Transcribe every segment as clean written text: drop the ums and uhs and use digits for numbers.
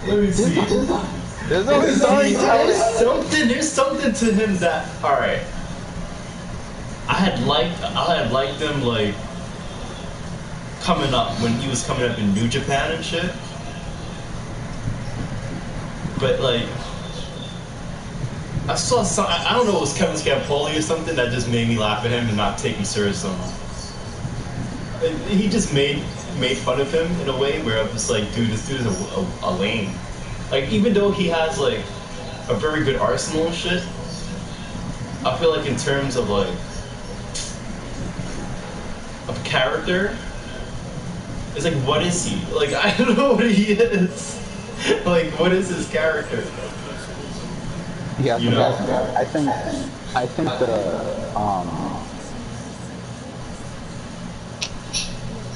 Let me see. There's no storytelling. There's something to him that, alright. I had liked him like coming up when he was coming up in New Japan and shit. But like I saw some, I don't know, it was Kevin Scampoli or something that just made me laugh at him and not take him serious somehow. He just made fun of him in a way where I'm just like, dude, this dude is a lame. Like, even though he has like a very good arsenal and shit, I feel like in terms of like of character, it's like, what is he? Like, I don't know what he is. Like, what is his character? Yeah, You know?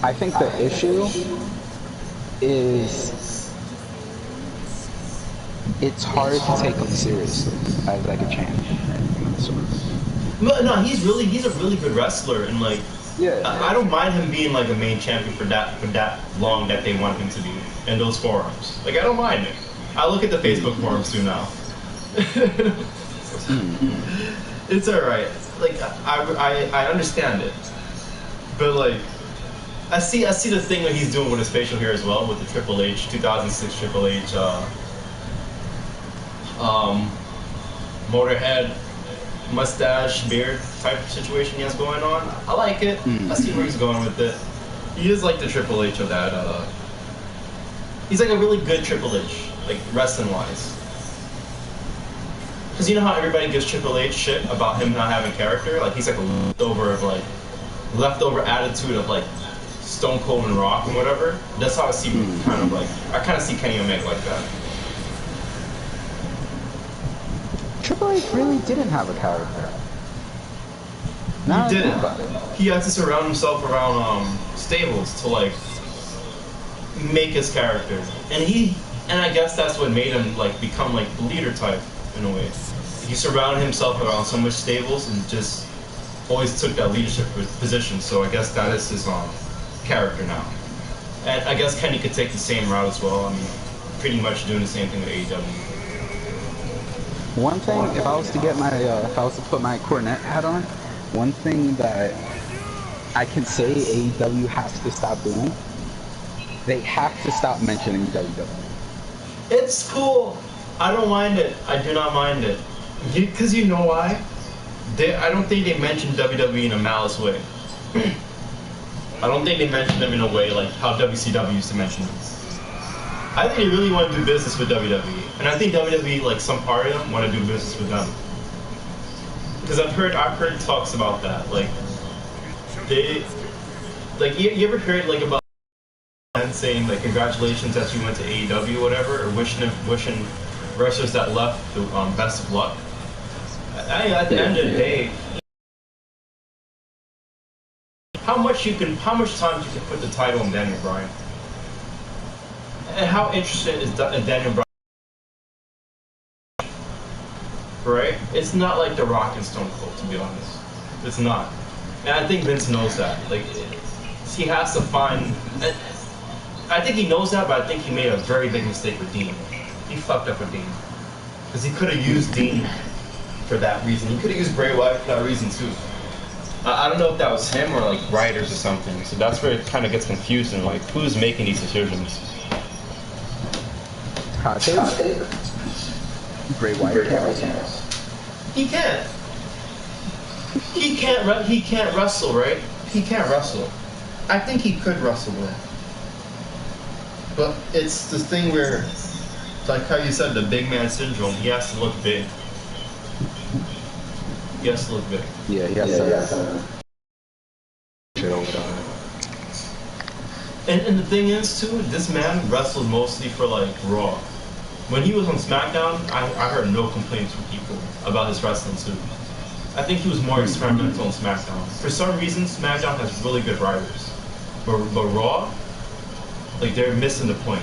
I think the issue is it's hard to take him seriously as like a champion. No, he's a really good wrestler, and like, Yeah. I don't mind him being like a main champion for that long that they want him to be in those forums. Like, I don't mind it. I look at the Facebook forums too now. It's alright. Like, I understand it, but like, I see the thing that he's doing with his facial hair as well, with the Triple H 2006 Triple H Motorhead mustache beard type situation he has going on. I like it. I see where he's going with it. He is like the Triple H of that. He's like a really good Triple H, like wrestling wise. Because you know how everybody gives Triple H shit about him not having character? Like, he's like a leftover attitude of like Stone Cold and Rock and whatever. That's how I see kind of like, I kind of see Kenny Omega like that. Triple H really didn't have a character. He didn't. He had to surround himself around stables to like make his character, and I guess that's what made him like become like the leader type in a way. He surrounded himself around so much stables and just always took that leadership position. So I guess that is his character now. And I guess Kenny could take the same route as well. I mean, pretty much doing the same thing with AEW. One thing, if I was to put my cornet hat on, one thing that I can say AEW has to stop doing, they have to stop mentioning WWE. It's cool. I don't mind it. I do not mind it. Because you know why? I don't think they mentioned WWE in a malice way. I don't think they mentioned them in a way like how WCW used to mention them. I think they really want to do business with WWE. And I think WWE, like some part of them, want to do business with them. Because I've heard talks about that. Like, you ever heard like about saying like congratulations that you went to AEW or whatever, or wishing wrestlers that left the best of luck. At the end of the day, how much time you can put the title on Daniel Bryan, and how interested is Daniel Bryan? Right? It's not like The Rock and Stone Cold, to be honest. It's not, and I think Vince knows that. Like, he has to find. I think he knows that, but I think he made a very big mistake with Dean. He fucked up with Dean. Because he could have used Dean for that reason. He could have used Bray Wyatt for that reason too. I don't know if that was him or like writers or something. So that's where it kind of gets confusing. Like, who's making these decisions? Hot take. Bray Wyatt can't wrestle. He can't. He can't wrestle, right? He can't wrestle. I think he could wrestle though. But it's this thing where, like how you said, the big man syndrome, he has to look big. He has to look big. Yeah, he has to. And the thing is, too, this man wrestled mostly for, like, Raw. When he was on SmackDown, I heard no complaints from people about his wrestling, too. I think he was more experimental on SmackDown. For some reason, SmackDown has really good writers. But Raw, like, they're missing the point.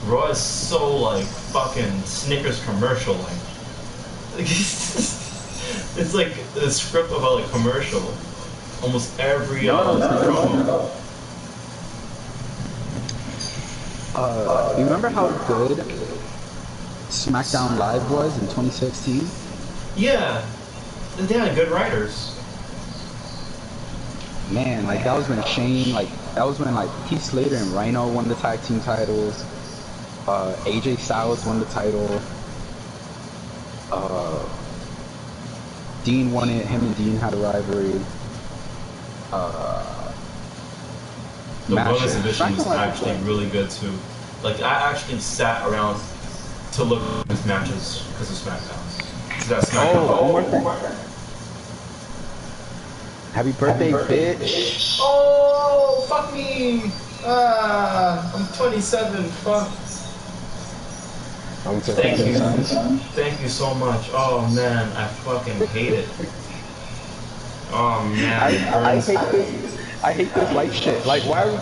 Raw is so, like, fucking Snickers commercial, like it's like the script of a commercial. Almost every promo. You remember how good SmackDown Live was in 2016? Yeah, they had good writers. Man, like that was when Shane, like that was when like Heath Slater and Rhino won the tag team titles. AJ Styles won the title. Dean won it. Him and Dean had a rivalry. The women's Matches. division is actually really good too. Like I actually sat around to look at these matches because of SmackDown. So that's SmackDown. Oh, one more thing. Happy birthday, bitch! Oh, fuck me! I'm 27. Fuck. Thank you. Thank you so much. Oh man, I fucking hate it. Oh man, I hate this light shit. Like, why are we?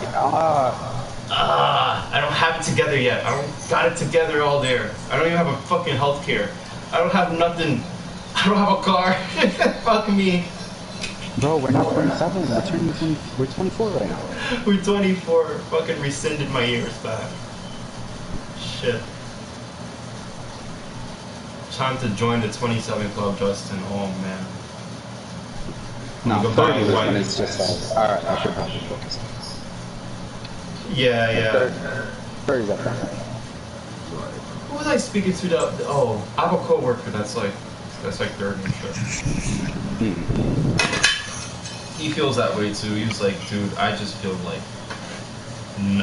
I don't have it together yet. I don't got it together all there. I don't even have a fucking healthcare. I don't have nothing. I don't have a car. Fuck me. Bro, we're not 27. We're turning 20. We're 24 right now. We're 24. Fucking rescinded my years back. Shit. Time to join the 27 club, Justin. Oh man. No, 30 is when it's just like, alright, I should probably focus. Yeah. 30's up there. Who was I speaking to? Oh, I have a coworker that's like 30 and shit. He feels that way too. He was like, dude, I just feel like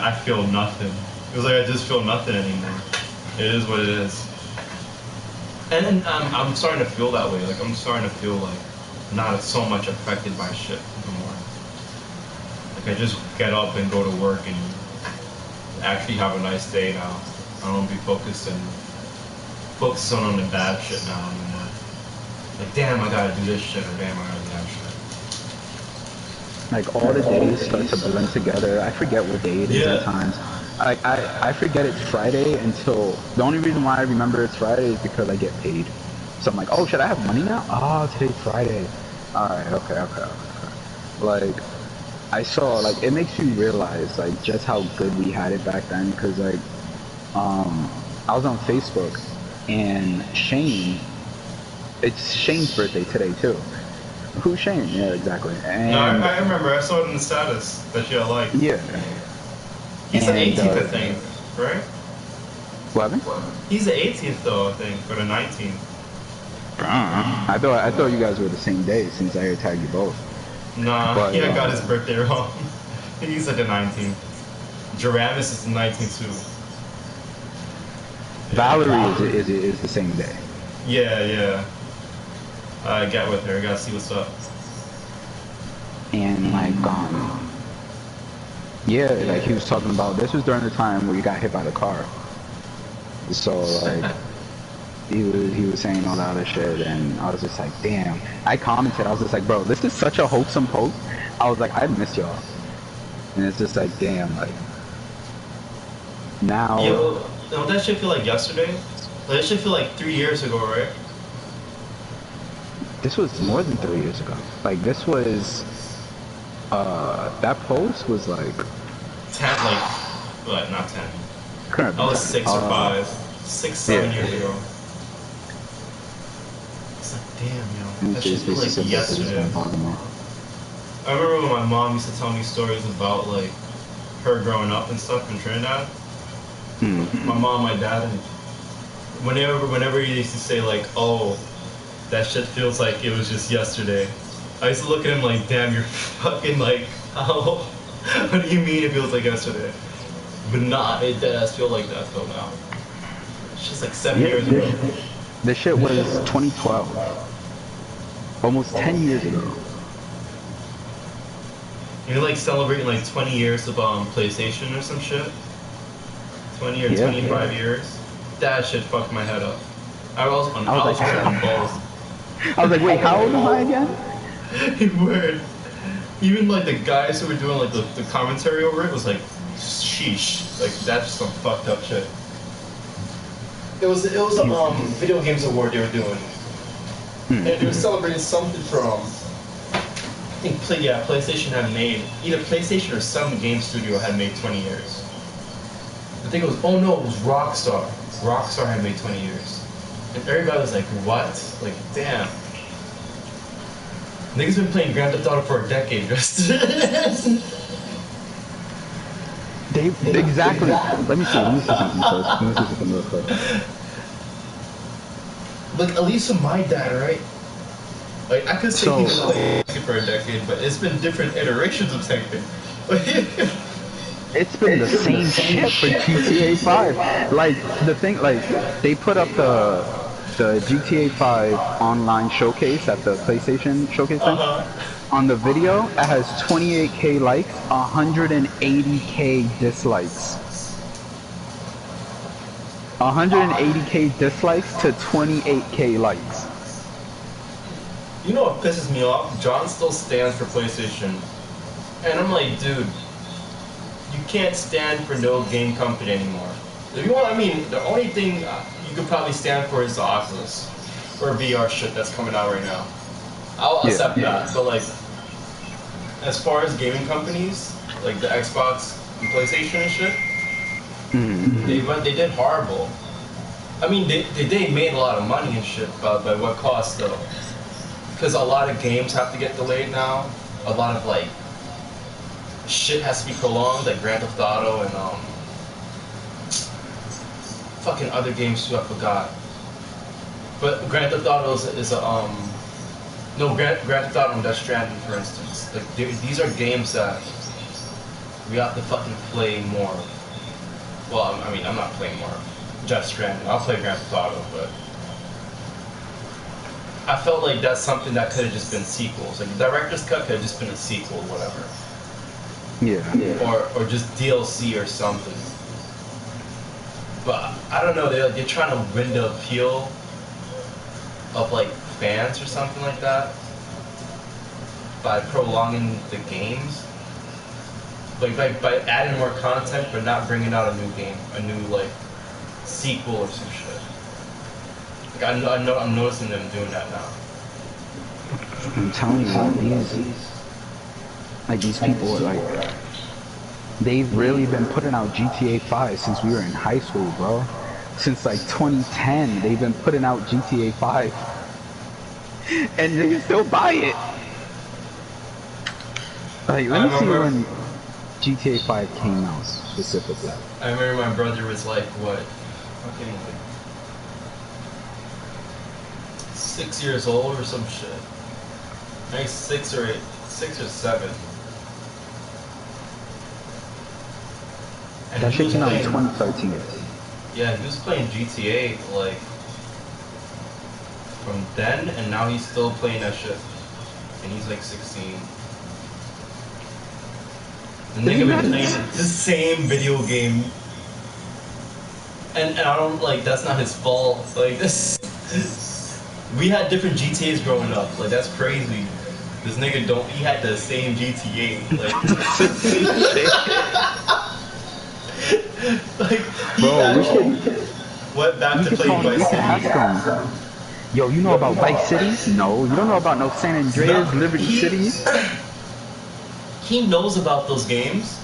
I feel nothing. He was like, I just feel nothing anymore. It is what it is. And then I'm starting to feel that way. Like I'm starting to feel like not so much affected by shit anymore. Like I just get up and go to work and actually have a nice day now. I don't be focusing on the bad shit now anymore. Like damn, I gotta do this shit, or damn, I gotta do that shit. Like all the days start to blend together. I forget what day it is at times. I forget it's Friday until the only reason why I remember it's Friday is because I get paid. So I'm like, oh, should I have money now? Oh, today's Friday. Alright, okay. Like, I saw, like, it makes you realize, like, just how good we had it back then, because, like, I was on Facebook, and Shane, it's Shane's birthday today, too. Who's Shane? Yeah, exactly. And, no, I remember, I saw it in the status that you liked. Yeah. He's the 18th, I think, right? What? He's the 18th, though, I think, or the 19th. I thought you guys were the same day since I tagged you both. Nah, but, I got his birthday wrong. He's like the 19th. Jaramis is the 19th too. Valerie is the same day. Yeah. I get with her. I gotta see what's up. And like yeah, like he was talking about. This was during the time where you got hit by the car. So like. He was saying all that other shit, and I was just like, damn. I commented, I was just like, bro, this is such a wholesome post. I was like, I miss y'all. And it's just like, damn, like, now. Yo, don't that shit feel like yesterday? Like, that shit feel like 3 years ago, right? This was more than 3 years ago. Like, this was, that post was like. 10, like, what, not 10. Current. I was 6 or 5. 6, 7 years ago. Damn, yo. That shit feels like yesterday. I remember when my mom used to tell me stories about, like, her growing up and stuff in Trinidad. My mom, my dad, and whenever he used to say, like, oh, that shit feels like it was just yesterday, I used to look at him like, damn, you're fucking, like, how? What do you mean it feels like yesterday? But nah, it does feel like that, though, now. It's just like 7 years ago. This shit was 2012. Almost 10 years ago. You're like celebrating like 20 years of PlayStation or some shit? 20 or 25 years? That shit fucked my head up. I was tripping balls. I was like, wait, how old am I again? Weird. Even like the guys who were doing like the commentary over it was like, sheesh. Like that's some fucked up shit. It was a video games award they were doing. And they were celebrating something from, I think, PlayStation had made, either PlayStation or some game studio had made 20 years. I think it was, oh no, it was Rockstar. Rockstar had made 20 years. And everybody was like, what? Like, damn. Niggas been playing Grand Theft Auto for a decade, just. Exactly. Let me see something first. Let me see something real quick. Like, at least for my dad, right? Like, I could say he's been playing for a decade, but it's been different iterations of Tekken. It's been the same shit for GTA 5. Like, the thing, like, they put up the GTA 5 online showcase at the PlayStation showcase thing. On the video, it has 28k likes, 180k dislikes. 180k dislikes to 28k likes. You know what pisses me off? John still stands for PlayStation. And I'm like, dude, you can't stand for no game company anymore. If you want, I mean, the only thing you could probably stand for is the Oculus. Or VR shit that's coming out right now. I'll accept that, but like, as far as gaming companies, like the Xbox and PlayStation and shit, they did horrible. I mean, they made a lot of money and shit, but by what cost though? Because a lot of games have to get delayed now. A lot of like shit has to be prolonged, like Grand Theft Auto and fucking other games too. I forgot. But Grand Theft Auto is a no, Grand Theft Auto and Death Stranding, for instance. Like, these are games that we have to fucking play more. Well, I mean, I'm not playing more Death Stranding. I'll play Grand Theft Auto, but I felt like that's something that could have just been sequels. Like, the director's cut could have just been a sequel, whatever. Or just DLC or something. But I don't know. They're trying to win the appeal of like fans or something like that by prolonging the games, like by adding more content but not bringing out a new game, a new like sequel or some shit. Like I'm noticing them doing that now. I'm telling you, these people are like, they've really been putting out GTA 5 since we were in high school, bro. Since like 2010, they've been putting out GTA 5. And they still buy it. Like, let me see when GTA 5 came out specifically. I remember my brother was like, what? Fucking like 6 years old or some shit. Maybe 6 or 7. And that shit came out in 2013. Yeah, he was playing GTA like from then, and now he's still playing that shit. And he's like 16. The nigga been playing the same video game. And I don't, like, that's not his fault. Like, this. We had different GTAs growing up. Like, that's crazy. This nigga he had the same GTA. Like, went back to playing Vice City. Yo, you know about Vice City? No, you don't know about no San Andreas, Liberty City? He knows about those games.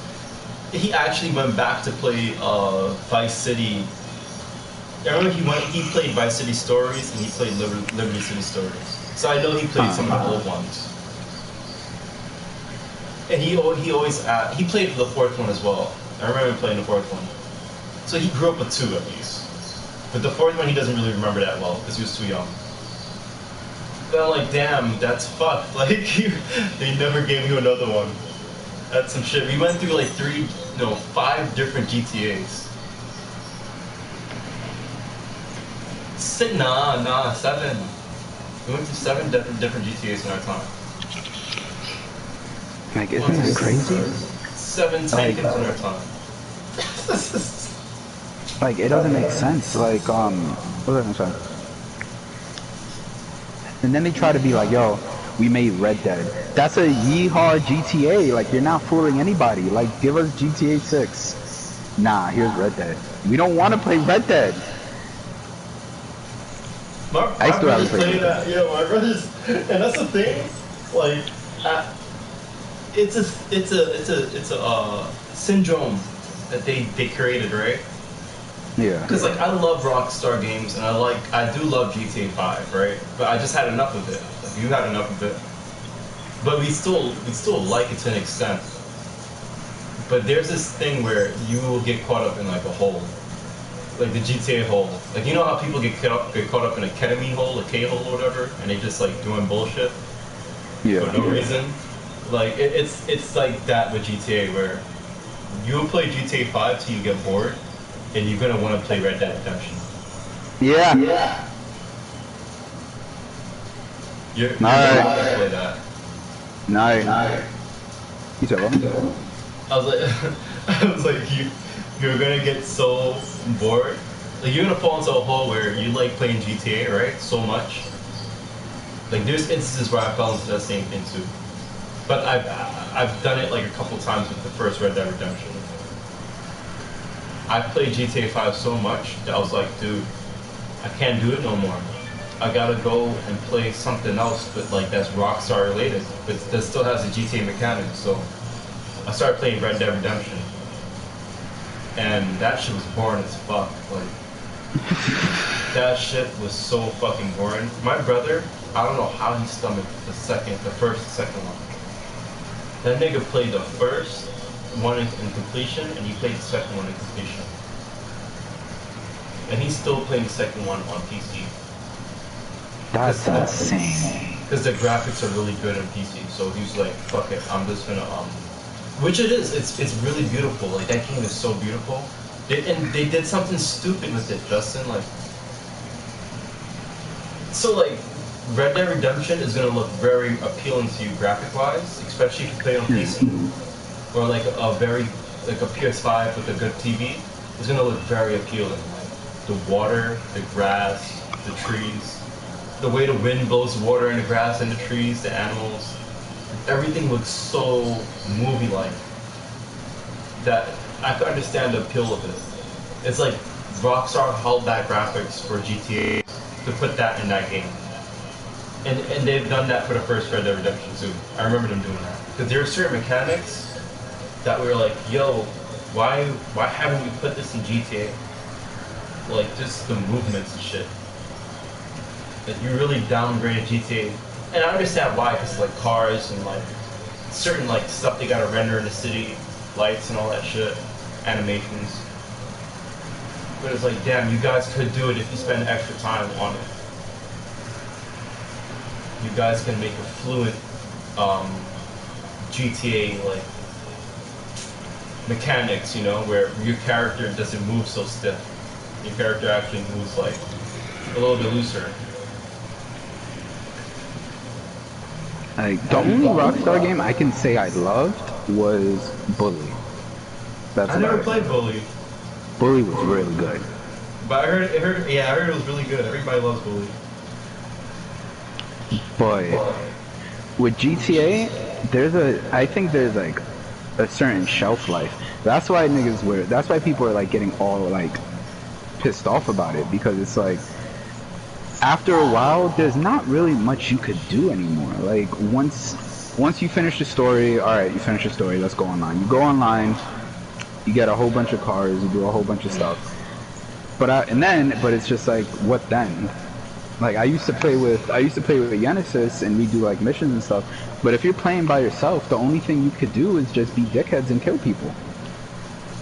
He actually went back to play Vice City. I remember he played Vice City Stories and he played Liberty City Stories. So I know he played some of the old ones. And he always he played the fourth one as well. I remember playing the fourth one. So he grew up with 2 at least. But the fourth one he doesn't really remember that well because he was too young. But I'm like, damn, that's fucked. Like, they never gave you another one. That's some shit. We went through like 5 different GTAs. 7. We went through 7 different GTAs in our time. Like, isn't that crazy? 7 Tekkens in our time. Like, it doesn't make sense. Like, what was I gonna say? And then they try to be like, yo, we made Red Dead. That's a yeehaw GTA. Like, you're not fooling anybody. Like, give us GTA 6. Nah, here's Red Dead. We don't want to play Red Dead. I still haven't played that. Yeah, my brothers, and that's the thing. Like, it's a syndrome that they created, right? Yeah. Because like I love Rockstar games and I do love GTA 5, right? But I just had enough of it. Like you had enough of it. But we still like it to an extent. But there's this thing where you will get caught up in like a hole, like the GTA hole. Like you know how people get caught up in a ketamine hole, a K hole or whatever, and they just like doing bullshit Yeah. for no reason. Like it's like that with GTA where you'll play GTA 5 till you get bored, and you're gonna want to play Red Dead Redemption. Yeah. You're All gonna right. want to play that. Nice. You said what? I was like, I was like, you're gonna get so bored. Like you're gonna fall into a hole where you like playing GTA, right? So much. Like there's instances where I fell into that same thing too. But I've done it like a couple times with the first Red Dead Redemption. I played GTA 5 so much that I was like, dude, I can't do it no more. I gotta go and play something else, but like that's Rockstar related, but that still has the GTA mechanics. So I started playing Red Dead Redemption, and that shit was boring as fuck. Like that shit was so fucking boring. My brother, I don't know how he stomached the first, second one. That nigga played the first one in completion, and he played the second one in completion. And he's still playing the second one on PC. That's insane. Because the graphics are really good on PC. So he's like, fuck it, I'm just gonna which it is. It's really beautiful. Like that game is so beautiful. And they did something stupid with it, Justin. Like, so like, Red Dead Redemption is gonna look very appealing to you graphic-wise, especially if you play on PC or like a PS5 with a good TV. It's gonna look very appealing. Like the water, the grass, the trees, the way the wind blows water in the grass and the trees, the animals. Everything looks so movie-like that I can understand the appeal of it. It's like Rockstar held back graphics for GTA to put that in that game. And they've done that for the first Red Dead Redemption too. I remember them doing that. Because there are certain mechanics that we were like, yo, why haven't we put this in GTA? Like just the movements and shit. That you really downgraded GTA. And I understand why, because like cars and like certain like stuff they gotta render in the city, lights and all that shit, animations. But it's like, damn, you guys could do it if you spend extra time on it. You guys can make a fluent GTA like mechanics, you know, where your character doesn't move so stiff. Your character actually moves like a little bit looser. Like the only Rockstar game I can say I loved was Bully. That's I never played Bully. Bully was really good. But I heard it was really good. Everybody loves Bully. But with GTA, I think there's like a certain shelf life. That's why people are like getting all like pissed off about it, because it's like after a while there's not really much you could do anymore. Like once you finish the story, alright, you finish the story, let's go online. You go online, you get a whole bunch of cars, you do a whole bunch of stuff. But it's just like, what then? Like I used to play with Genesis and we do like missions and stuff. But if you're playing by yourself, the only thing you could do is just be dickheads and kill people.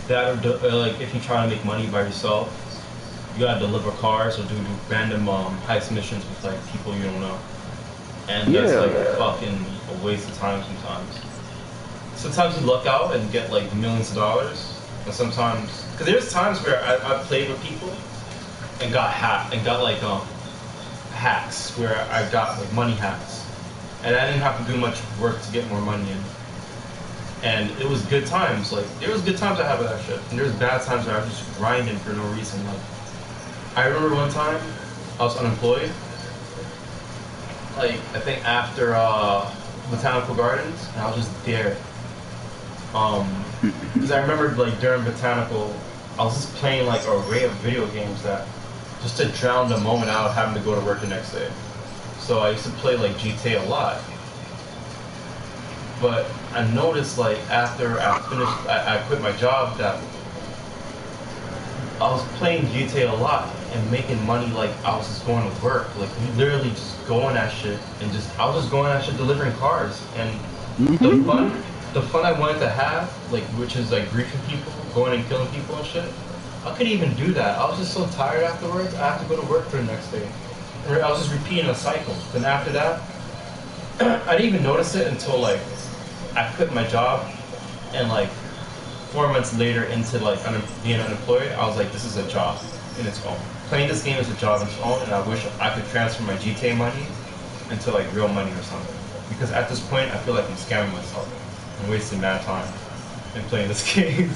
That or like if you try to make money by yourself, you gotta deliver cars or do random heist missions with like people you don't know, and that's like fucking a waste of time sometimes. Sometimes you luck out and get like millions of dollars, and sometimes because there's times where I played with people and got hacked and got like hacks where I got like money hacks, and I didn't have to do much work to get more money in. And it was good times. Like there was good times I had with that shit, and there was bad times where I was just grinding for no reason. Like I remember one time I was unemployed. Like I think after Botanical Gardens, and I was just there. Because I remember like during Botanical, I was just playing like an array of video games that just to drown the moment out of having to go to work the next day. So I used to play like GTA a lot. But I noticed like after I quit my job that I was playing GTA a lot and making money like I was just going to work. Like you literally just going that shit and just I was just going that shit delivering cars and the fun the fun I wanted to have, like which is like griefing people, going and killing people and shit. I couldn't even do that. I was just so tired afterwards. I have to go to work for the next day. I was just repeating a cycle. Then after that, I didn't even notice it until like I quit my job and like 4 months later into like being unemployed, I was like, this is a job in its own. Playing this game is a job in its own, and I wish I could transfer my GTA money into like real money or something. Because at this point, I feel like I'm scamming myself. I'm wasting mad time in playing this game.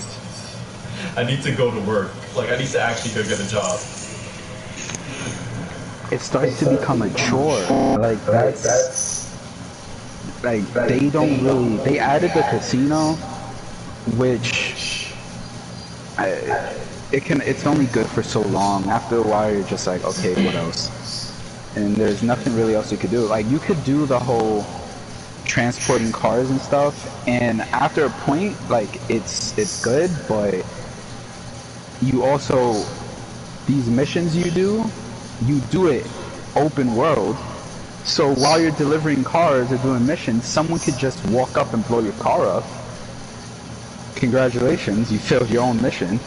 I need to go to work. Like I need to actually go get a job. It starts to become a chore. Like that's like they don't really. They added the casino, which it's only good for so long. After a while, you're just like, okay, what else? And there's nothing really else you could do. Like you could do the whole transporting cars and stuff, and after a point, like it's good, but you also these missions you do it open world. So while you're delivering cars or doing missions, someone could just walk up and blow your car up. Congratulations, you failed your own mission.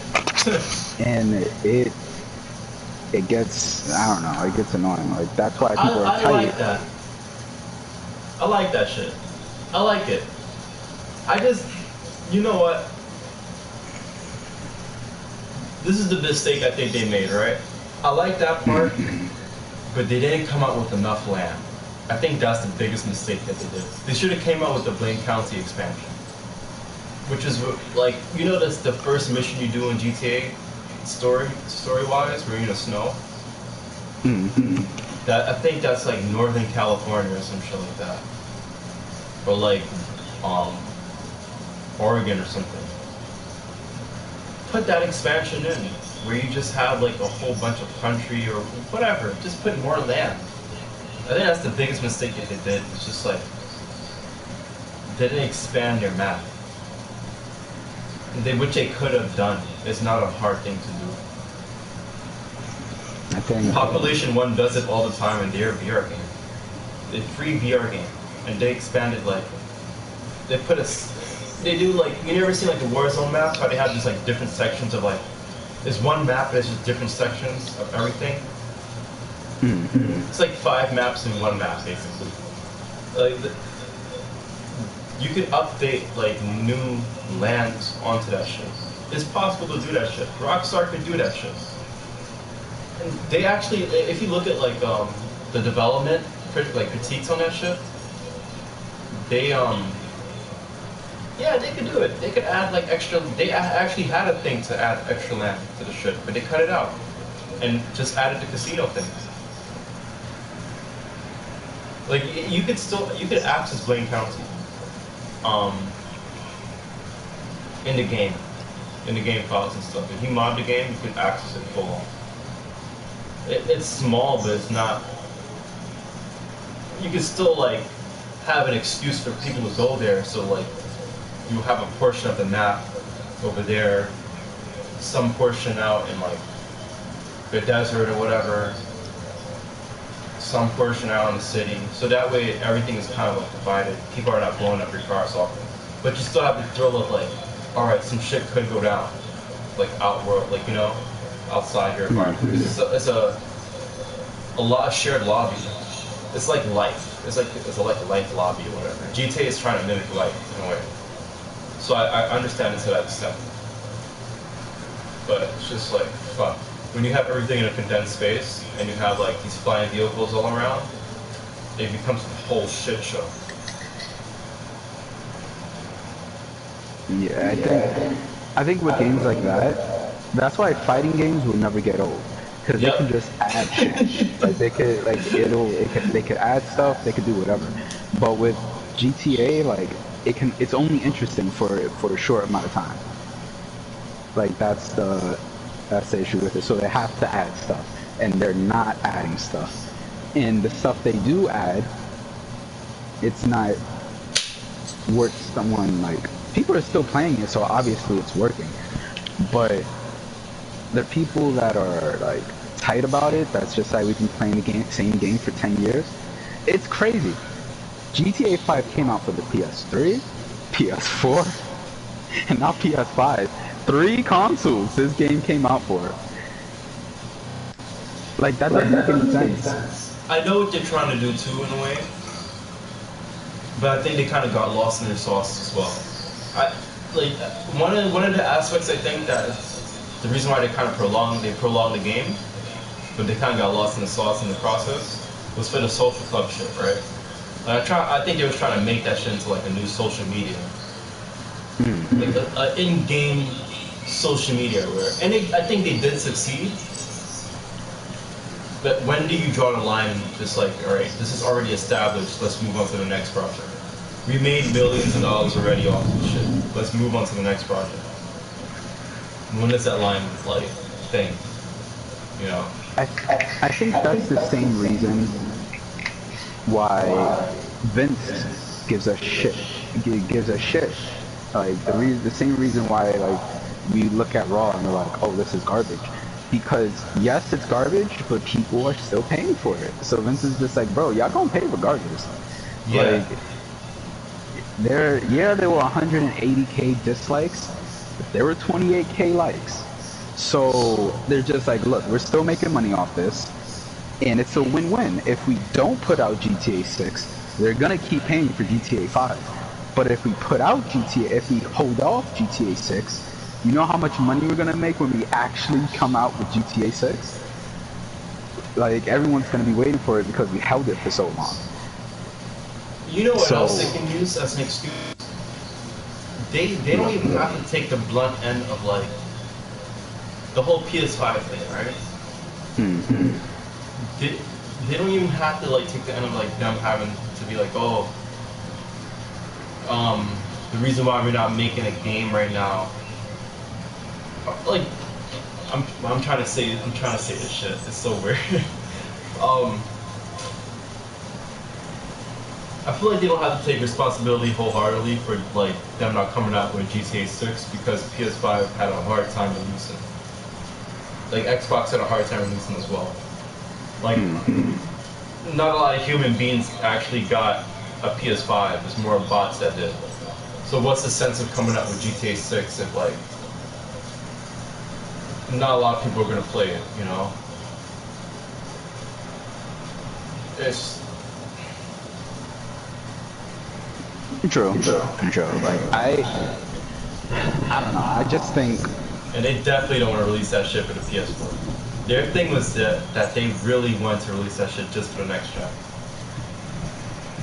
And it gets, I don't know, it gets annoying. Like that's why people are tight. I like that. I like that shit. I like it. I just, you know what? This is the mistake I think they made, right? I like that part, but they didn't come out with enough land. I think that's the biggest mistake that they did. They should have came out with the Blaine County expansion. Which is like, you know, that's the first mission you do in GTA story-wise, where you're in the snow. That I think that's like Northern California or some shit like that, or like Oregon or something. Put that expansion in where you just have like a whole bunch of country or whatever. Just put more land. I think that's the biggest mistake that they did. It's just like they didn't expand their map. Which they could have done. It's not a hard thing to do. I think Population 1 does it all the time in their VR game. It's free VR game, and they expanded like they put a. They do like you never seen like the Warzone maps? How they have just like different sections of like. There's one map that's just different sections of everything. It's like 5 maps in one map basically. Like you could update like new lands onto that shit. It's possible to do that shit. Rockstar could do that shit. And they actually, if you look at like the development, like critiques on that shit, they yeah, they could do it. They could add like extra. They actually had a thing to add extra land to the shit, but they cut it out and just added the casino thing. Like you could access Blaine County. In the game files and stuff. If you mod the game, you can access it full on. It's small, but it's not. You can still like have an excuse for people to go there. So like, you have a portion of the map over there, some portion out in like the desert or whatever, some portion out in the city. So that way, everything is kind of like divided. People are not blowing up your cars often. But you still have the thrill of like, all right, some shit could go down, like outworld, like you know, outside your environment. It's a lot of shared lobby. It's like life. It's like a life lobby or whatever. GTA is trying to mimic life in a way. So I understand it to that extent. But it's just like fuck. When you have everything in a condensed space and you have like these flying vehicles all around, it becomes a whole shit show. Yeah, I think with games like that, that's why fighting games will never get old, because they can just add shit. Like they could they could add stuff, they could do whatever. But with GTA, like it's only interesting for a short amount of time. Like that's the issue with it. So they have to add stuff, and they're not adding stuff. And the stuff they do add, it's not worth someone like. People are still playing it, so obviously it's working. But there are people that are like tight about it. That's just like we've been playing the same game for 10 years. It's crazy. GTA 5 came out for the PS3, PS4, and now PS5. 3 consoles this game came out for. Like, that doesn't make any sense. I know what they're trying to do too, in a way, but I think they kind of got lost in their sauce as well. One of the aspects I think that the reason why they kind of prolonged the game, but they kind of got lost in the sauce in the process, was for the social club shit, right? I think they were trying to make that shit into like a new social media, like an in-game social media, I think they did succeed. But when do you draw the line? Just like, all right, this is already established. Let's move on to the next project. We made millions of dollars already off this shit. Let's move on to the next project. When is that line like thing? You know. I think that's the same reason why Vince gives a shit. Gives a shit. Like the same reason why like we look at Raw and we're like, oh, this is garbage. Because yes, it's garbage, but people are still paying for it. So Vince is just like, bro, y'all gonna pay regardless. Yeah. Like, there were 180k dislikes, but there were 28k likes. So they're just like, look, we're still making money off this, and it's a win-win. If we don't put out GTA 6, they're gonna keep paying for GTA 5. But if we put out if we hold off GTA 6, you know how much money we're gonna make when we actually come out with GTA 6? Like, everyone's gonna be waiting for it because we held it for so long. You know what else they can use as an excuse? They don't even have to take the blunt end of like the whole PS5 thing, right? They don't even have to like take the end of like them having to be like, oh, the reason why we're not making a game right now. Like, I'm trying to say this shit. It's so weird. I feel like they don't have to take responsibility wholeheartedly for like them not coming out with GTA 6 because PS5 had a hard time releasing. Like Xbox had a hard time releasing as well. Like, not a lot of human beings actually got a PS5. It's more bots that did. So what's the sense of coming out with GTA 6 if like not a lot of people are gonna play it, you know? It's true. Like I don't know. I just think, and they definitely don't want to release that shit for the PS4. Their thing was that they really wanted to release that shit just for the next gen.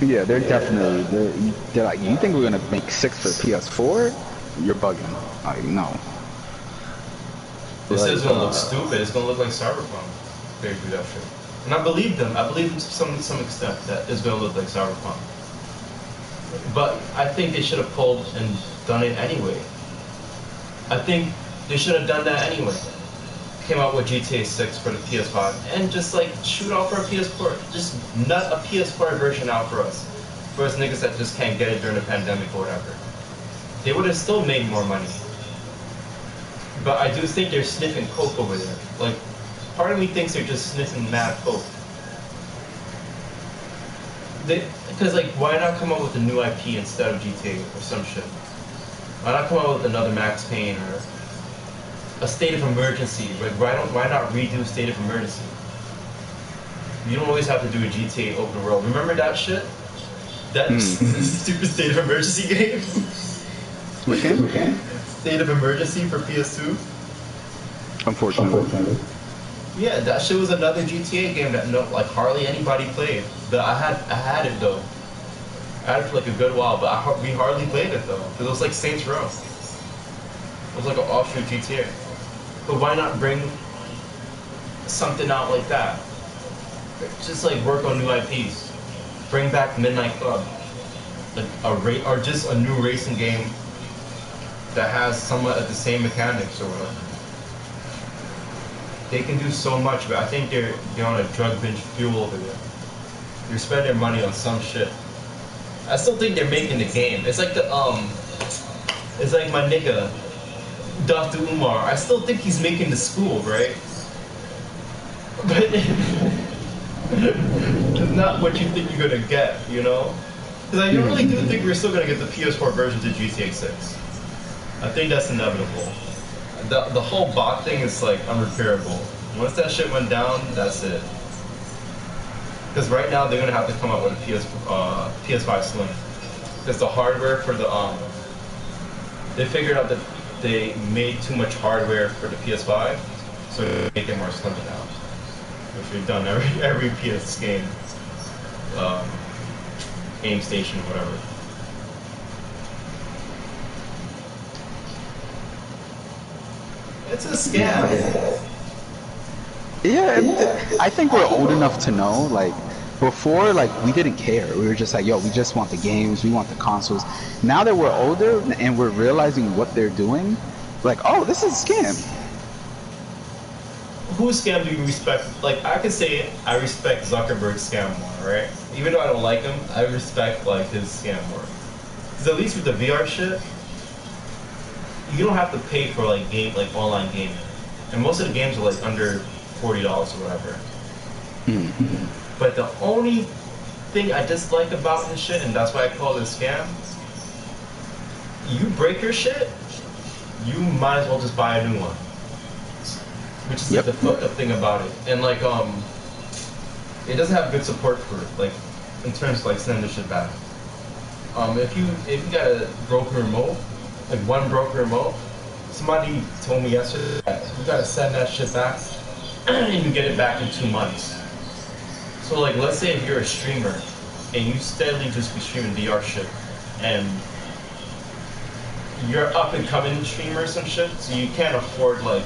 Yeah, they're like, you think we're gonna make 6 for PS4? You're bugging. Like, no. This is gonna look stupid. It's gonna look like Cyberpunk. They do that shit, and I believe them. I believe them to some extent that it's gonna look like Cyberpunk. But I think they should have pulled and done it anyway. I think they should have done that anyway. Came out with GTA 6 for the PS5 and just like shoot out for a PS4. Just nut a PS4 version out for us niggas that just can't get it during the pandemic or whatever. They would have still made more money. But I do think they're sniffing coke over there. Like, part of me thinks they're just sniffing mad coke. Because like, why not come up with a new IP instead of GTA or some shit? Why not come up with another Max Payne or a State of Emergency? Like, why not redo State of Emergency? You don't always have to do a GTA open world. Remember that shit? That stupid State of Emergency game? Which game? State of Emergency for PS2? Unfortunately. Yeah, that shit was another GTA game that hardly anybody played. But I had it though. I had it for like a good while, but we hardly played it though. Because it was like Saints Row. It was like an offshoot GTA. But why not bring something out like that? Just like work on new IPs. Bring back Midnight Club. Or just a new racing game that has somewhat of the same mechanics or whatever. They can do so much, but I think they're on a drug binge fuel over there. They're spending money on some shit. I still think they're making the game. It's like it's like my nigga. Dr. Umar. I still think he's making the school, right? But it's not what you think you're gonna get, you know? Because I really do think we're still gonna get the PS4 version to GTA 6. I think that's inevitable. The whole bot thing is like unrepairable. Once that shit went down, that's it. Because right now they're gonna have to come up with a PS5 Slim. Because the hardware for the they figured out that they made too much hardware for the PS5, so they make it more slim now. Which we've done every PS game, game station, whatever. It's a scam. Yeah, I think we're old enough to know, like, before, like, we didn't care. We were just like, yo, we just want the games, we want the consoles. Now that we're older and we're realizing what they're doing, like, oh, this is a scam. Whose scam do you respect? Like, I could say I respect Zuckerberg's scam more, right? Even though I don't like him, I respect, like, his scam more. Because at least with the VR shit, you don't have to pay for, like, online gaming. And most of the games are, like, under $40 or whatever. But the only thing I dislike about his shit, and that's why I call it a scam, you break your shit, you might as well just buy a new one. Which is like the fucked up thing about it. And like it doesn't have good support for it, like in terms of like sending the shit back. If you got a broken remote, like one broken remote, somebody told me yesterday that you gotta send that shit back and you get it back in 2 months. So like let's say if you're a streamer and you steadily just be streaming VR shit and you're up and coming streamer or some shit, so you can't afford like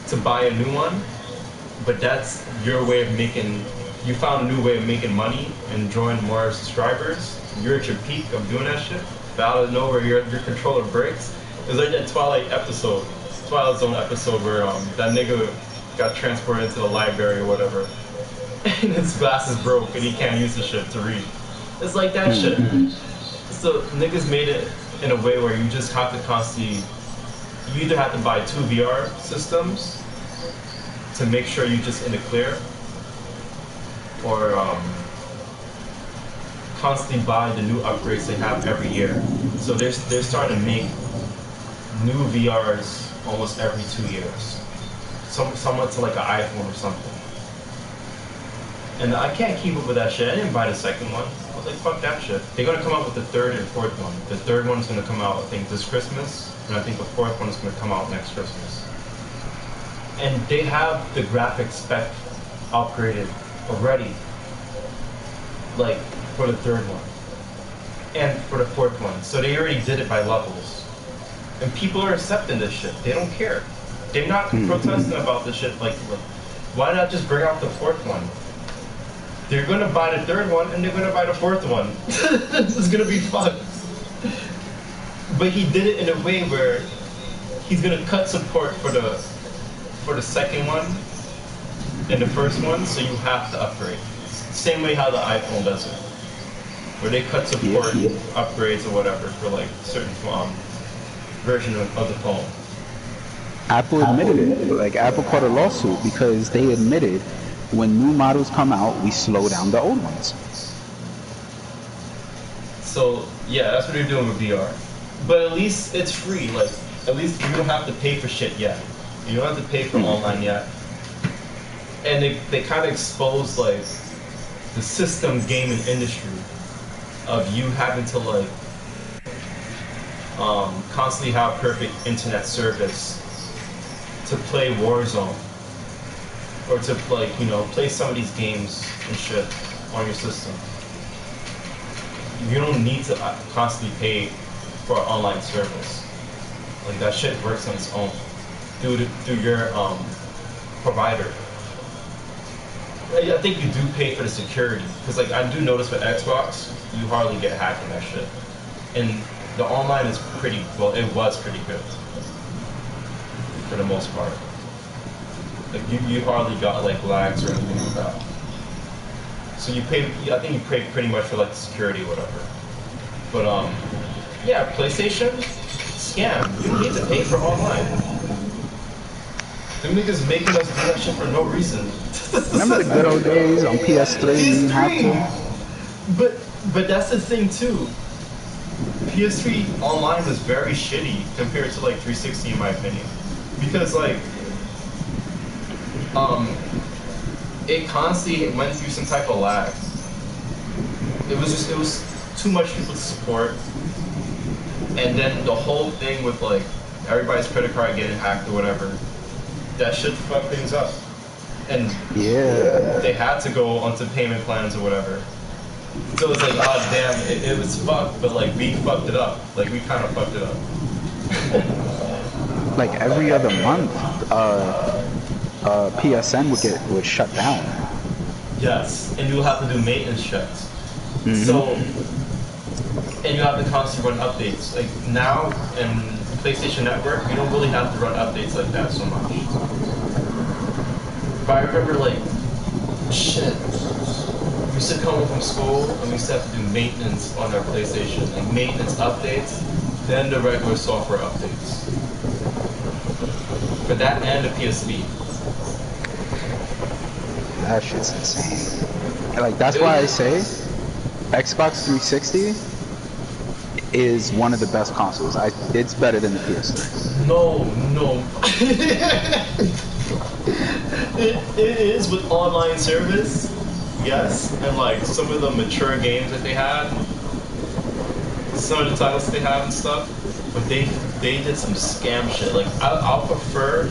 to buy a new one, but that's your way of making, you found a new way of making money and drawing more subscribers. You're at your peak of doing that shit, but out of nowhere your controller breaks. It was like that Twilight Zone episode where that nigga got transported into the library or whatever, and his glasses broke and he can't use the shit to read. It's like that shit. So niggas made it in a way where you just have to constantly, you either have to buy 2 VR systems to make sure you're just in the clear, or constantly buy the new upgrades they have every year. So they're starting to make new VRs almost every 2 years, somewhat to like an iPhone or something. And I can't keep up with that shit. I didn't buy the second one. I was like, fuck that shit. They're gonna come out with the third and fourth one. The third one's gonna come out, I think, this Christmas, and I think the fourth one is gonna come out next Christmas. And they have the graphics spec upgraded already, like for the third one and for the fourth one. So they already did it by levels, and people are accepting this shit. They don't care. They're not protesting about this shit. Like, why not just bring out the fourth one? They're gonna buy the third one and they're gonna buy the fourth one. This is gonna be fun. But he did it in a way where he's gonna cut support for the second one and the first one, so you have to upgrade. Same way how the iPhone does it, where they cut support upgrades or whatever for like certain version of the phone. Apple admitted it. Like, Apple caught a lawsuit because they admitted when new models come out, we slow down the old ones. So yeah, that's what they're doing with VR. But at least it's free. Like, at least you don't have to pay for shit yet. You don't have to pay for online yet. And they kind of expose like the system gaming industry of you having to like constantly have perfect internet service to play Warzone, or to like, you know, play some of these games and shit on your system. You don't need to constantly pay for an online service. Like, that shit works on its own through your provider. I think you do pay for the security, because like I do notice with Xbox, you hardly get hacked in that shit, and the online is pretty well. It was pretty good for the most part. Like you hardly got like lags or anything like that. So you pay. I think you pay pretty much for like the security or whatever. But yeah, PlayStation scam. You don't need to pay for online. Them niggas making us do that shit for no reason. Remember the good old days on PS3? You didn't have to. But that's the thing too. PS3 online was very shitty compared to like 360 in my opinion, because like it constantly went through some type of lag. It was too much people to support, and then the whole thing with like everybody's credit card getting hacked or whatever, that shit fucked things up. And yeah, they had to go onto payment plans or whatever. So it's like, oh damn, it was fucked, but like we fucked it up. Like we kind of fucked it up. like every other month, PSN would shut down. Yes, and you'll have to do maintenance checks. Mm-hmm. So, and you have to constantly run updates. Like now in PlayStation Network, you don't really have to run updates like that so much. But I remember like, shit. We used to come home from school and we used to have to do maintenance on our PlayStation, like maintenance updates, then the regular software updates. For that and the PSP. That shit's insane. Like that's why I say Xbox 360 is one of the best consoles. It's better than the PS3. No. It is with online service. Yes, and like some of the mature games that they had, some of the titles that they have and stuff, but they did some scam shit. Like I'll prefer,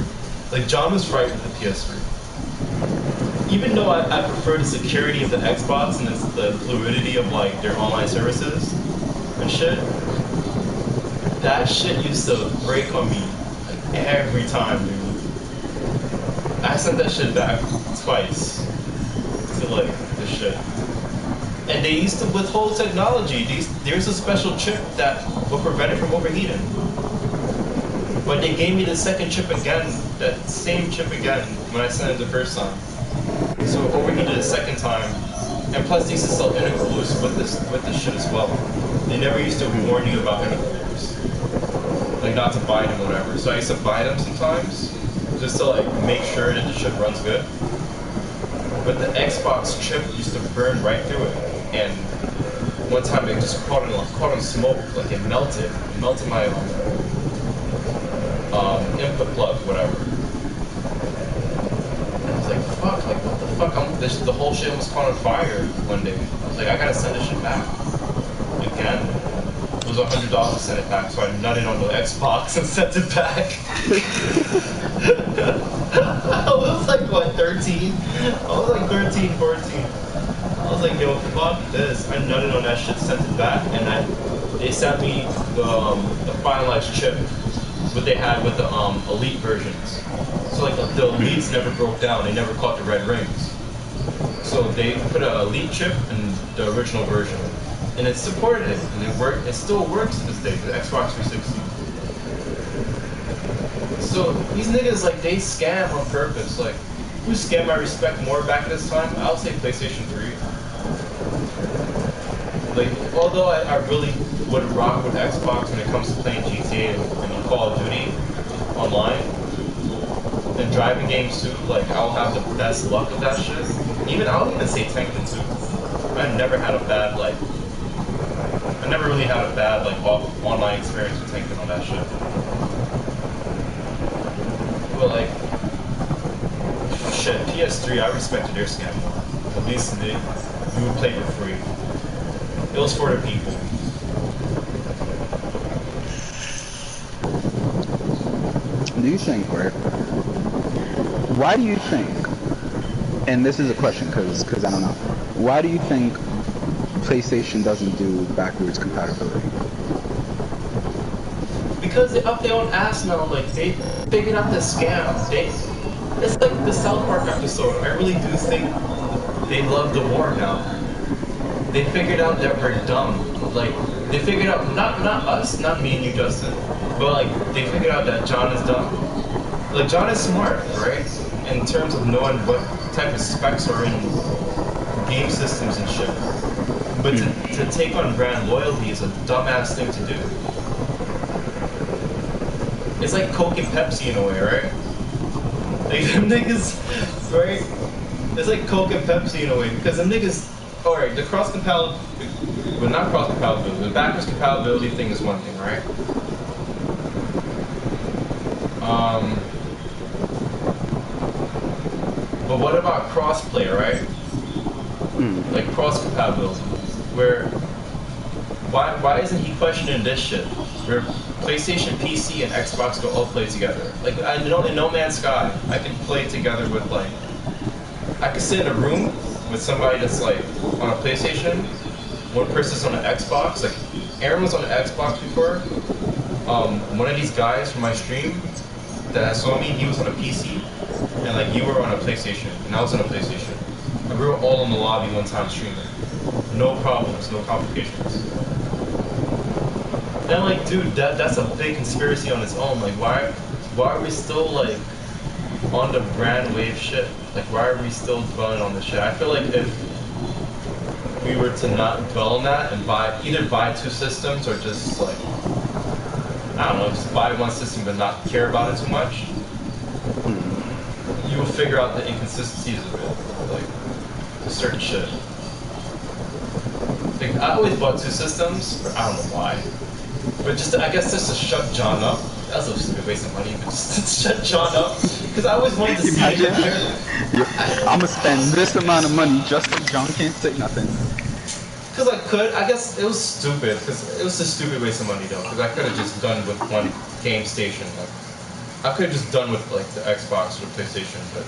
like John was right with the PS3. Even though I prefer the security of the Xbox and the fluidity of like their online services and shit, that shit used to break on me like every time, dude. I sent that shit back twice. To like the shit, and they used to withhold technology. There's a special chip that will prevent it from overheating, but they gave me the second chip again, that same chip again when I sent it the first time. So it overheated the second time, and plus they used to sell intercoolers with this shit as well. They never used to warn you about intercoolers, like not to buy them or whatever. So I used to buy them sometimes just to like make sure that the shit runs good. But the Xbox chip used to burn right through it, and one time it just caught on smoke, like it melted my input plug, whatever. And I was like, fuck, like what the fuck? The whole shit was caught on fire one day. I was like, I gotta send this shit back again. It was $100 to send it back, so I nutted on the Xbox and sent it back. I was like, what, 13? I was like 13, 14. I was like, yo, fuck this. I nutted on that shit, sent it back, and they sent me the finalized chip, what they had with the Elite versions. So like the Elites never broke down, they never caught the red rings. So they put an Elite chip in the original version, and it supported it, and it worked. It still works to this day, the Xbox 360. So these niggas, like, they scam on purpose. Like, who scam I respect more back at this time? I'll say PlayStation 3. Like, although I really would rock with Xbox when it comes to playing GTA and Call of Duty online, and driving games too, like, I'll have the best luck with that shit. I'll even say Tekken too. I've never had a bad, like, I never really had a bad, like, online experience with Tekken on that shit. But like, shit, PS3, I respected their scam more. At least we would play for free. It was for the people. Do you think, right? Why do you think, and this is a question because I don't know, why do you think PlayStation doesn't do backwards compatibility? Because they up their own ass now, like, they figured out the scam. It's like the South Park episode. I really do think they love the war now. They figured out that we're dumb. Like, they figured out, not us, not me and you, Justin, but like, they figured out that John is dumb. Like, John is smart, right? In terms of knowing what type of specs are in game systems and shit. But to take on brand loyalty is a dumbass thing to do. It's like Coke and Pepsi in a way, right? Like them niggas, right? It's like Coke and Pepsi in a way because the niggas. Alright, the cross compatibility, well not cross compatibility, the backwards compatibility thing is one thing, right? But what about crossplay, right? Like cross compatibility, where why isn't he questioning this shit? Where PlayStation, PC, and Xbox go all play together. Like I know in No Man's Sky, I can play together with like I could sit in a room with somebody that's like on a PlayStation, one person's on an Xbox. Like Aaron was on an Xbox before. One of these guys from my stream that saw me, he was on a PC, and like you were on a PlayStation, and I was on a PlayStation. And we were all in the lobby one time streaming. No problems, no complications. Then like, dude, that's a big conspiracy on its own. Like, why are we still like on the brand wave shit? Like, why are we still dwelling on this shit? I feel like if we were to not dwell on that and either buy two systems or just like, I don't know, just buy one system but not care about it too much, you will figure out the inconsistencies of it, like certain shit. Like, I always bought two systems, but I don't know why. But I guess just to shut John up. That's a stupid waste of money, but just to shut John up. Because I always wanted to see him there. I'm gonna spend this amount of money just so John can't say nothing. Because I could. I guess it was stupid. Because it was a stupid waste of money, though. Because I could have just done with one game station. Like, I could have just done with like the Xbox or the PlayStation, but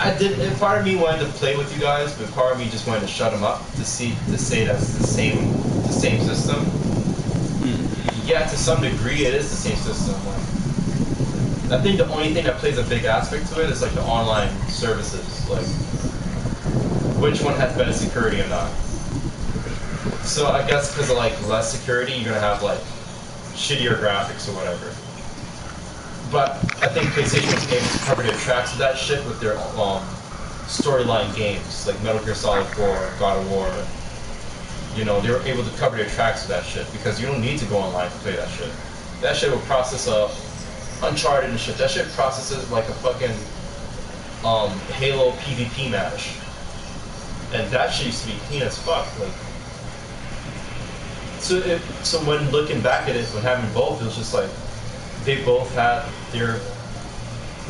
I did. And part of me wanted to play with you guys, but part of me just wanted to shut them up to say that's the same system. Yeah, to some degree, it is the same system. Like, I think the only thing that plays a big aspect to it is like the online services, like which one has better security or not. So I guess because of like less security, you're gonna have like shittier graphics or whatever. But I think PlayStation was able to cover their tracks of that shit with their storyline games, like Metal Gear Solid 4, God of War. You know, they were able to cover their tracks of that shit because you don't need to go online to play that shit. That shit will process Uncharted and shit. That shit processes like a fucking Halo PvP match. And that shit used to be clean as fuck. Like, so when looking back at it, when having both, it was just like they both had their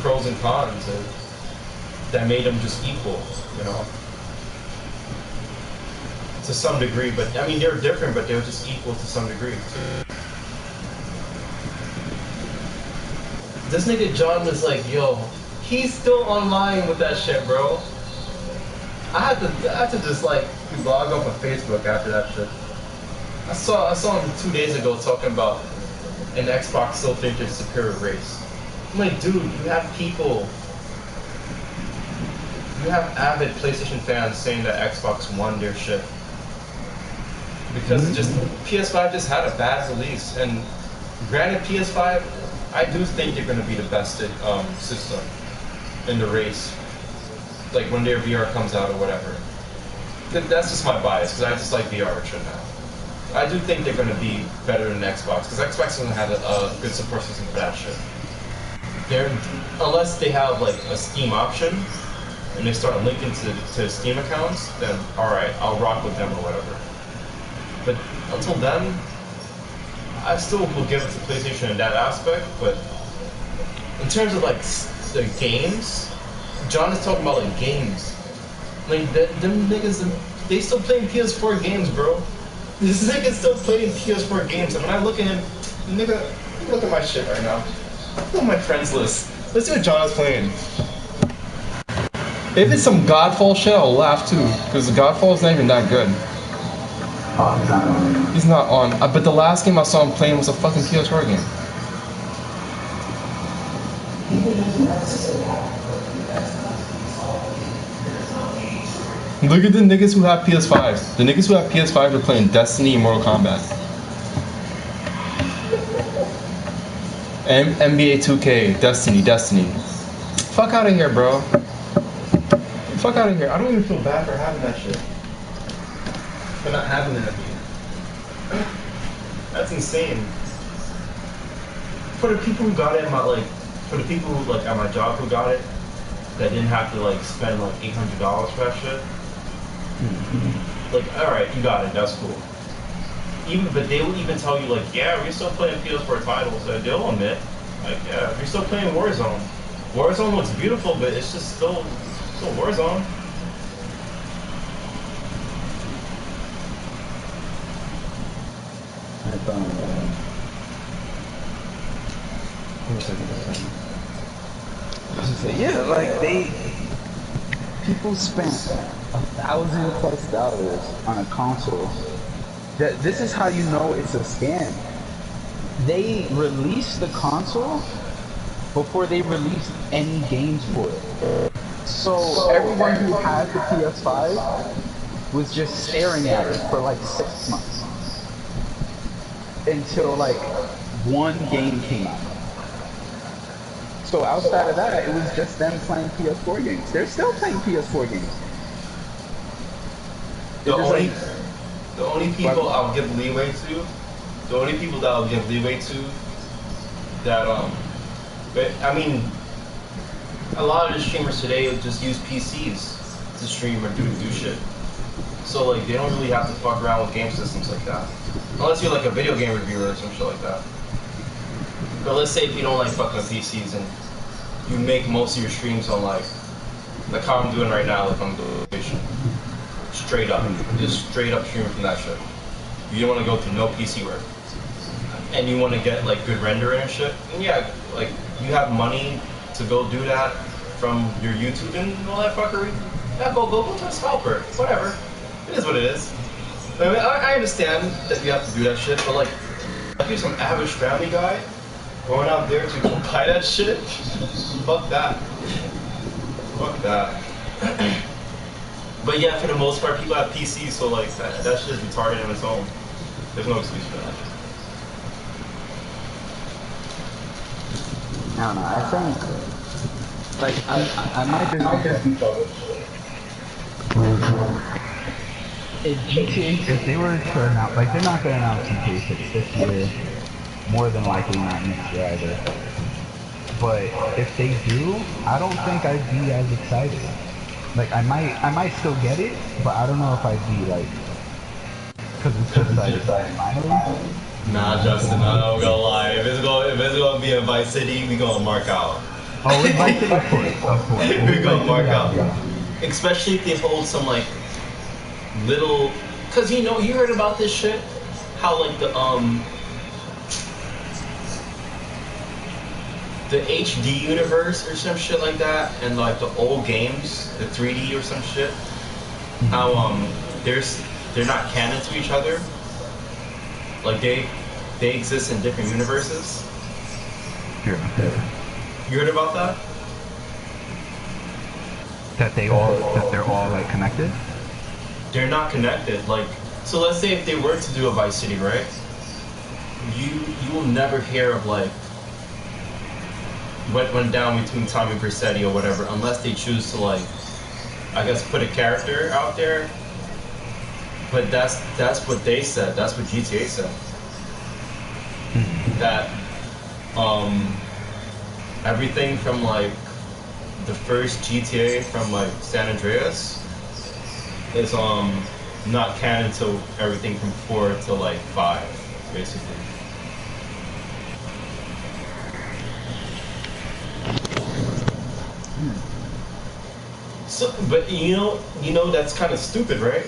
pros and cons, and that made them just equal, you know, to some degree. But I mean, they were different, but they were just equal to some degree. This nigga John was like, yo, he's still online with that shit, bro. I had to just like log off of Facebook after that shit. I saw him 2 days ago talking about an Xbox still think they're superior race. I'm like, dude, you have avid PlayStation fans saying that Xbox won their shit. Because PS5 just had a bad release, and granted PS5, I do think they're going to be the best system in the race, like when their VR comes out or whatever. That's just my bias, because I just like VR richer now. I do think they're going to be better than Xbox, because Xbox doesn't have a good support system for that shit. Unless they have like a Steam option, and they start linking to Steam accounts, then alright, I'll rock with them or whatever. But until then, I still will give it to PlayStation in that aspect, but in terms of like the games, John is talking about like games. Like them niggas, they still playing PS4 games, bro. This nigga's still playing PS4 games. And when I look at him, nigga, look at my shit right now. Look at my friends list. Let's see what John is playing. If it's some Godfall shit, I'll laugh too, because Godfall is not even that good. Oh, he's not on. He's not on. But the last game I saw him playing was a fucking PS4 game. Look at the niggas who have PS5s. The niggas who have PS5s are playing Destiny and Mortal Kombat. NBA 2K, Destiny. Fuck out of here, bro. Fuck out of here. I don't even feel bad for having that shit. For not having that. That's insane. for the people who got it, for the people who like at my job who got it, that didn't have to like spend like $800 for that shit. Like, all right, you got it, that's cool. But they would even tell you like, yeah, we're still playing PS4 titles. They'll admit, like, yeah, we're still playing Warzone. Warzone looks beautiful, but it's just still Warzone. Yeah, like people spent $1,000+ on a console. This is how you know it's a scam. They released the console before they released any games for it. So everyone who had the PS5 was just staring at it for like 6 months. Until like one game came out. So outside of that, it was just them playing PS4 games. They're still playing PS4 games. The only people I'll give leeway to, that I mean, a lot of the streamers today just use PCs to stream or do shit. So like they don't really have to fuck around with game systems like that. Unless you're like a video game reviewer or some shit like that. But let's say if you don't like fucking with PCs and you make most of your streams on like how I'm doing right now, like on PlayStation. Straight up. Just straight up streaming from that shit. You don't want to go through no PC work. And you want to get like good rendering and shit. And yeah, like you have money to go do that from your YouTube and all that fuckery. Yeah, go to a scalper. Whatever. It is what it is. I mean, I understand that you have to do that shit, but like, if you're some average family guy going out there to go buy that shit, fuck that. Fuck that. But yeah, for the most part, people have PCs, so like that shit is retarded on its own. There's no excuse for that. I don't know. I think like I might just if GTA, if they were to announce, like they're not going to announce GTA 6 this year, more than likely not next year either. But if they do, I don't think I'd be as excited. Like I might still get it, but I don't know if I'd be like, because it's just like finally. Nah, Justin, I'm not gonna lie. If it's gonna be a Vice City, we gonna mark out. Oh, it's Vice City, of course. We gonna mark out. Especially if they hold some like little, cause you heard about this shit, how like the HD universe or some shit like that, and like the old games, the 3D or some shit, how they're not canon to each other. Like they exist in different universes. Yeah. You heard about that? That they're all like connected? They're not connected. Like, so let's say if they were to do a Vice City, right? You will never hear of like what went down between Tommy Vercetti or whatever, unless they choose to like, I guess, put a character out there. But that's what they said. That's what GTA said. That everything from like the first GTA from like San Andreas is not canon to everything from 4 to like 5, basically. So, but you know that's kind of stupid, right?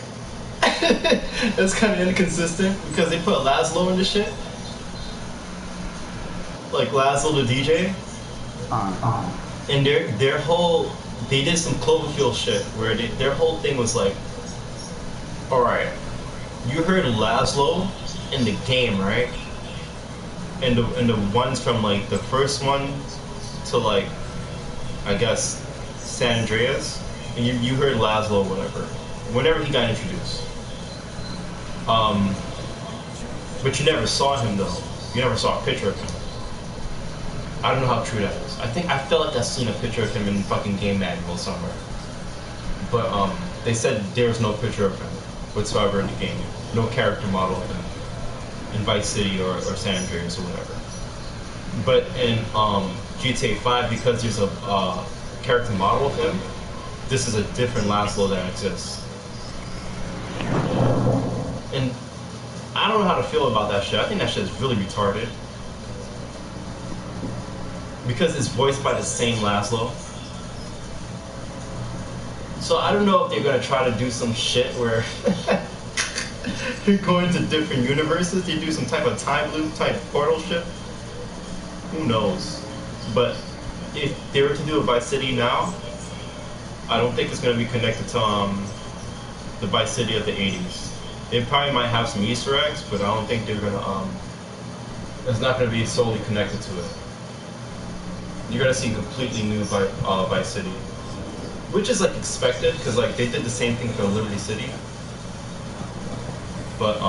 That's kind of inconsistent because they put Laszlo in the shit, like Laszlo the DJ, and their whole, they did some Cloverfield shit where their whole thing was like, all right, you heard Laszlo in the game, right? And the ones from like the first one to like, I guess, San Andreas, and you heard Laszlo whenever he got introduced. But you never saw him though. You never saw a picture of him. I don't know how true that is. I felt like I seen a picture of him in fucking game manual somewhere. But they said there was no picture of him whatsoever in the game. No character model of him in Vice City or San Andreas or whatever. But in GTA 5, because there's a character model of him, this is a different Laszlo that exists. And I don't know how to feel about that shit. I think that shit is really retarded. Because it's voiced by the same Laszlo. So I don't know if they're gonna try to do some shit where you're going to different universes. They do some type of time loop type portal shit. Who knows? But if they were to do a Vice City now, I don't think it's gonna be connected to the Vice City of the 80s. They probably might have some Easter eggs, but I don't think they're gonna it's not gonna be solely connected to it. You're gonna see completely new Vice City. Which is like expected, because like they did the same thing for Liberty City. But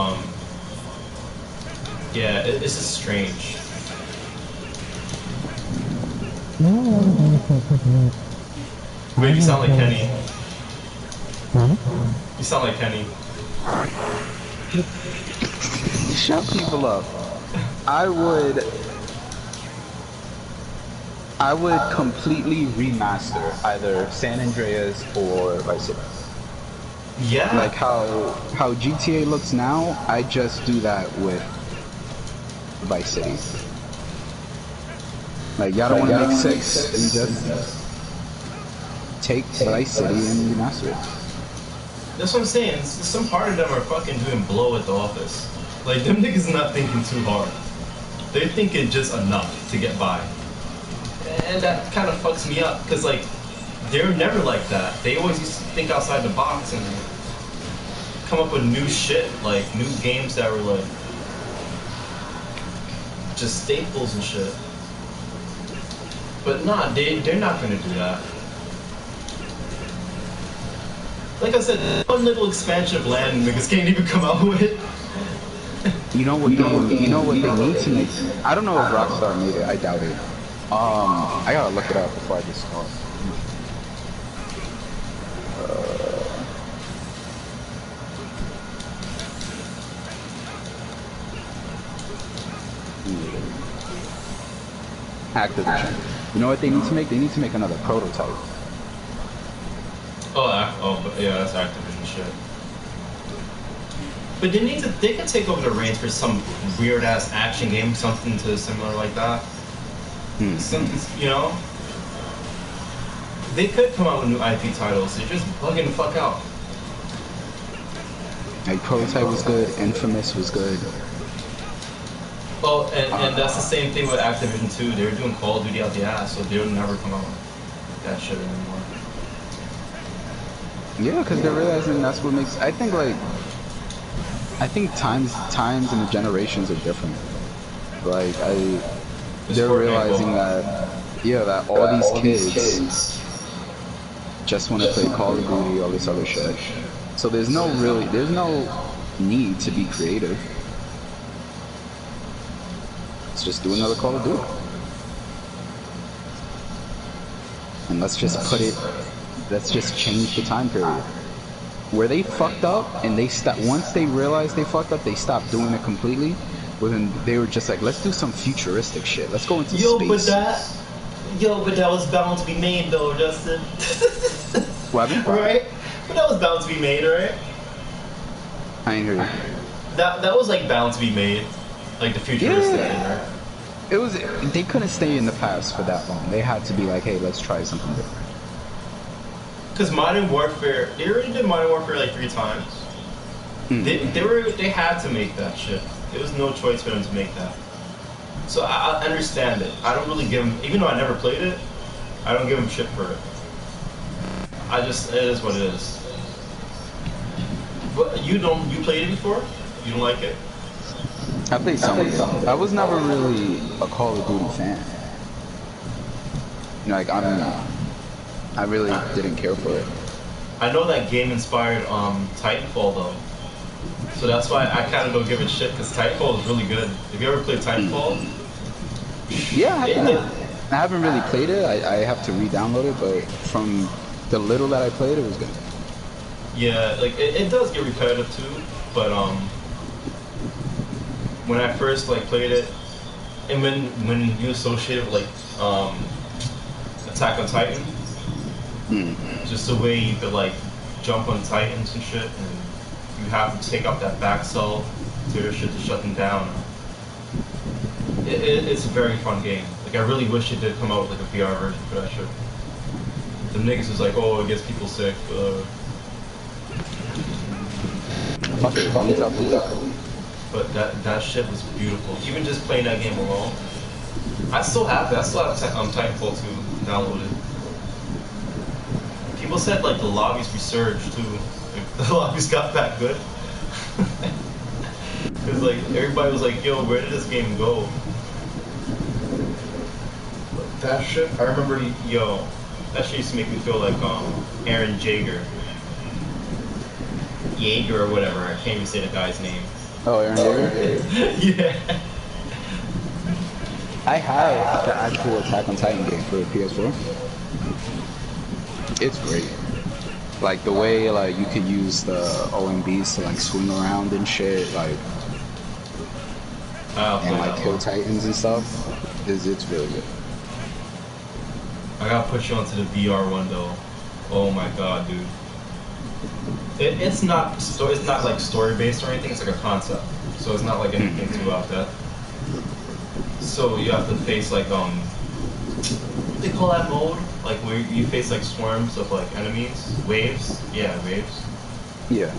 yeah, it's just strange. Wait, you sound like Kenny. You sound like Kenny. Shut people up. I would completely remaster either San Andreas or Vice City. Yeah. Like how GTA looks now, I just do that with Vice City. Like y'all don't want to make 6 and just take Vice City and remaster it. That's what I'm saying. Some part of them are fucking doing blow at the office. Like them niggas not thinking too hard. They're thinking just enough to get by. And that kind of fucks me up, because like they're never like that. They always used to think outside the box and come up with new shit, like new games that were like just staples and shit. But nah, they're not gonna do that. Like I said, one little expansion of land niggas can't even come out with. You know what they need to make? I don't know if Rockstar made it. I doubt it. I gotta look it up before I get started. Activision. You know what they need to make? They need to make another prototype. But yeah, that's Activision shit. But they could take over the reins for some weird ass action game, something to similar like that. Something, you know, they could come out with new IP titles. They're just bugging the fuck out. Like Prototype was good, Infamous was good. Oh, and that's the same thing with Activision too. They were doing Call of Duty out the ass, so they'll never come out with that shit anymore. Yeah, because they're realizing that's what makes. I think times and the generations are different. Like they're realizing that all these kids just want to play Call of Duty, all this other shit. So there's no need to be creative. Let's just do another Call of Duty. And let's just change the time period. Where they fucked up and once they realized they fucked up, they stopped doing it completely. Well, then they were just like, let's do some futuristic shit. Let's go into space. But that was bound to be made though, Justin. What happened? Right? But that was bound to be made, right? I ain't hear you. That was like bound to be made. Like the futuristic thing, right? It was. They couldn't stay in the past for that long. They had to be like, hey, let's try something different. Because Modern Warfare, they already did Modern Warfare like 3 times. They had to make that shit. There was no choice for them to make that. So I understand it. I don't really give them, even though I never played it, I don't give them shit for it. It is what it is. But you played it before? You don't like it? I played some of it. I was never really a Call of Duty fan. Like, I don't know. I really didn't care for it. I know that game inspired Titanfall though. So that's why I kind of don't give it shit, because Titanfall is really good. Have you ever played Titanfall? Yeah, I haven't really played it. I have to re-download it, but from the little that I played, it was good. Yeah, like it does get repetitive too, but when I first like played it, And when you associate it with like Attack on Titan, just the way you could like jump on Titans and shit, and you have to take out that back cell to your shit to shut them down. It's a very fun game. Like I really wish it did come out with like a VR version for that shit. The niggas was like, oh, it gets people sick. But that shit was beautiful. Even just playing that game alone. I still have it. I still have Titanfall 2 downloaded. People said like the lobbies resurged too. Like, the lobbies got that good. Cause like everybody was like, yo, where did this game go? But that shit, I remember, yo, that shit used to make me feel like Aaron Jaeger or whatever. I can't even say the guy's name. Oh, Aaron Jaeger? Yeah. I have the actual Attack on Titan game for the PS4. It's great. Like the way like you could use the OMBs to like swing around and shit, like and like kill Titans and stuff. It's really good. I gotta put you onto the VR one though. Oh my god, dude. It's not like story based or anything. It's like a concept. So it's not like anything too out there. So you have to face like what do they call that mode? Like where you face like swarms of like enemies, waves. Yeah, waves. Yeah.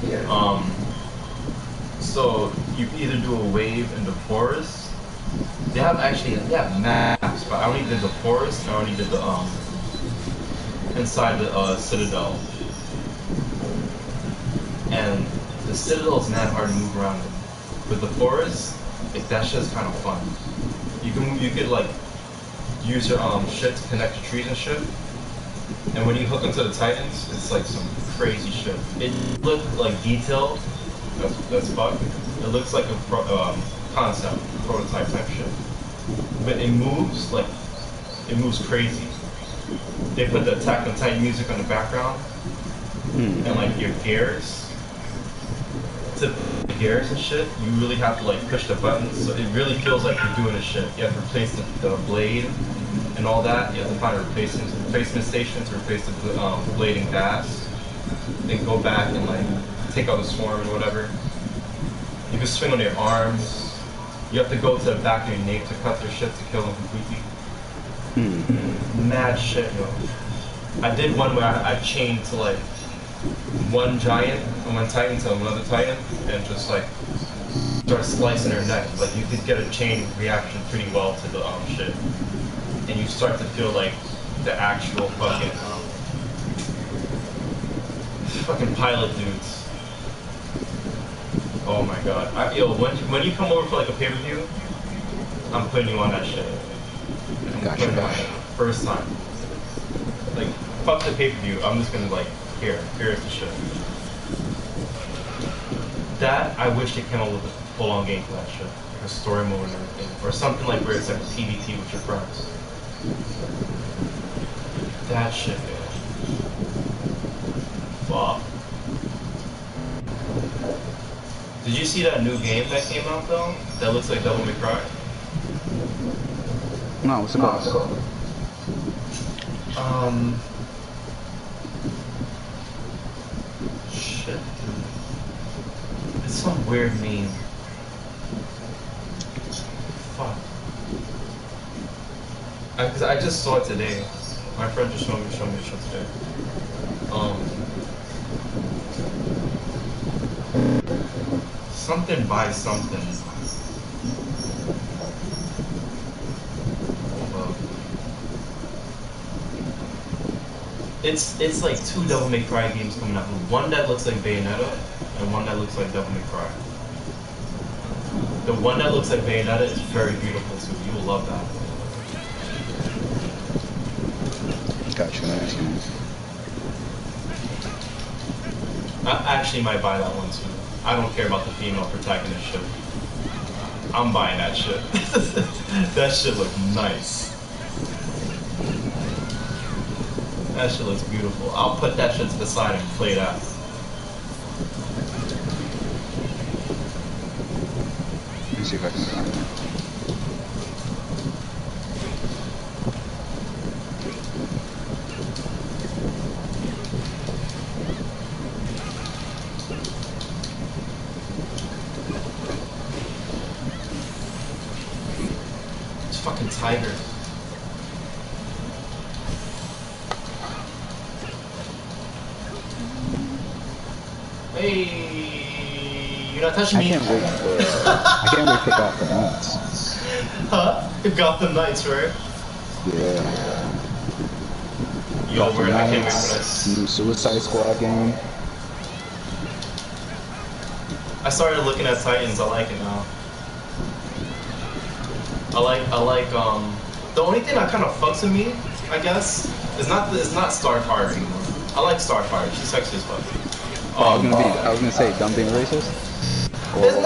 So you can either do a wave in the forest. They have maps, but I only did the forest. And I only did the inside the citadel. And the citadel is not hard to move around in. With the forest, that shit's kind of fun. You could like use your shit to connect to trees and shit. And when you hook into the Titans, it's like some crazy shit. It looked like detailed. That's fuck. It looks like a concept, prototype type shit. But it moves crazy. They put the Attack on Titan music on the background, and like your gears. To the gears and shit, you really have to like push the buttons. So it really feels like you're doing a shit. You have to replace the blade and all that. You have to find a replacement station to replace the blade and gas. Then go back and like take out the swarm and whatever. You can swing on their arms. You have to go to the back of your nape to cut their shit to kill them completely. Mad shit, yo. I did one where I chained to like one giant and one titan to another titan and just like start slicing their neck. Like you could get a chain reaction pretty well to the shit. And you start to feel like the actual fucking pilot dudes. Oh my god. Yo, when you come over for like a pay-per-view, I'm putting you on that shit. Gotcha. First time. Like, fuck the pay-per-view, I'm just gonna like, here's the shit. That, I wish they came out with a full-on game for that shit. Like a story mode and everything. Or something like where it's like a PvP with your friends. That shit, yo. Fuck. Did you see that new game that came out though? That looks like Devil May Cry? No, what's it called? Shit. It's some weird name. Fuck. Cause I just saw it today. My friend just showed me the shit today. Something by something. It's like two Devil May Cry games coming out. One that looks like Bayonetta and one that looks like Devil May Cry. The one that looks like Bayonetta is very beautiful too. You will love that. Gotcha. I actually might buy that one too. I don't care about the female protagonist shit. I'm buying that shit. That shit looks nice. That shit looks beautiful. I'll put that shit to the side and play that. Let me see if I can find tiger. Hey, you're not touching me. I can't wait for Gotham Knights. Huh? Gotham Knights, right? Yeah. Yo, I can't wait for that. New Suicide Squad game. I started looking at Titans. I like it now. I like the only thing that kind of fucks with me, I guess, is not Starfire anymore. I like Starfire. She's sexy as fuck. I was gonna say dumb being racist. It's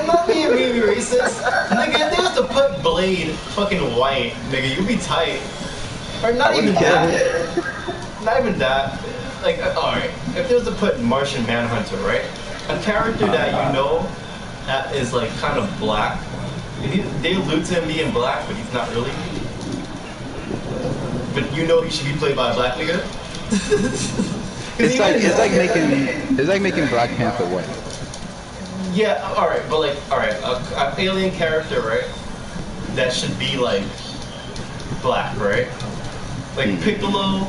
not being really racist. Nigga, if they was to put Blade fucking white, nigga, you'd be tight. Or not even that. Not even that. Like, alright, if they was to put Martian Manhunter, right? A character that you know that is like kind of black. They allude to him being black, but he's not really. But you know he should be played by a black nigga. It's like making Black Panther white. Yeah, alright, but like, alright, an alien character, right? That should be like black, right? Like Piccolo,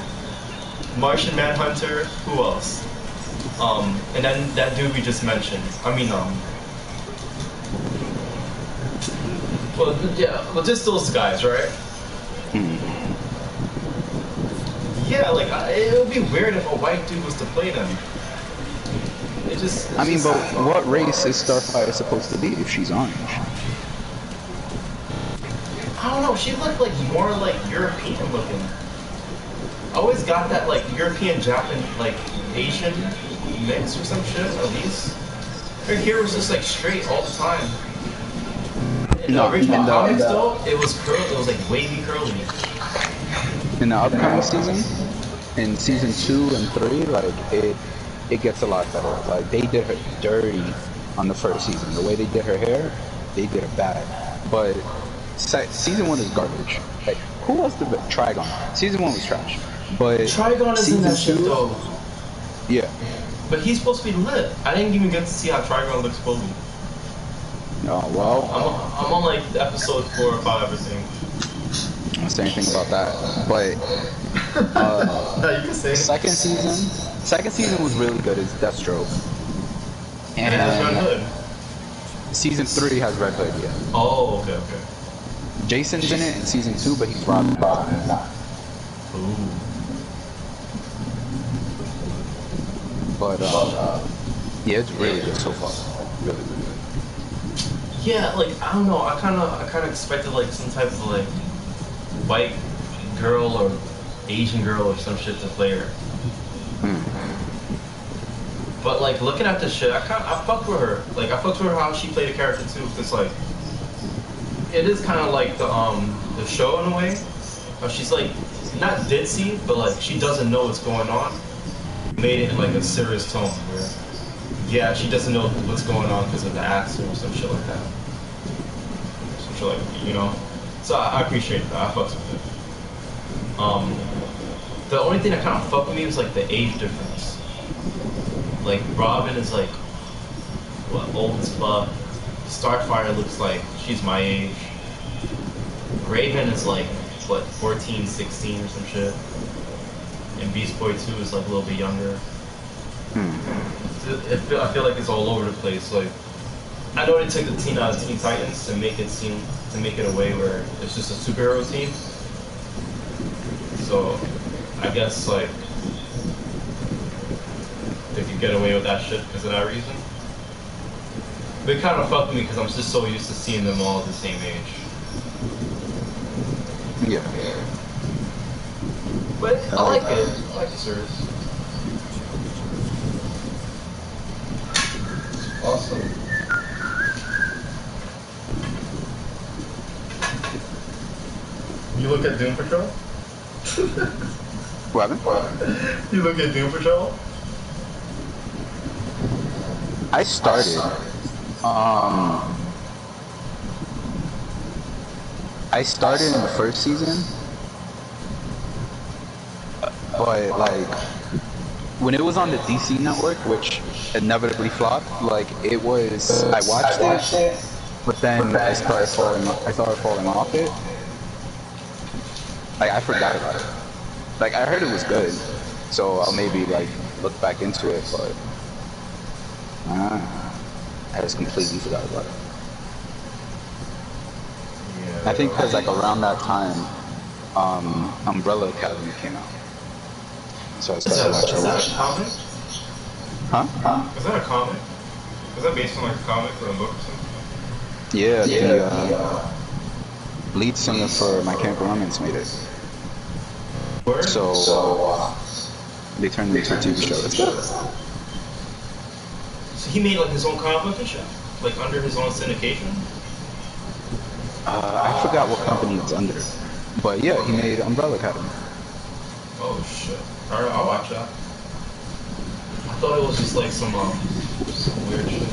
Martian Manhunter, who else? And then that dude we just mentioned. I mean, well, yeah, well, just those guys, right? Yeah, like, it would be weird if a white dude was to play them. But what race is Starfire supposed to be if she's orange? I don't know, she looked like more like European looking. I always got that like European, Japan, like Asian mix or some shit, at least. Her hair was just like straight all the time. In the original comics though, it was it was like wavy curly. In the upcoming season, in season 2 and 3, like it gets a lot better. Like they did her dirty on the first season. The way they did her hair, they did it bad. But season 1 is garbage. Like who was the Trigon? Season 1 was trash. But Trigon is in that shit though. Yeah. But he's supposed to be lit. I didn't even get to see how Trigon looks fully. Oh well. I'm on like episode 4 or 5, I think. I don't say anything about that. But you can say second season was really good. It's Deathstroke. And it has Red Hood. Season 3 has Red Hood, yeah. Oh, okay. Jason's in it in season 2, but he's Robin. Ooh. But yeah, it's really good so far. Really good. Yeah, like I don't know. I kind of expected like some type of like white girl or Asian girl or some shit to play her. But like looking at this shit, I fucked with her. Like I fucked with her how she played a character too. Cause like it is kind of like the show in a way. She's like not ditzy, but like she doesn't know what's going on. Made it in like a serious tone where yeah, she doesn't know what's going on because of the accent or some shit like that. Some shit like, you know. So I appreciate that. I fucks with it. The only thing that kind of fucked with me was like the age difference. Like Robin is like what, old as fuck. Starfire looks like she's my age. Raven is like what, 14, 16 or some shit. And Beast Boy 2 is like a little bit younger. I feel like it's all over the place. Like I know they took the Teen Titans to make it a way where it's just a superhero team. So I guess like they could get away with that shit because of that reason. But it kind of fucked me because I'm just so used to seeing them all the same age. Yeah. But I like it. I like the series. Awesome. You look at Doom Patrol? What happened? You look at Doom Patrol? I started. I started in the first season, but like when it was on the DC network, which inevitably flopped, like it was. I watched it, But then I started falling off it. Like I forgot about it. Like I heard it was good, so I'll maybe like look back into it, but I just completely forgot about it. Yeah. I think because like around that time, Umbrella Academy came out, so I started watching. Is that a comic? Huh? Is that a comic? Is that based on like a comic or a book or something? Yeah, the lead singer for My Chemical Romance made it. Word? So they turned it into a TV show. It's good. So he made like his own comic book and shit? Like under his own syndication? I forgot what company it's under, but yeah, he made Umbrella Academy. Oh shit. Alright, I'll watch that. I thought it was just like some weird shit.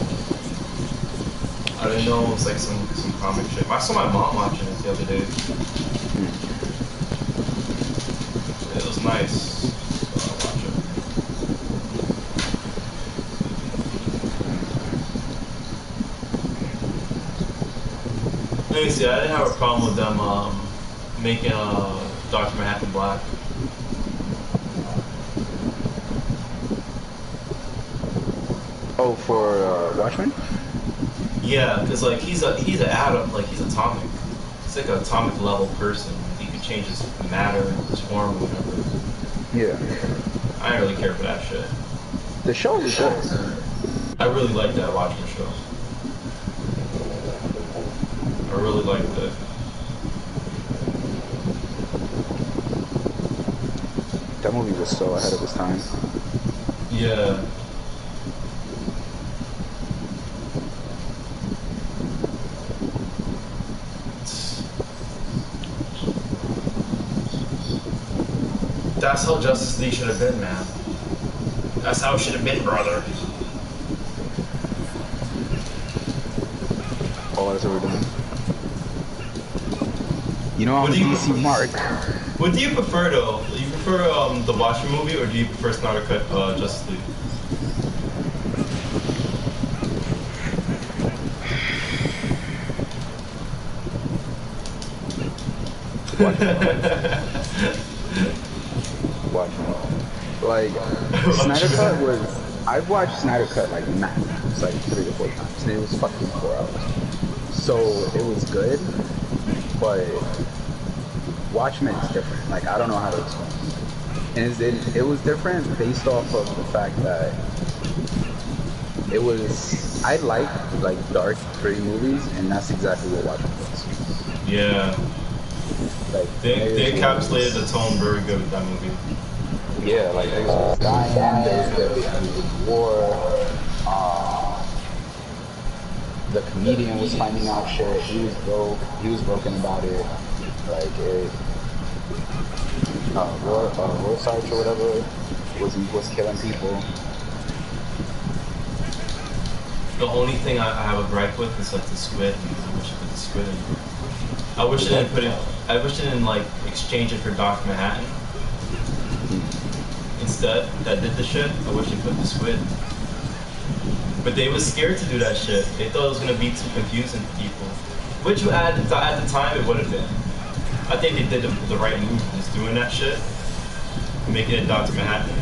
I didn't know it was like some comic shit. I saw my mom watching it the other day. It was nice. So I'll watch it. Let me see, I didn't have a problem with them making Dr. Manhattan black. Oh, for Watchmen? Yeah, because like he's an atom, like he's atomic. He's like an atomic level person. He could change his matter, his form, or whatever. Yeah. I didn't really care for that shit. The show was good. I really liked that Watchmen show. I really liked it. That movie was so ahead of its time. Yeah. That's how Justice League should have been, man. That's how it should have been, brother. All that's ever done. You know, I'm a DC Mark. What do you prefer, though? Do you prefer the Watchmen movie, or do you prefer Snyder Cut Justice League? Watchmen. Like, Snyder Cut was... I've watched Snyder Cut like max, like 3 or 4 times, and it was fucking 4 hours. So, it was good, but Watchmen is different. Like, I don't know how to explain it. And it was different based off of the fact that it was... I like dark, gritty movies, and that's exactly what Watchmen was. Yeah. Like, they encapsulated the tone very good with that movie. Yeah, like there was dying, there was war, the comedian was finding out shit, he was broken about it, like war Sarge or whatever was killing people. The only thing I have a gripe with is like the squid. I wish I put the squid in. I wish they didn't put it. I wish they didn't like exchange it for Dr. Manhattan. Instead, that did the shit. I wish they put the squid. But they was scared to do that shit. They thought it was gonna be too confusing to people. Which at the time it would have been. I think they did the right move just doing that shit, making it Dr. Manhattan.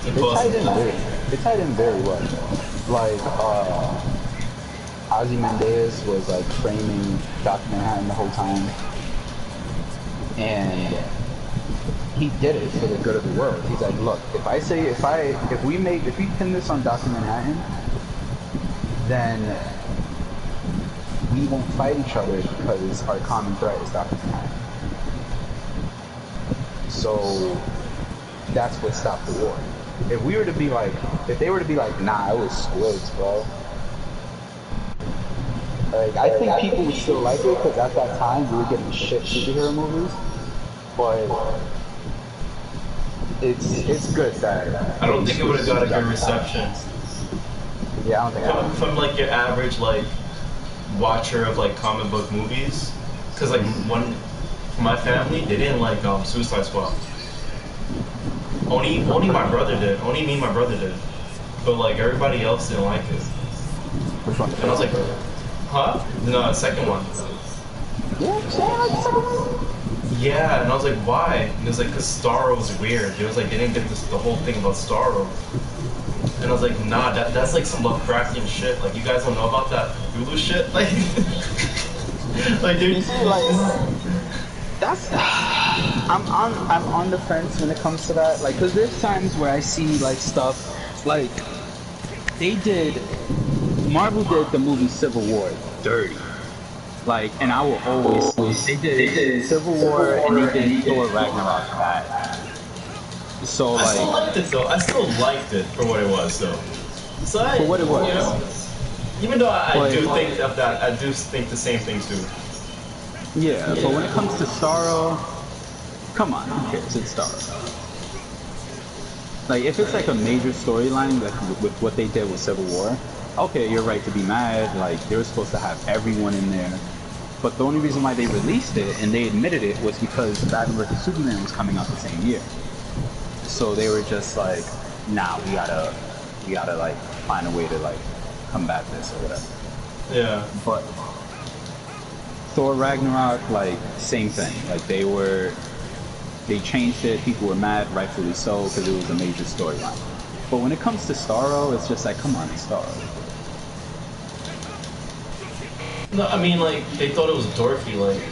It tied in very well. Like Ozymandias was like framing Dr. Manhattan the whole time, and he did it for the good of the world. He's like, look, if we pin this on Dr. Manhattan, then we won't fight each other because our common threat is Dr. Manhattan. So that's what stopped the war. If they were to be like, nah, it was squids, bro. Like, I think people would still like it because at that time we were getting shit superhero movies, but it's good that I don't think it would have got a good reception. Yeah, I don't think from like your average like watcher of like comic book movies, because like for my family they didn't like Suicide Squad. Only my brother did. Only me and my brother did. But like everybody else didn't like it. Which one? And I was like, Huh? No, second one. Yeah, I'm saying like the second one. Yeah, and I was like, why? And it was like, because Starro was weird. It was like, they didn't get the whole thing about Starro. And I was like, nah, that's like some Lovecraftian shit. Like, you guys don't know about that Hulu shit? Like, like, dude. You see, like, that's I'm on the fence when it comes to that. Like, cause there's times where I see like stuff like Marvel did the movie Civil War dirty. Like, and I will always say they did Civil War and they did Thor Ragnarok bad. So I still like, liked it though. I still liked it for what it was though. So for what it was, you know, even though I do think of that, I do think the same thing too. yeah. But when it comes to Starro, come on, who cares? It's Starro. Like, if it's like a major storyline, like with what they did with Civil War, okay, you're right to be mad. Like, they were supposed to have everyone in there. But the only reason why they released it and they admitted it was because Batman vs Superman was coming out the same year. So they were just like, nah, we gotta like find a way to like combat this or whatever. Yeah. But Thor Ragnarok, like, same thing. Like, they changed it. People were mad, rightfully so, because it was a major storyline. But when it comes to Starro, it's just like, come on, it's Starro. No, I mean, like, they thought it was dorky. Like,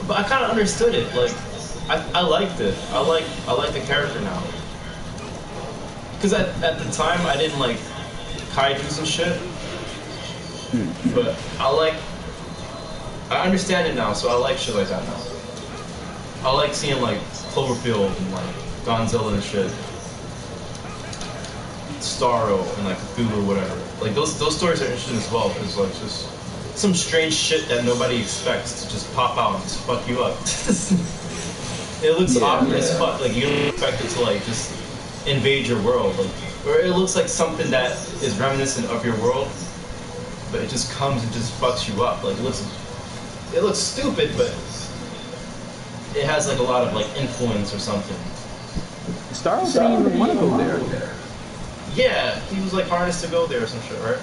but I kind of understood it. Like, I liked it. I like the character now. Because at the time, I didn't like kaijus and shit. But I understand it now, so I like shit like that now. I like seeing like Cloverfield and like Godzilla and shit, Starro and like Cthulhu or whatever. Like those stories are interesting as well, because like just some strange shit that nobody expects to just pop out and just fuck you up. It looks awkward as fuck. Like you don't expect it to like just invade your world, like, or it looks like something that is reminiscent of your world, but it just comes and just fucks you up. Like it looks stupid, but it has like a lot of like influence or something. Starro didn't even want to go there. Yeah, he was like harnessed to go there or some shit, right?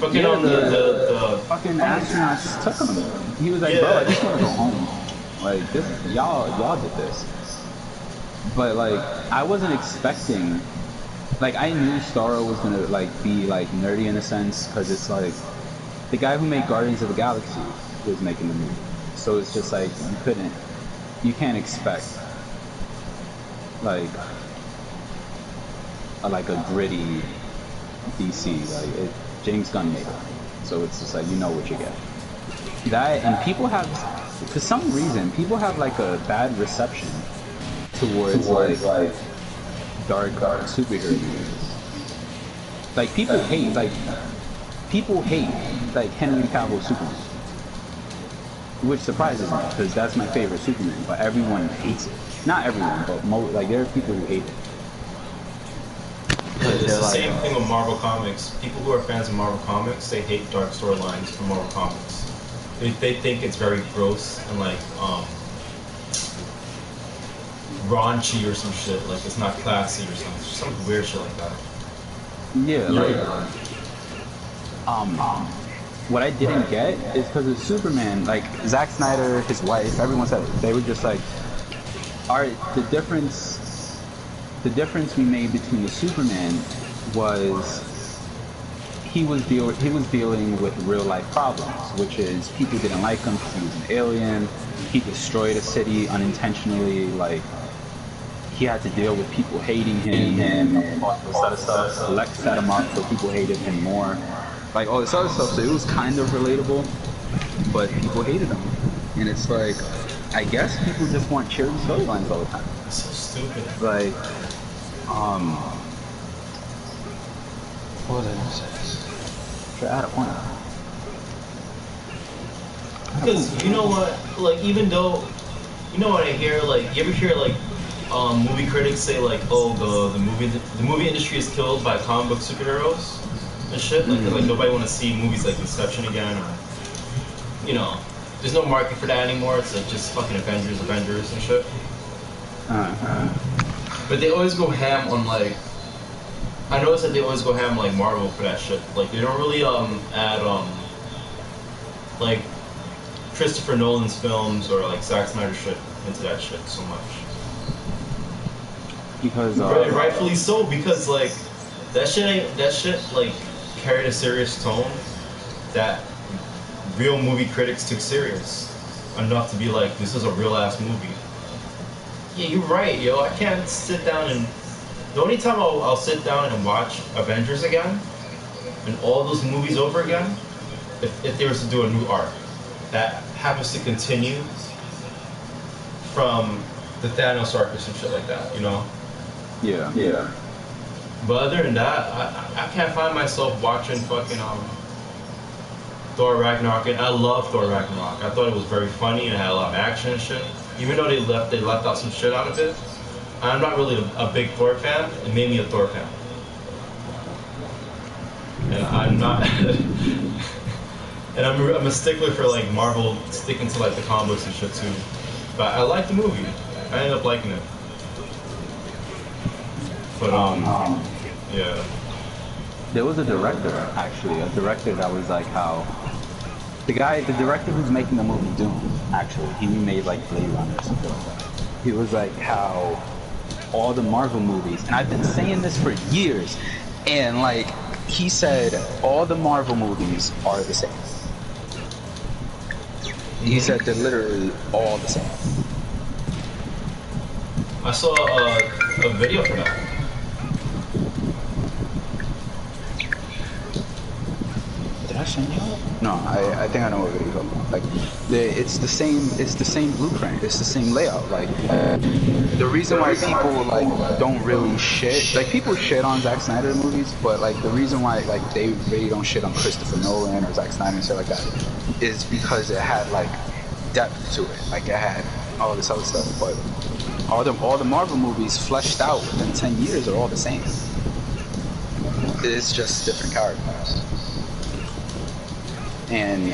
Fucking Yeah, on the fucking astronauts took him. He was like, bro, I just want to go home. Like, this, y'all did this. But like, I wasn't expecting. Like, I knew Starro was gonna like be like nerdy in a sense, because it's like the guy who made Guardians of the Galaxy was making the movie. So it's just like you can't expect like a gritty DC. Like, James Gunn made it, so it's just like, you know what you get. That, and people have, for some reason, people have like a bad reception towards like dark superhero movies. Like, people hate like Henry Cavill Superman, which surprises me, because that's my favorite Superman. But everyone hates it. Not everyone, but like there are people who hate it. It's the same thing with Marvel Comics. People who are fans of Marvel Comics, they hate dark storylines from Marvel Comics. They think it's very gross and like raunchy or some shit. Like it's not classy or something. Some weird shit like that. Yeah, like what I didn't get is because of Superman. Like Zack Snyder, his wife, everyone said it. They were just like, the difference we made between the Superman was he was dealing with real life problems, which is people didn't like him because he was an alien. He destroyed a city unintentionally. Like, he had to deal with people hating him and all this other stuff. Lex set him up so people hated him more. Like all this other stuff. So it was kind of relatable, but people hated him. And it's like, I guess people just want cheery storylines all the time. It's so stupid. Like, what was I gonna say? Sure, I had a point. Because you know what, like even though, you know what I hear, like you ever hear like movie critics say like, oh the movie industry is killed by comic book superheroes and shit. Like, like nobody want to see movies like Inception again, or you know, there's no market for that anymore. It's like just fucking Avengers and shit. But they always go ham on like I noticed that they always go ham like Marvel for that shit. Like they don't really add like Christopher Nolan's films or like Zack Snyder shit into that shit so much. Because rightfully so, because like that shit like carried a serious tone that real movie critics took serious enough to be like, this is a real ass movie. Yeah, you're right, yo. I can't sit down and the only time I'll sit down and watch Avengers again and all those movies over again if they were to do a new arc that happens to continue from the Thanos arc or some shit like that, you know? Yeah. But other than that, I can't find myself watching fucking Thor Ragnarok. And I love Thor Ragnarok. I thought it was very funny and had a lot of action and shit. Even though they left out some shit out of it. I'm not really a big Thor fan. It made me a Thor fan. And I'm not. And I'm a stickler for like Marvel sticking to like the comic books and shit too. But I like the movie. I ended up liking it. But yeah. There was a director that was like how the director who's making the movie Doom, actually, he made like Blade Runner or something like that. He was like how all the Marvel movies, and I've been saying this for years, and like he said all the Marvel movies are the same. He said they're literally all the same. I saw a video for that. Did I send you? No, I think I know what video you're talking about. Like, it's the same blueprint. It's the same layout. Like, the reason why people like don't really shit, like people shit on Zack Snyder movies, but like the reason why like they really don't shit on Christopher Nolan or Zack Snyder and shit like that is because it had like depth to it. Like it had all this other stuff, but all the Marvel movies fleshed out within 10 years are all the same. It's just different characters. And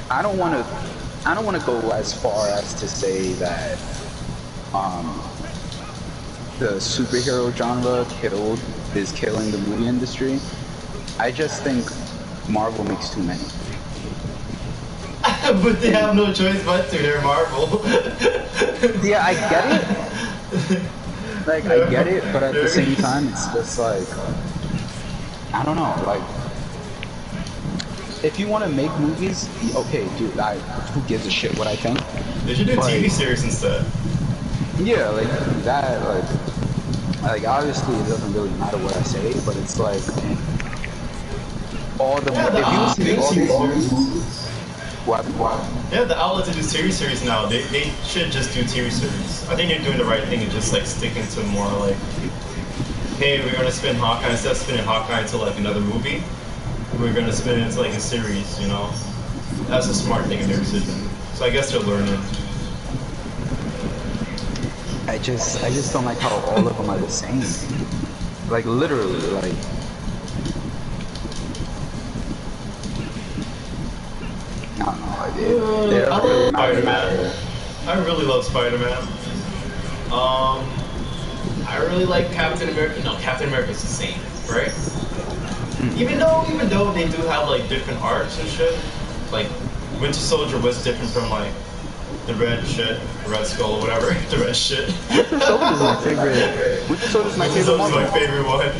I don't want to go as far as to say that the superhero genre is killing the movie industry. I just think Marvel makes too many. But they have no choice but to. They're Marvel. Yeah, I get it. Like, I get it, but at the same time, it's just like, I don't know, like, if you want to make movies, okay, dude, who gives a shit what I think? They should do TV series instead. Yeah, like, that, like, obviously it doesn't really matter what I say, but it's like, all the, if you see all these movies, what? Yeah, the outlets that do TV series now, they should just do TV series. I think they're doing the right thing and just like sticking to more like, hey, we're gonna spin Hawkeye instead of spinning Hawkeye into like another movie. We're gonna spin it into like a series, you know. That's a smart thing in their decision. So I guess they're learning. I just don't like how all of them are the same. Like literally, like. I don't know. I love Spider-Man. I really love Spider-Man. I really like Captain America. No, Captain America's the same, right? Even though they do have like different arts and shit. Like Winter Soldier was different from like the Red Skull or whatever. The red shit. Winter Soldier's my favorite. Winter Soldier's my favorite one.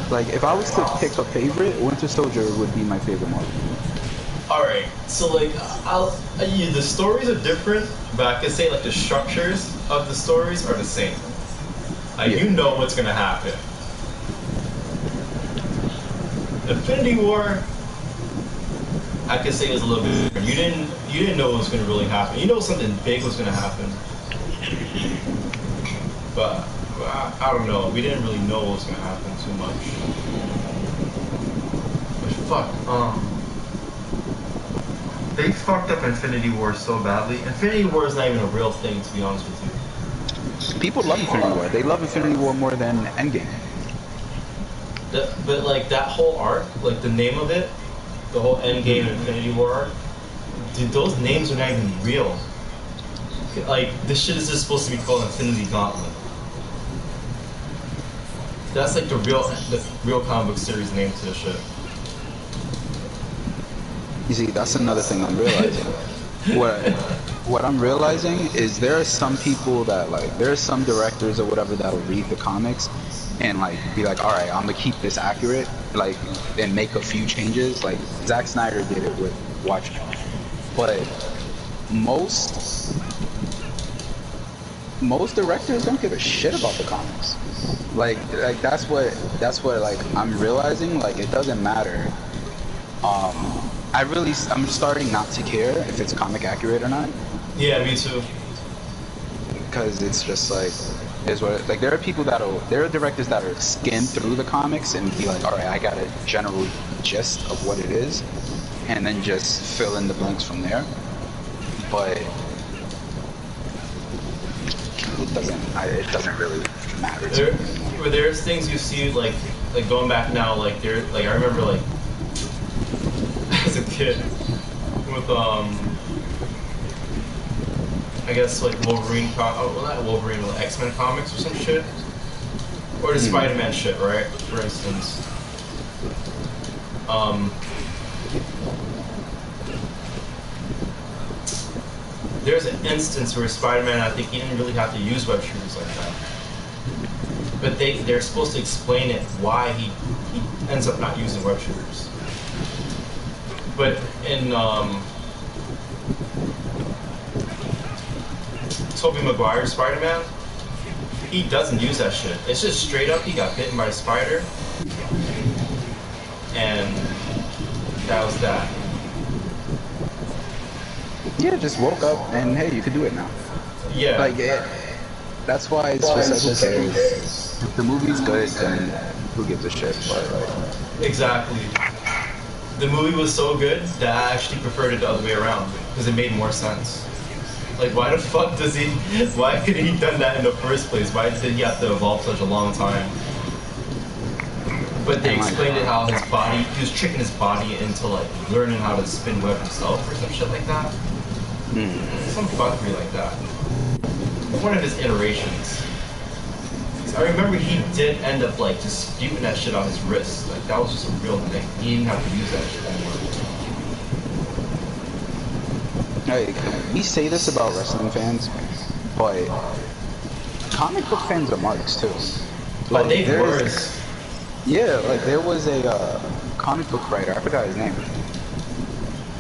Like, if I was to pick a favorite, Winter Soldier would be my favorite Marvel. Alright, so like, the stories are different, but I can say like the structures of the stories are the same. Like, you know what's gonna happen. Infinity War, I could say it was a little bit different. You didn't know what was gonna really happen. You know something big was gonna happen. But I don't know. We didn't really know what was gonna happen too much. But fuck, they fucked up Infinity War so badly. Infinity War is not even a real thing, to be honest with you. People love Infinity War. They love Infinity War more than Endgame. But like that whole arc, like the name of it, the whole Endgame Infinity War arc, dude, those names are not even real. Like, this shit is just supposed to be called Infinity Gauntlet. That's like the real comic book series name to the shit. You see, that's another thing I'm realizing. What I'm realizing is there are some people that like there are some directors or whatever that'll read the comics and like be like, all right, I'm gonna keep this accurate, like, and make a few changes. Like Zack Snyder did it with Watchmen, but most directors don't give a shit about the comics. Like that's what like I'm realizing. Like it doesn't matter. I'm starting not to care if it's comic accurate or not. Yeah, me too. Because it's just like is what like there are directors that are skim through the comics and be like, all right, I got a general gist of what it is, and then just fill in the blanks from there. But it doesn't really matter to me. There's things you see like going back now, like I remember like as a kid with I guess like Wolverine, well not Wolverine, like X-Men comics or some shit, or the Spider-Man shit, right? For instance, there's an instance where Spider-Man, I think he didn't really have to use web shooters like that, but they're supposed to explain it why he ends up not using web shooters. But in Tobey Maguire's Spider-Man, he doesn't use that shit. It's just straight up, he got bitten by a spider, and that was that. Yeah, just woke up and hey, you could do it now. Yeah. Like that's why it's just like, who cares? If the movie's good, then who gives a shit? But like, exactly. The movie was so good that I actually preferred it the other way around because it made more sense. Like, why the fuck why could he done that in the first place? Why did he have to evolve such a long time? But they explained it how his body, he was tricking his body into like learning how to spin web himself or some shit like that. Some fuckery like that. One of his iterations. I remember he did end up like just spewing that shit on his wrist. Like that was just a real thing. He didn't have to use that shit anymore. Like, we say this about wrestling fans, but comic book fans are marks too. Like, they worse. Yeah, like there was a comic book writer, I forgot his name.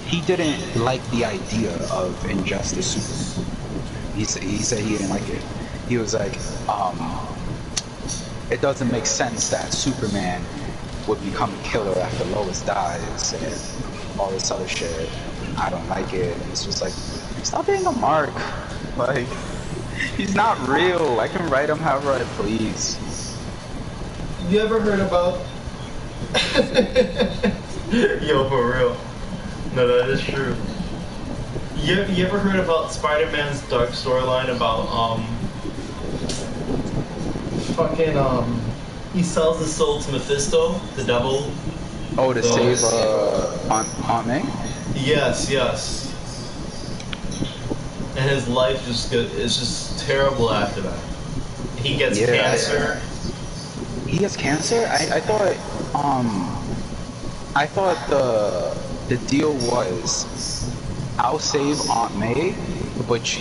He didn't like the idea of Injustice Super. He said he didn't like it. He was like, it doesn't make sense that Superman would become a killer after Lois dies and all this other shit. I don't like it. And it's just like, stop being a mark. Like, he's not real. I can write him however I please. You ever heard about... Yo, for real. No, that is true. You ever heard about Spider-Man's dark storyline about, he sells his soul to Mephisto, the devil. Oh, to save Aunt May? Yes. And his life is just terrible after that. He gets cancer. He has cancer? I thought the deal was I'll save Aunt May, but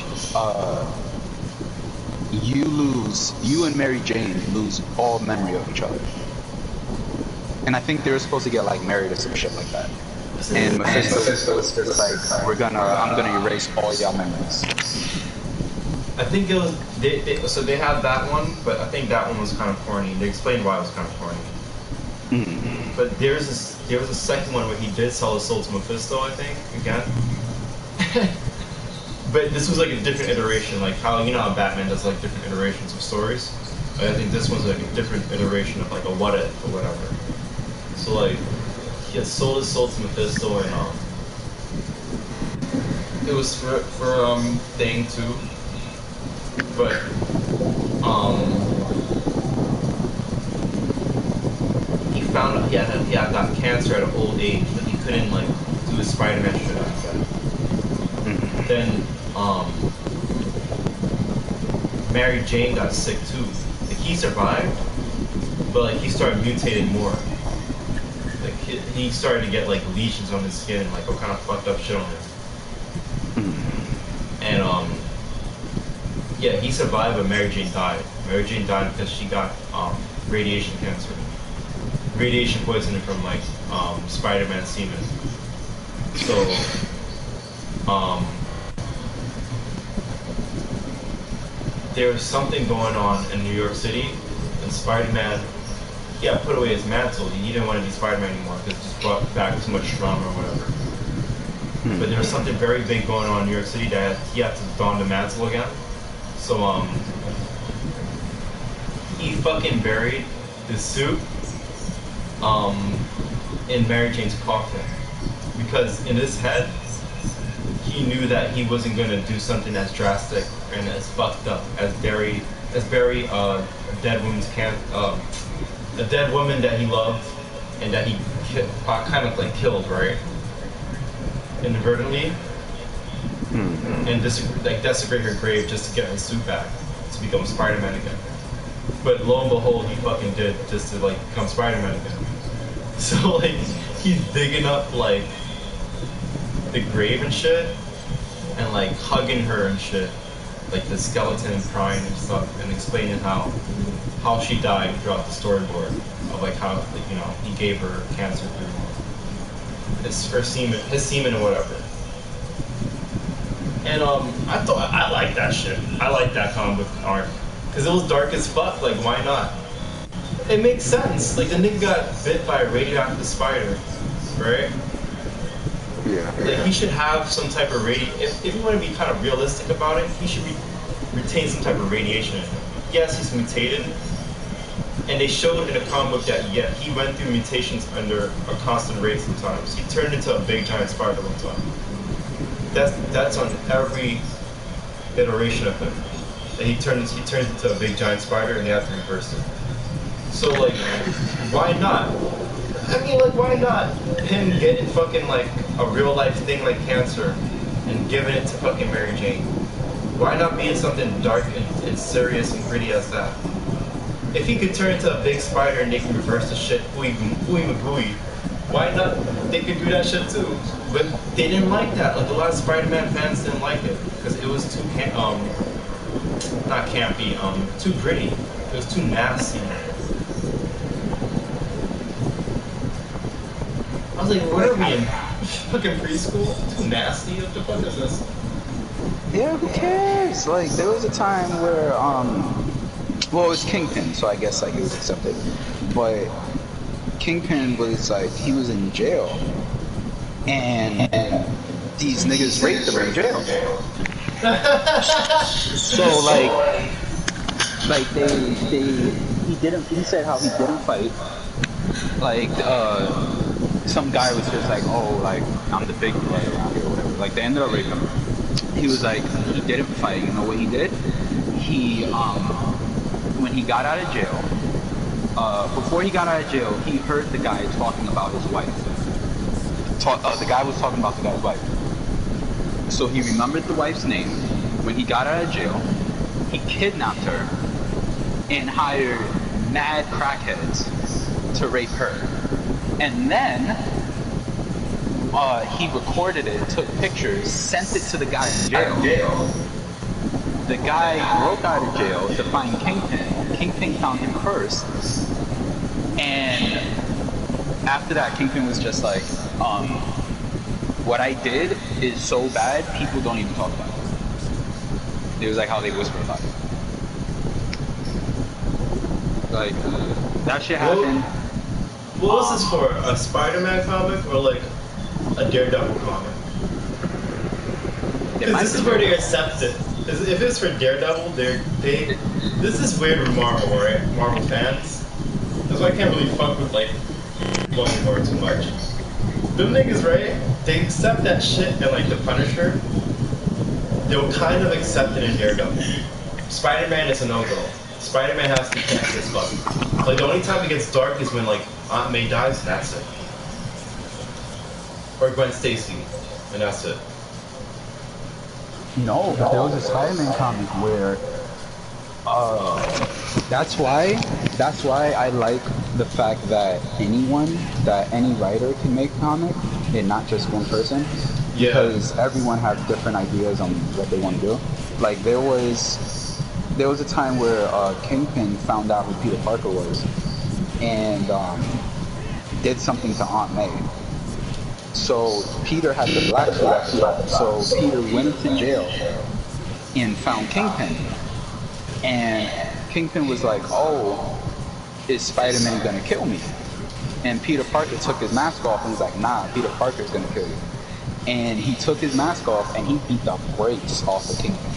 you and Mary Jane lose all memory of each other. And I think they were supposed to get like married or some shit like that. And Mephisto was just like, I'm gonna erase all y'all memories. I think it was so they had that one, but I think that one was kind of corny. They explained why it was kind of corny. Mm-hmm. But there was a second one where he did sell his soul to Mephisto, I think, again. But this was like a different iteration, like how how Batman does like different iterations of stories. I think this one's like a different iteration of like a what if or whatever. So like he had sold his soul to Mephisto, and it was for Thing too. But he found out he had got cancer at an old age, but he couldn't like do his Spider-Man shit after that. Mm-hmm. Then Mary Jane got sick too. Like he survived, but like he started mutating more. Like he started to get like lesions on his skin, like what kind of fucked up shit on him. And yeah, he survived, but Mary Jane died. Mary Jane died because she got radiation cancer, radiation poisoning from like Spider-Man semen. So there was something going on in New York City, and Spider-Man, yeah, put away his mantle. He didn't want to be Spider-Man anymore because it just brought back too much drama or whatever. But there was something very big going on in New York City that he had to don the mantle again. So he fucking buried the suit in Mary Jane's coffin, because in his head he knew that he wasn't gonna do something as drastic and as fucked up as bury a dead woman's a dead woman that he loved and that he kind of like killed, right? Inadvertently, and desecrate her grave just to get her suit back to become Spider-Man again. But lo and behold, he fucking did, just to like become Spider-Man again. So like he's digging up like the grave and shit, and like hugging her and shit, like the skeleton crying and stuff, and explaining how she died throughout the storyboard of like how, you know, he gave her cancer through his semen or whatever. And I like that shit. I like that comic book arc because it was dark as fuck. Like, why not? It makes sense. Like, the nigga got bit by a radioactive spider, right? Yeah. Like, he should have some type of if you want to be kind of realistic about it, he should retain some type of radiation in him. Yes, he's mutated, and they showed in the comic book that yeah, he went through mutations under a constant rate sometimes. He turned into a big giant spider one time. That's on every iteration of him. And he turns into a big giant spider, and they have to reverse it. So like, why not? I mean, like, why not him getting fucking like a real life thing like cancer and giving it to fucking Mary Jane? Why not be in something dark and serious and gritty as that? If he could turn into a big spider and they can reverse the shit, ooey, why not? They could do that shit too. But they didn't like that. Like, a lot of Spider-Man fans didn't like it because it was too not campy, too gritty. It was too nasty. I was like, what are we in fucking preschool? Too nasty? What the fuck is this? Yeah, who cares? Like, there was a time where, well, it was Kingpin, so I guess, like, it was accepted. But Kingpin was, like, he was in jail. And these niggas raped him in jail. So, like, he said how he didn't fight. Like, some guy was just like, oh, like, I'm the big boy around here or whatever. Like, they ended up raping him. He was like, he didn't fight. You know what he did? He, when he got out of jail, before he got out of jail, he heard the guy talking about his wife. The guy was talking about the guy's wife. So he remembered the wife's name. When he got out of jail, he kidnapped her and hired mad crackheads to rape her. And then he recorded it, took pictures, sent it to the guy in jail. The guy broke out of jail to find Kingpin. Kingpin found him first. And after that, Kingpin was just like, what I did is so bad, people don't even talk about it. It was like how they whisper about it. Like, that shit happened. What was this for? A Spider-Man comic or like a Daredevil comic? Because this is where they accept it. If it's for Daredevil, this is weird with Marvel, right? Marvel fans. That's why I can't really fuck with like War too much. Them niggas, right? They accept that shit and like the Punisher. They'll kind of accept it in Daredevil. Spider-Man is a no-go. Spider-Man has to catch this fuck. Like, the only time it gets dark is when like Aunt May dies, and that's it. Or Gwen Stacy, and that's it. No, but there was a Spider-Man comic where That's why I like the fact that any writer can make a comic and not just one person, Yeah. because everyone has different ideas on what they want to do. Like there was a time where Kingpin found out who Peter Parker was and did something to Aunt May. So Peter had the black suit at the time. So Peter went into jail and found Kingpin. And Kingpin was like, "Oh, is Spider-Man gonna kill me?" And Peter Parker took his mask off and was like, "Nah, Peter Parker's gonna kill you." And he took his mask off and he beat the brakes off of Kingpin.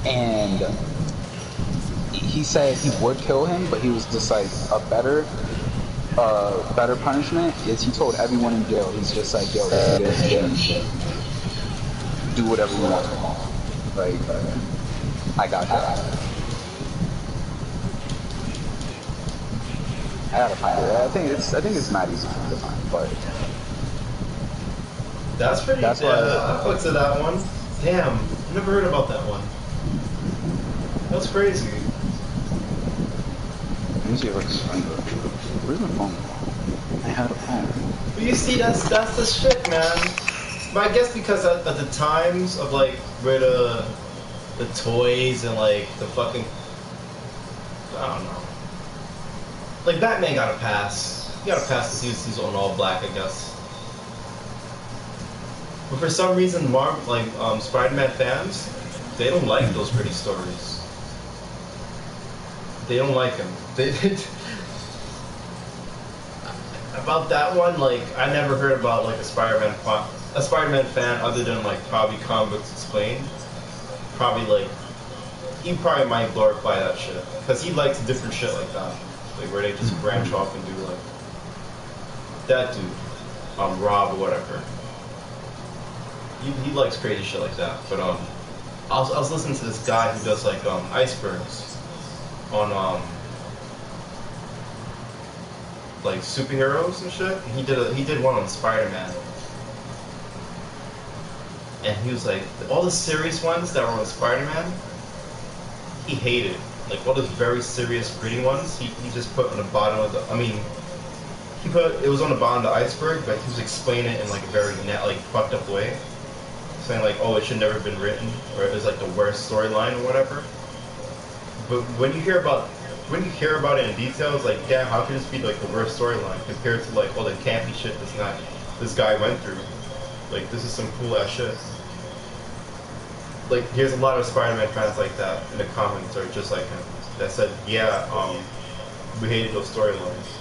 And he said he would kill him, but he was just like better punishment is he told everyone in jail, he's just like, "Yo, this is do whatever you want. Like, I got you." I gotta find it. I think it's not easy to find, but That's pretty. that's Yeah, why. I fucked to that one. Damn, never heard about that one. That's crazy. Let me see if I can find it. Where's my phone? I had a phone. But you see, that's the shit, man. But I guess because at the times of like where the toys and like the fucking, I don't know. Like Batman got a pass. He got a pass because he's on all black, I guess. But for some reason, Spider-Man fans, they don't like those pretty stories. They don't like them. About that one, like I never heard about like a Spider-Man fan other than like probably Comic Books Explained. Probably like he probably might glorify that shit because he likes different shit like that, like where they just branch off and do like that dude, Rob or whatever. He likes crazy shit like that. But I was listening to this guy who does like icebergs on like superheroes and shit. And he did one on Spider-Man, and he was like all the serious ones that were on Spider-Man, he hated. Like all those very serious, gritty ones, he just put on the bottom of the. I mean, he put it was on the bottom of the iceberg, but he was explaining it in like a very like fucked up way, saying like, oh, it should never have been written, or it was like the worst storyline or whatever. But when you hear about it in detail, it's like, damn, how can this be like the worst storyline compared to like all the campy shit this guy went through? Like this is some cool ass shit. Like here's a lot of Spider-Man fans like that in the comments are just like him that said, yeah, we hated those storylines.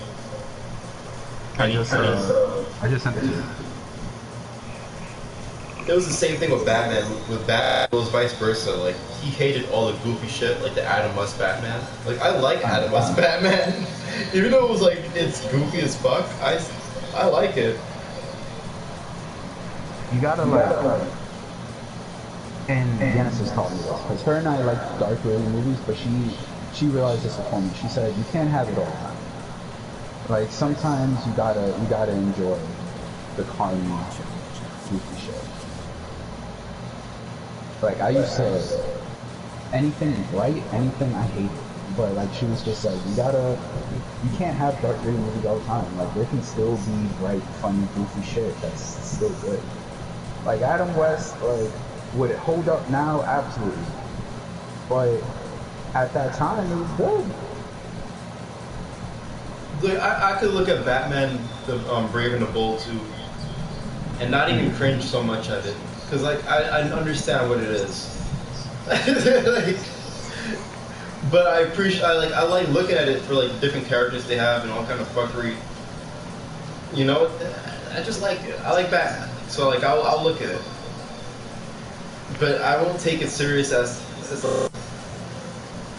I just sent it to you. It was the same thing with Batman. With Batman, it was vice versa. Like he hated all the goofy shit, like the Adam West Batman. Like I like Adam West Batman, even though it was like it's goofy as fuck. I like it. You gotta like. And Genesis taught me this, because her and I like dark early movies, but she realized this before me. She said you can't have it all the time. Like sometimes you gotta enjoy the carnage, goofy shit. Like I used to anything bright, anything I hated. But like she was just like, you can't have dark gritty movies all the time. Like there can still be bright, funny, goofy shit that's still good. Like Adam West, like would it hold up now? Absolutely. But at that time it was good. Look, I could look at Batman, the Brave and the Bold too, and not even cringe so much at it, because like I understand what it is. Like, but I appreciate I like looking at it for like the different characters they have and all kind of fuckery. You know, I just like it. I like Batman, so like I'll look at it, but I won't take it serious as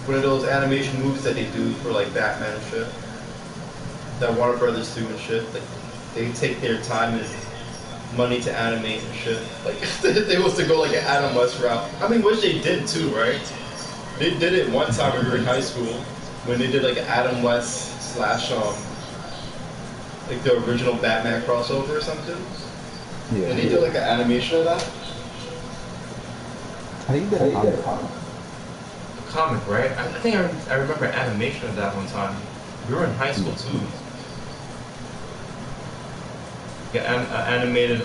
one of those animation movies that they do for like Batman and shit. That Warner Brothers do and shit. Like they take their time and money to animate and shit. Like they was to go like an Adam West route. I mean, which they did too, right? They did it one time when we were in high school when they did like an Adam West / like the original Batman crossover or something. Yeah. And they did like an animation of that. I think they did a comic, right? I think I remember animation of that one time. We were in high school too. Yeah, animated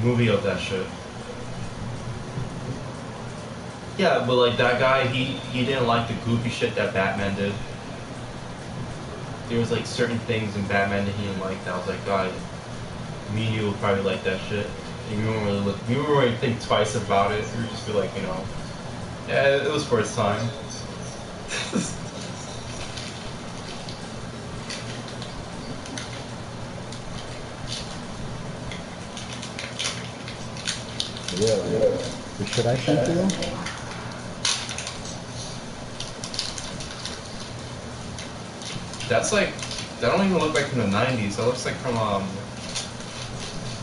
movie of that shit. Yeah, but like that guy, he didn't like the goofy shit that Batman did. There was like certain things in Batman that he didn't like. That I was like, God, me and you will probably like that shit. And you won't really you won't really think twice about it. You would just be like, you know, yeah, it was for its time. Yeah. Should I send to you? That's like, that don't even look like from the 90s. That looks like from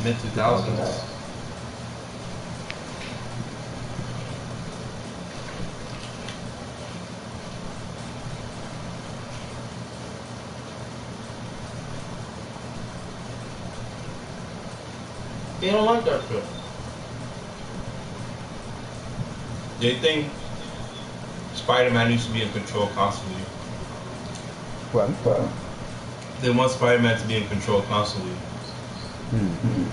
mid 2000s. They don't like that shit. They think Spider-Man needs to be in control constantly. What? They want Spider-Man to be in control constantly. Mm-hmm.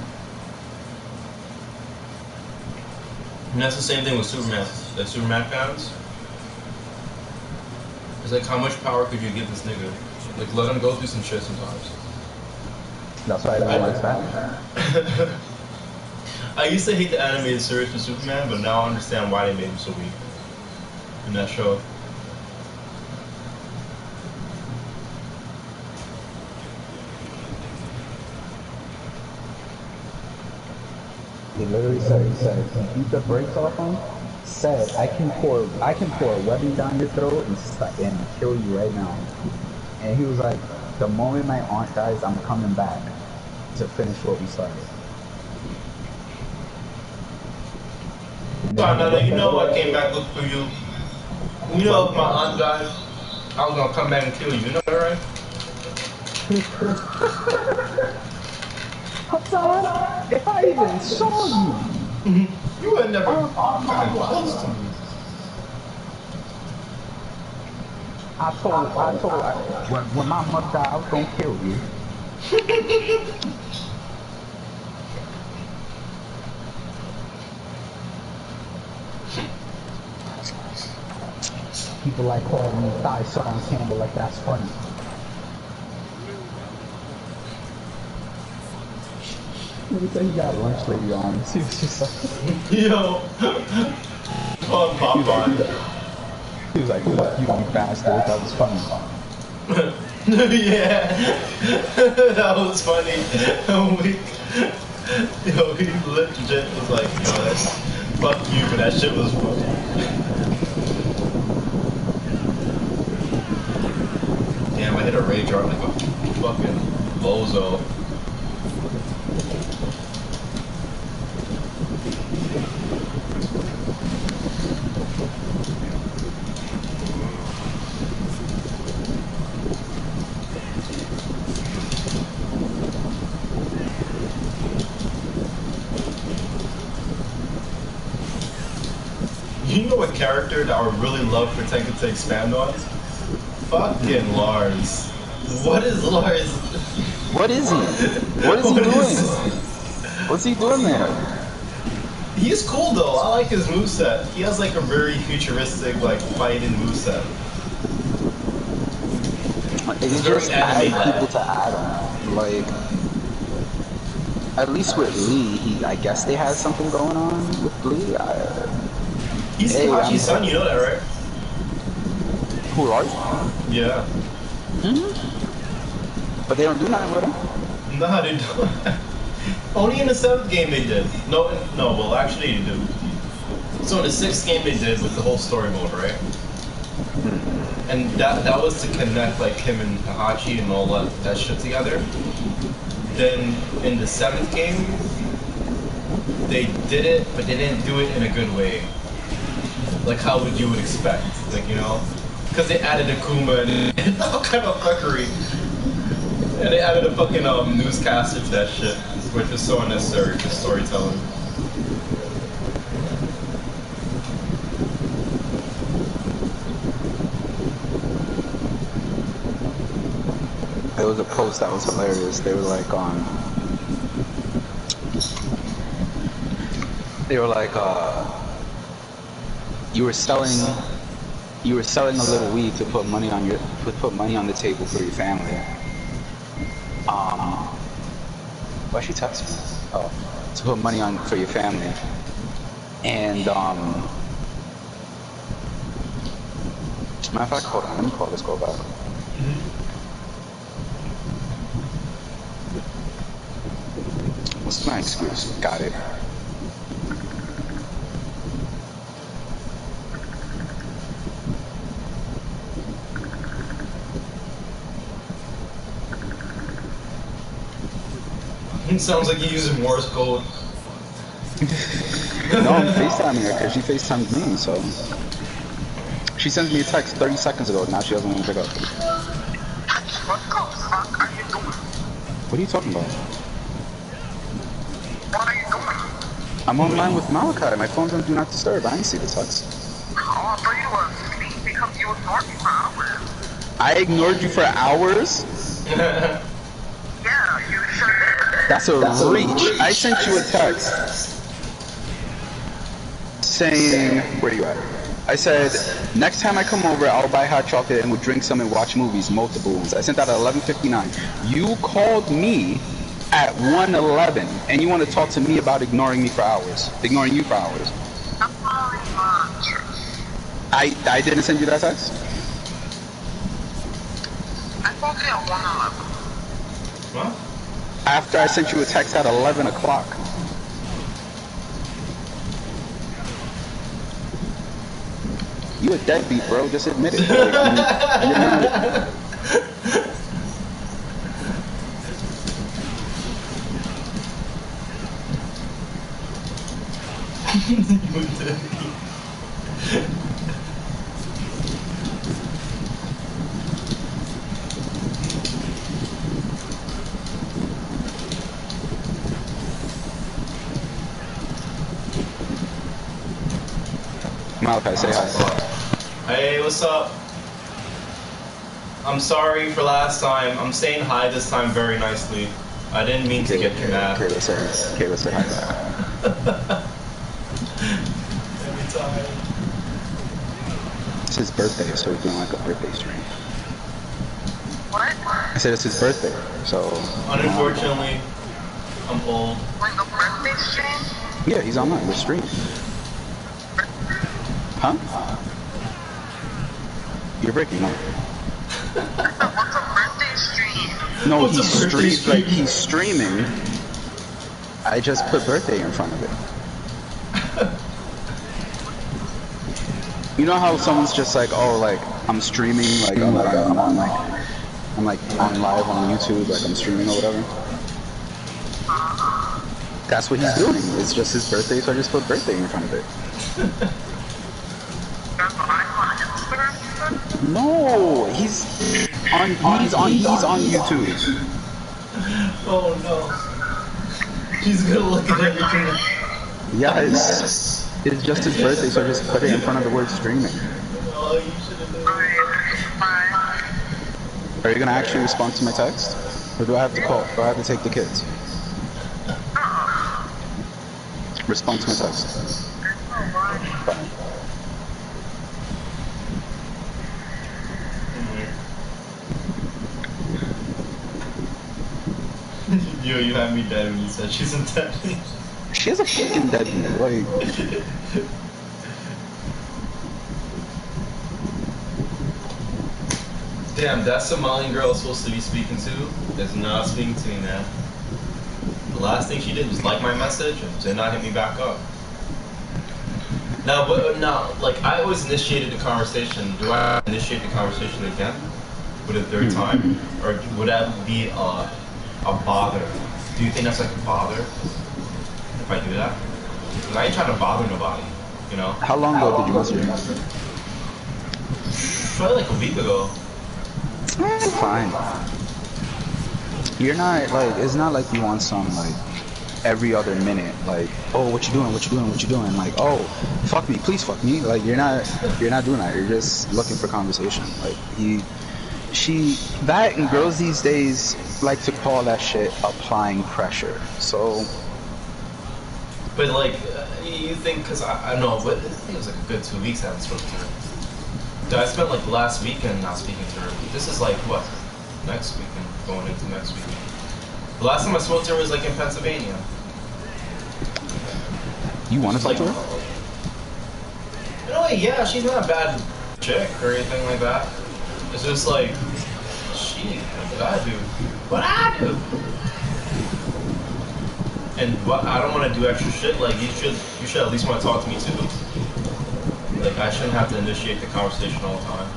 And that's the same thing with Superman. The Superman fans. It's like, how much power could you give this nigga? Like, let him go through some shit sometimes. That's why I don't like Batman. I used to hate the animated series for Superman, but now I understand why they made him so weak in that show. He literally said, beat the brakes off him. Said, I can pour a webbing down your throat and kill you right now. And he was like, the moment my aunt dies, I'm coming back to finish what we started. No, you know I came back look for you. You know if my aunt died, I was gonna come back and kill you. You know that, right? Hassan, if I even saw you, you would never come close to me. I told when my mother died, I was gonna kill you. People like calling me Thigh Song Campbell, like that's funny. He said he got lunch lady on. He was just like, yo, Popeye. He was like, fuck you, you bastard. That was funny. Yeah, that was funny. Yo, he legit was like, yo, that's fuck you, but that shit was funny. Damn, I hit a rage art like a fucking bozo. You know what character that I would really love for Tekken to expand on? Fucking Lars. What is Lars? What is he? What is he doing? What's he doing there? He's cool though. I like his moveset. He has like a very futuristic like fighting moveset. It's just add people to add him. Like, at least with Lee, I guess they had something going on with Lee. He's Hachi's son, you know that, right? Who, Lars? Yeah. But they don't do nothing with him. Nah, they don't. Only in the 7th game they did. No, well, actually they do. So in the 6th game they did with the whole story mode, right? And that was to connect like him and Hachi and all that shit together. Then in the 7th game, they did it, but they didn't do it in a good way. Like how you would expect, like, you know? Because they added Akuma and all kind of fuckery. And they added a fucking newscaster to that shit, which was so unnecessary for storytelling. was a post that was hilarious. They were like, you were selling a little weed to put money on the table for your family. Why she texting me? Oh, to put money on for your family. And matter of fact, hold on, let me call this girl back. What's my excuse? Got it. It sounds like you're using Morse code. No, I'm FaceTiming her because she FaceTimed me, so. She sends me a text 30 seconds ago, now she doesn't want to pick up. What the fuck are you doing? What are you talking about? What are you doing? I'm online with Malachi. My phone's on Do Not Disturb. I didn't see the text. Oh, I thought you were asleep because you ignored me for hours. I ignored you for hours? Yeah, you sure did. That's a reach. I sent you a text saying, where you at? I said, next time I come over, I'll buy hot chocolate and we'll drink some and watch movies, multiple ones. I sent that at 11:59. You called me at 1:11 and you want to talk to me about ignoring you for hours. I'm calling lunch. I didn't send you that text? I spoke to you at 1:11. What? After I sent you a text at 11 o'clock. You a deadbeat, bro. Just admit it. You're not. Malachi, say hi. Hey, what's up? I'm sorry for last time. I'm saying hi this time very nicely. I didn't mean to get you mad. Kayla, say hi back. Every time. It's his birthday, so we're doing like a birthday stream. What? I said it's his birthday, so. Unfortunately, I'm old. Like a birthday stream? Yeah, he's online. We're streaming. Huh? You're breaking up. What's a birthday stream? No, What's a birthday stream? he's streaming. I just put birthday in front of it. You know how someone's just like, oh, like I'm streaming, like I'm on live on YouTube, like I'm streaming or whatever. That's what he's doing. It's just his birthday, so I just put birthday in front of it. That's what I want on Instagram. No, he's on YouTube. Oh no. She's gonna look at everything. Yeah, it's just his birthday, so I just put it in front of the word streaming. Oh, you should have done Bye. Are you gonna actually respond to my text? Or do I have to call? Do I have to take the kids? Respond to my text. Bye. Yo, you had me dead when you said she's in debt. She has a fucking deadbeat, like. Damn, that Somalian girl I was supposed to be speaking to is not speaking to me, man. The last thing she did was like my message and did not hit me back up. Now, like I always initiated the conversation. Do I initiate the conversation again with a third time, or would that be a bother? Do you think that's like a bother if I do that? Because I ain't trying to bother nobody, you know. How long ago did you message me? Probably like a week ago. Fine. You're not like, it's not like you want some like every other minute, like, oh, what you doing? Like, oh, fuck me, please fuck me. Like you're not doing that. You're just looking for conversation. Like that and girls these days like to call that shit applying pressure. So, but like, you think, because I don't know, but I think it was like a good 2 weeks I haven't spoken to her. Dude, I spent like last weekend not speaking to her. This is like what? Next weekend, going into next weekend. The last time I spoke to her was like in Pennsylvania. you want to talk like, to her? In a way, yeah, she's not a bad chick or anything like that. It's just like, she, what I do, what I do. And what, I don't want to do extra shit. Like, you should at least want to talk to me too. Like, I shouldn't have to initiate the conversation all the time.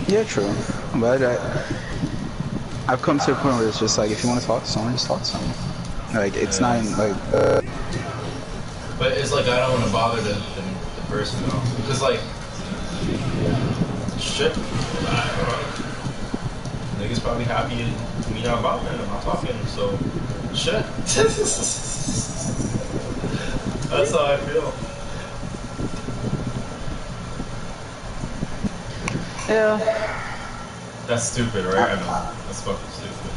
Yeah, true. But I've come to a point where it's just like, if you want to talk to someone, just talk to someone. Like, it's not like. But it's like, I don't want to bother the person though, because like, shit. Niggas probably happy to me not bothering them, not talking. So, shit. That's how I feel. Yeah. That's stupid, right? I know. That's fucking stupid.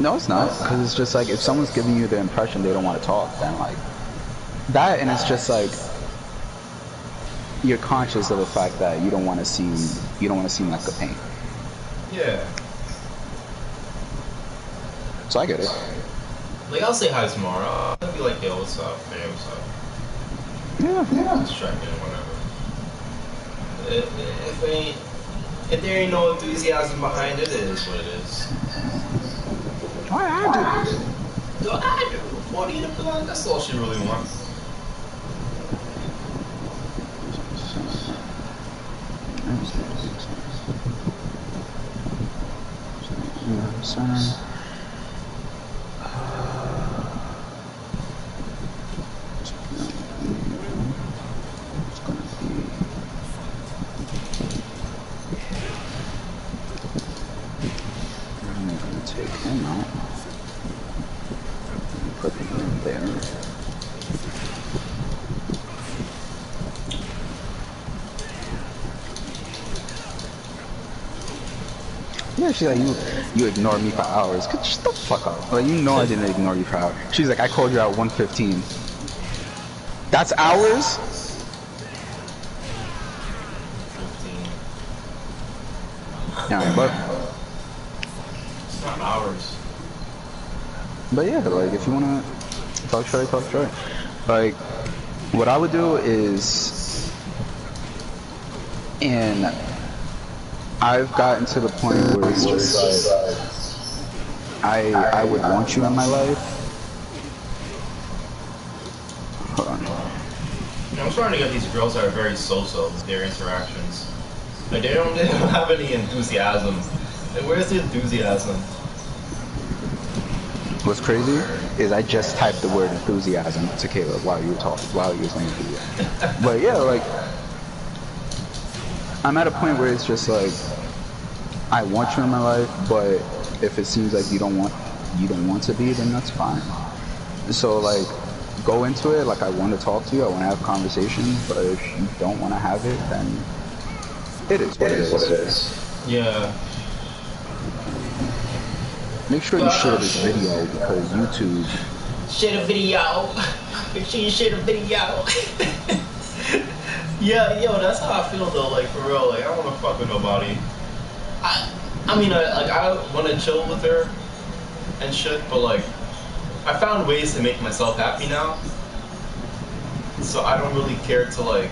No, it's not. Because it's just like, if someone's giving you the impression they don't want to talk, then like, that, and it's just like, you're conscious of the fact that you don't want to seem like a pain. Yeah. So I get it. Like, I'll say hi tomorrow. I'll be like, yo, what's up? Hey, what's up? Yeah. Just check in, whatever. If there ain't no enthusiasm behind it, it is what it is. Why I do? What I do? 40 to blood, that's all she really wants. Center. Take him out. Put him in there. Yeah, she's like, you ignored me for hours. Shut the fuck up. Like, you know I didn't ignore you for hours. She's like, I called you at 1:15. That's hours? 15. Yeah, but It's not hours. But yeah, like, if you wanna talk short, talk short. Like, what I would do is, and I've gotten to the point where it's just like, I would want you in my life. Hold on. I'm starting to get these girls that are very so-so with their interactions. Like, they don't have any enthusiasm. Like, where's the enthusiasm? What's crazy is I just typed the word enthusiasm to Caleb while you were talking, while you were saying enthusiasm. But yeah, like, I'm at a point where it's just like, I want you in my life, but if it seems like you don't want to be, then that's fine. So like, go into it like I want to talk to you, I want to have conversations, but if you don't want to have it, then it is what it is. Yeah. Make sure you share this video because YouTube. Share the video. Make sure you share the video. Yeah, yo, that's how I feel though. Like, for real, like, I don't want to fuck with nobody. I mean, I want to chill with her and shit, but like, I found ways to make myself happy now. So I don't really care to like,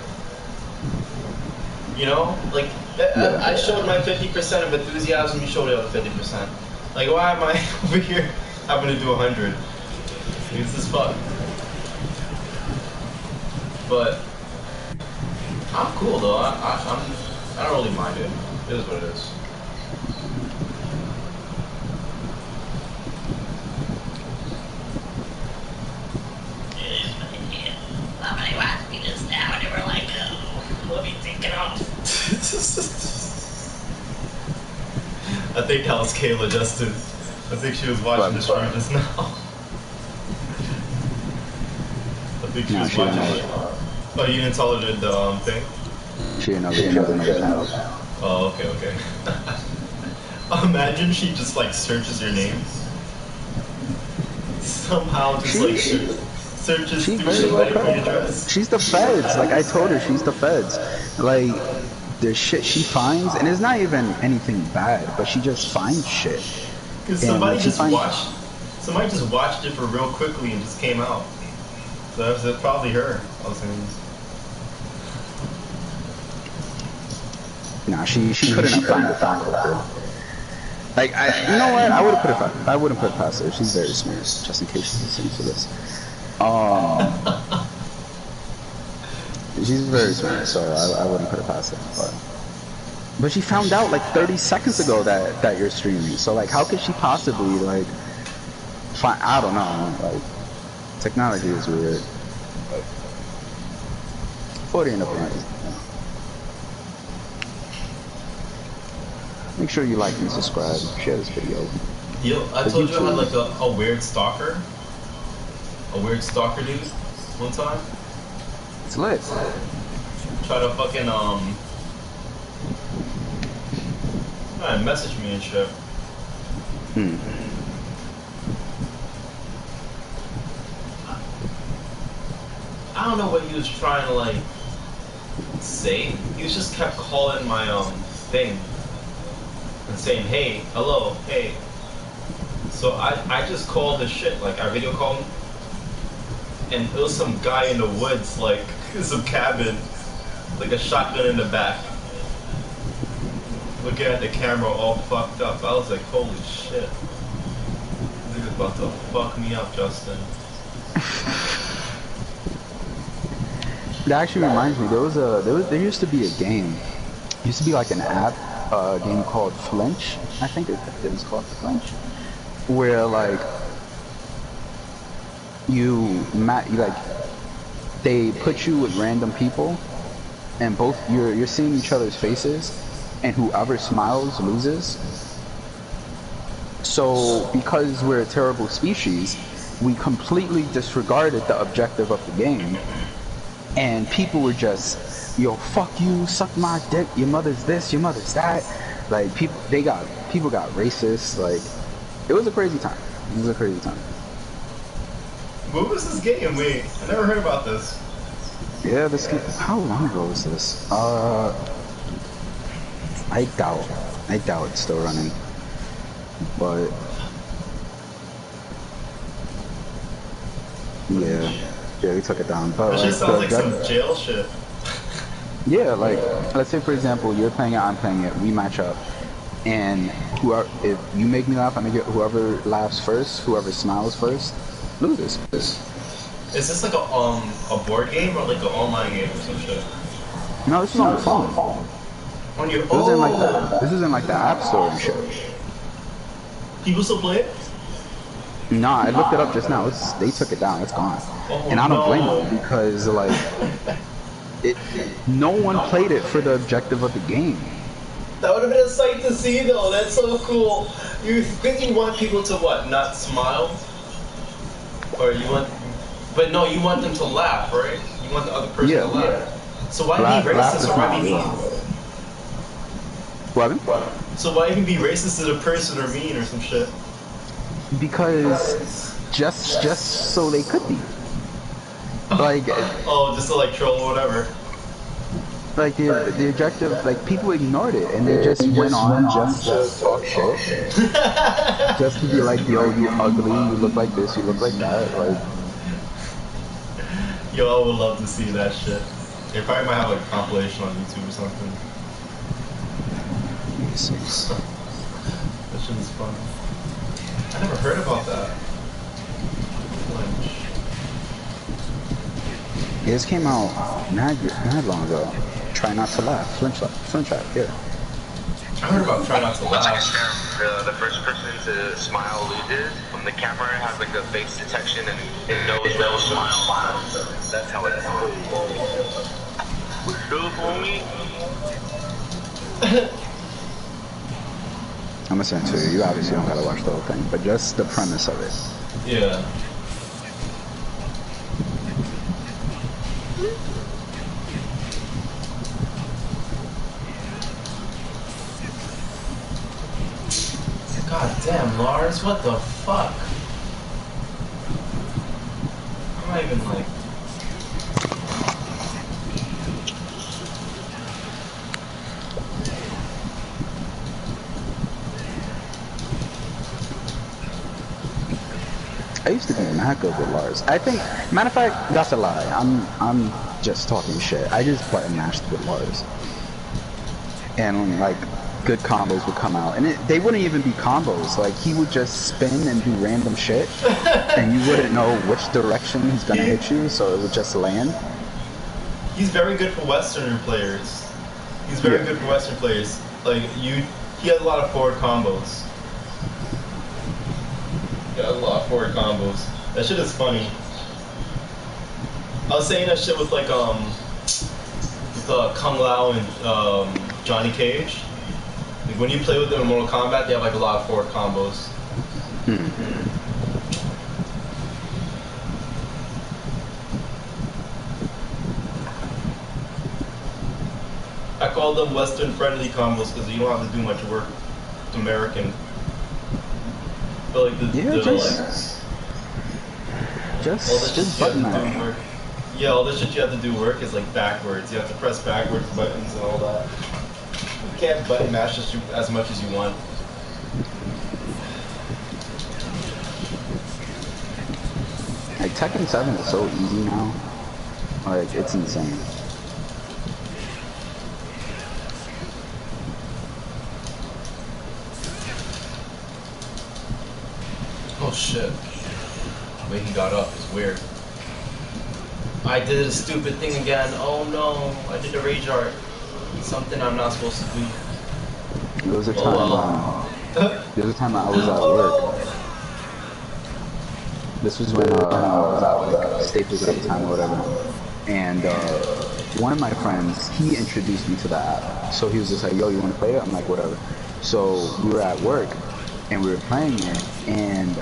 you know, like, I showed my 50% of enthusiasm, you showed the other 50%. Like, why am I over here having to do 100? It's just fuck. But I'm cool though. I don't really mind it. It is what it is. Somebody watched me just now and they were like, oh, let me take it off. I think that was Kayla Justin. I think she was watching the stream just now. I think she was watching it. Oh, you didn't tell her the thing? She didn't know that she was another channel. Oh, okay, okay. Imagine she just like searches your name. Somehow just like searches She's through very your well IP address. She's the feds. Like I told her, she's the feds. Like the shit she finds, and it's not even anything bad, but she just finds shit. Because somebody just watched it for real quickly and just came out. So that was probably her. I was saying. Nah, she couldn't have found it that quickly. Like you know what? I wouldn't put it past her. She's very smart. Just in case she's listening to this. She's very smart, so I wouldn't put it past her. But she found out like 30 seconds ago that you're streaming. So like, how could she possibly like find? I don't know. Like, technology is weird. But 40 and up. Make sure you like and subscribe. Share this video. Yo, I told you I had like a weird stalker. A weird stalker dude one time. It's lit. Try to fucking message me and shit. I don't know what he was trying to like say. He was just kept calling my thing and saying, hey, hello, hey. So I just called the shit, like I video called him, and it was some guy in the woods, like some cabin, like a shotgun in the back, looking at the camera all fucked up. I was like, holy shit, this is about to fuck me up, Justin. That actually reminds me. There used to be a game. It used to be like an app, a game called Flinch. I think it was called Flinch, where like they put you with random people, and both you're seeing each other's faces, and whoever smiles loses. So because we're a terrible species, we completely disregarded the objective of the game. And people were just, yo, fuck you, suck my dick, your mother's this, your mother's that. Like, people got racist. Like, it was a crazy time. It was a crazy time. What was this game? Wait, I never heard about this. Yeah, this game, how long ago was this? I doubt it's still running. But, yeah, we took it down. But that just sounds like some jail shit. Yeah, like let's say for example, you're playing it, I'm playing it, we match up, and if you make me laugh, I make it. Whoever laughs first, whoever smiles first, loses. Is this like a board game or like an online game or some shit? No, this is on the phone. On your This isn't like the App Store and shit. People still play it? Nah, I looked it up just now. They took it down. It's gone. And I don't blame them because like no one played it for the objective of the game. That would have been a sight to see though. That's so cool. You think you want people to what? Not smile? Or you want? But no, you want them to laugh, right? You want the other person to laugh. Yeah. So why be racist or why be mean? What? So why even be racist to the person or mean or some shit? Because just so they could be. Like just to like troll or whatever. Like the objective, like people ignored it and they just went on just to talk shit. Just to be like, yo, you ugly, you look like this, you look like that, like. Yo, I would love to see that shit. They probably might have like a compilation on YouTube or something. That shit is fun. I never heard about that. Yeah, this came out not long ago. Try not to laugh. Flinch laugh, yeah. I heard about try not to laugh. The first person to smile loses. When the camera has like a face detection and it knows when to smile. That's how it is. What's up, homie? I'm gonna send it to you. You obviously don't gotta watch the whole thing, but just the premise of it. Yeah. Damn, Lars, what the fuck? I'm not even like... I used to be not good with Lars. I think, matter of fact, that's a lie. I'm just talking shit. I just button mashed with Lars. And like, good combos would come out. And they wouldn't even be combos. Like, he would just spin and do random shit. And you wouldn't know which direction he's gonna hit you, so it would just land. He's very good for Western players. He's very good for Western players. Like, he has a lot of forward combos. He has a lot of forward combos. That shit is funny. I was saying that shit with like, Kung Lao and, Johnny Cage. Like, when you play with them in Mortal Kombat, they have like a lot of forward combos. I call them Western friendly combos because you don't have to do much work with American. But like just button mash. Yeah, all the shit you have to do work is like backwards. You have to press backwards buttons and all that. You can't button mash as much as you want. Like, Tekken 7 is so easy now. Like, it's insane. Oh shit. The way he got up is weird. I did a stupid thing again. Oh no, I did a rage art. Something I'm not supposed to do. There was a time, there was a time I was at work. This was when I was at like Staples at the time or whatever. And one of my friends, he introduced me to the app. So he was just like, yo, you want to play it? I'm like, whatever. So we were at work and we were playing it, and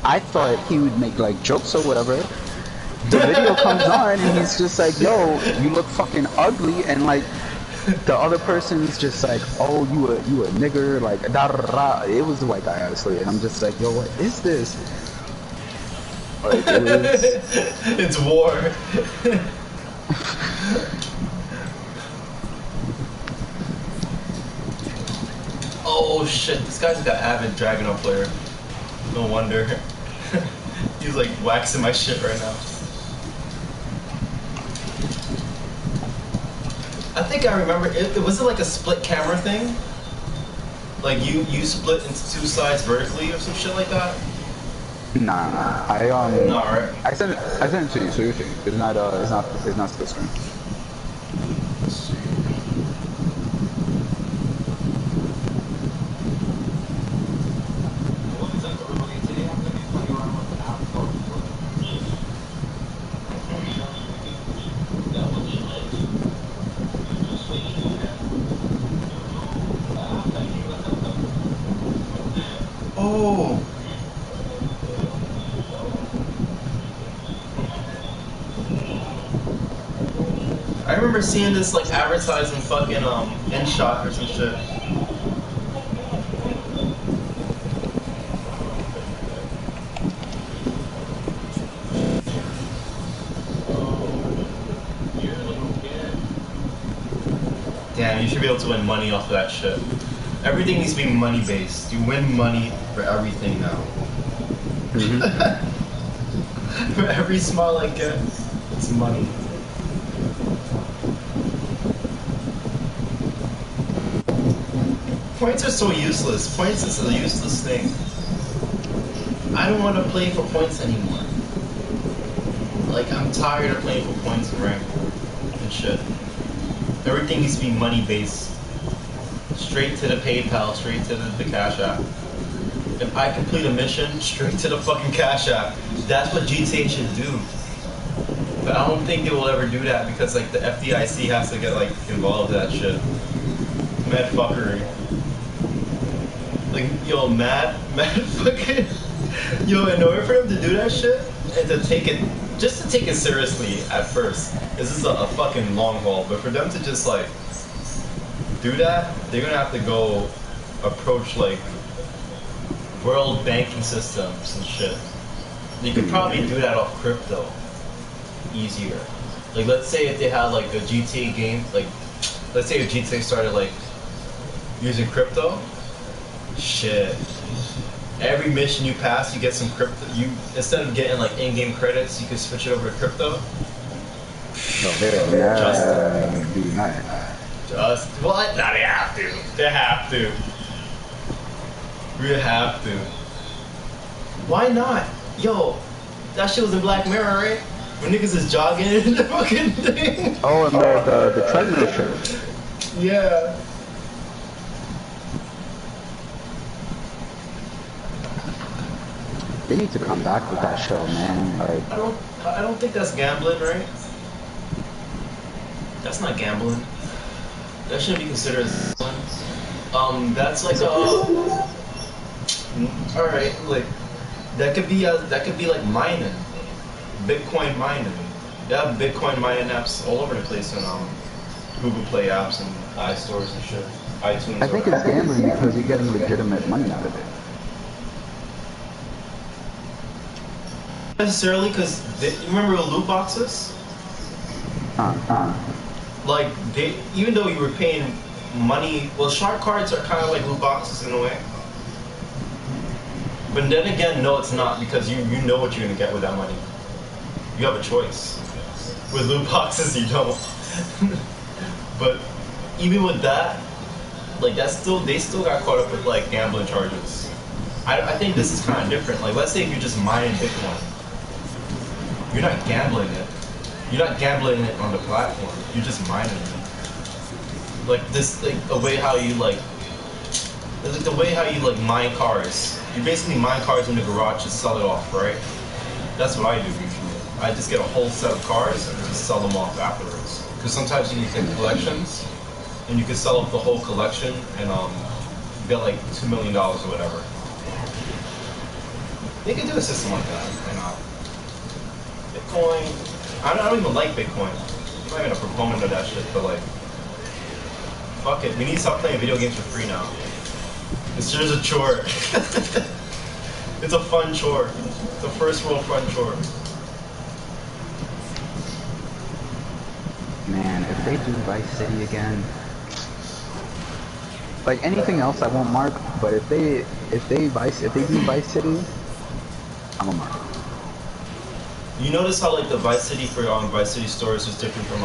I thought he would make like jokes or whatever. The video comes on and he's just like, yo, you look fucking ugly, and like the other person's just like, oh, you a nigger, like da da da. It was the white guy, honestly, and I'm just like, yo, what is this? Like, it was... It's war. Oh shit, this guy's got avid Dragon player. No wonder. He's like waxing my shit right now. I think I remember, was it like a split camera thing? Like you split into two sides vertically or some shit like that? Nah, Nah, right? I sent it to you, so you're saying it's not split screen. Oh. I remember seeing this like advertising fucking InShot or some shit. Damn, you should be able to win money off of that shit. Everything needs to be money based. You win money for everything now. For every smile I get, it's money. Points are so useless. Points is a useless thing. I don't want to play for points anymore. Like, I'm tired of playing for points and rank and shit. Everything needs to be money based. Straight to the PayPal, straight to the Cash App. If I complete a mission, straight to the fucking Cash App. That's what GTA should do. But I don't think they will ever do that because like the FDIC has to get like involved in that shit. Mad fuckery. Like, yo, mad fucking... Yo, in order for them to do that shit, and to take it, just to take it seriously at first, this is a fucking long haul, but for them to just like, do that, they're gonna have to go approach like world banking systems and shit. You could probably do that off crypto easier. Like let's say if they had like a GTA game, like let's say if GTA started like using crypto, shit. Every mission you pass, you get some crypto. You instead of getting like in-game credits, you could switch it over to crypto. Just what? Nah, they have to. They have to. We have to. Why not? Yo, that shit was in Black Mirror, right? When niggas is jogging in the fucking thing. Oh, and the treadmill shit. Yeah. They need to come back with that show, man. Like, I don't think that's gambling, right? That's not gambling. That shouldn't be considered as gambling. That's like all right, like that could be like mining, Bitcoin mining. They have Bitcoin mining apps all over the place in Google Play apps and iStores and shit. iTunes. I think it's gambling because you're getting legitimate money out of it. Necessarily, because you remember the loot boxes? Like even though you were paying money, well, shark cards are kind of like loot boxes in a way. But then again, no, it's not, because you know what you're gonna get with that money. You have a choice. With loot boxes, you don't. But even with that, like they still got caught up with like gambling charges. I think this is kind of different. Like let's say if you're just mining Bitcoin, you're not gambling it. You're not gambling it on the platform. You're just mining it. Like this, like the way how you like mine cars. You basically mine cars in the garage and sell it off, right? That's what I do usually. I just get a whole set of cars and just sell them off afterwards. Because sometimes you can get collections, and you can sell off the whole collection and get like $2 million or whatever. They can do a system like that. And Bitcoin, I don't even like Bitcoin. I'm not even a proponent of that shit, but like, fuck it. We need to stop playing video games for free now. It's just a chore. It's a fun chore. It's a first world fun chore. Man, if they do Vice City again, like anything else, I won't mark. But if they do Vice City, I'm gonna mark. You notice how like the Vice City for Vice City Stories is different from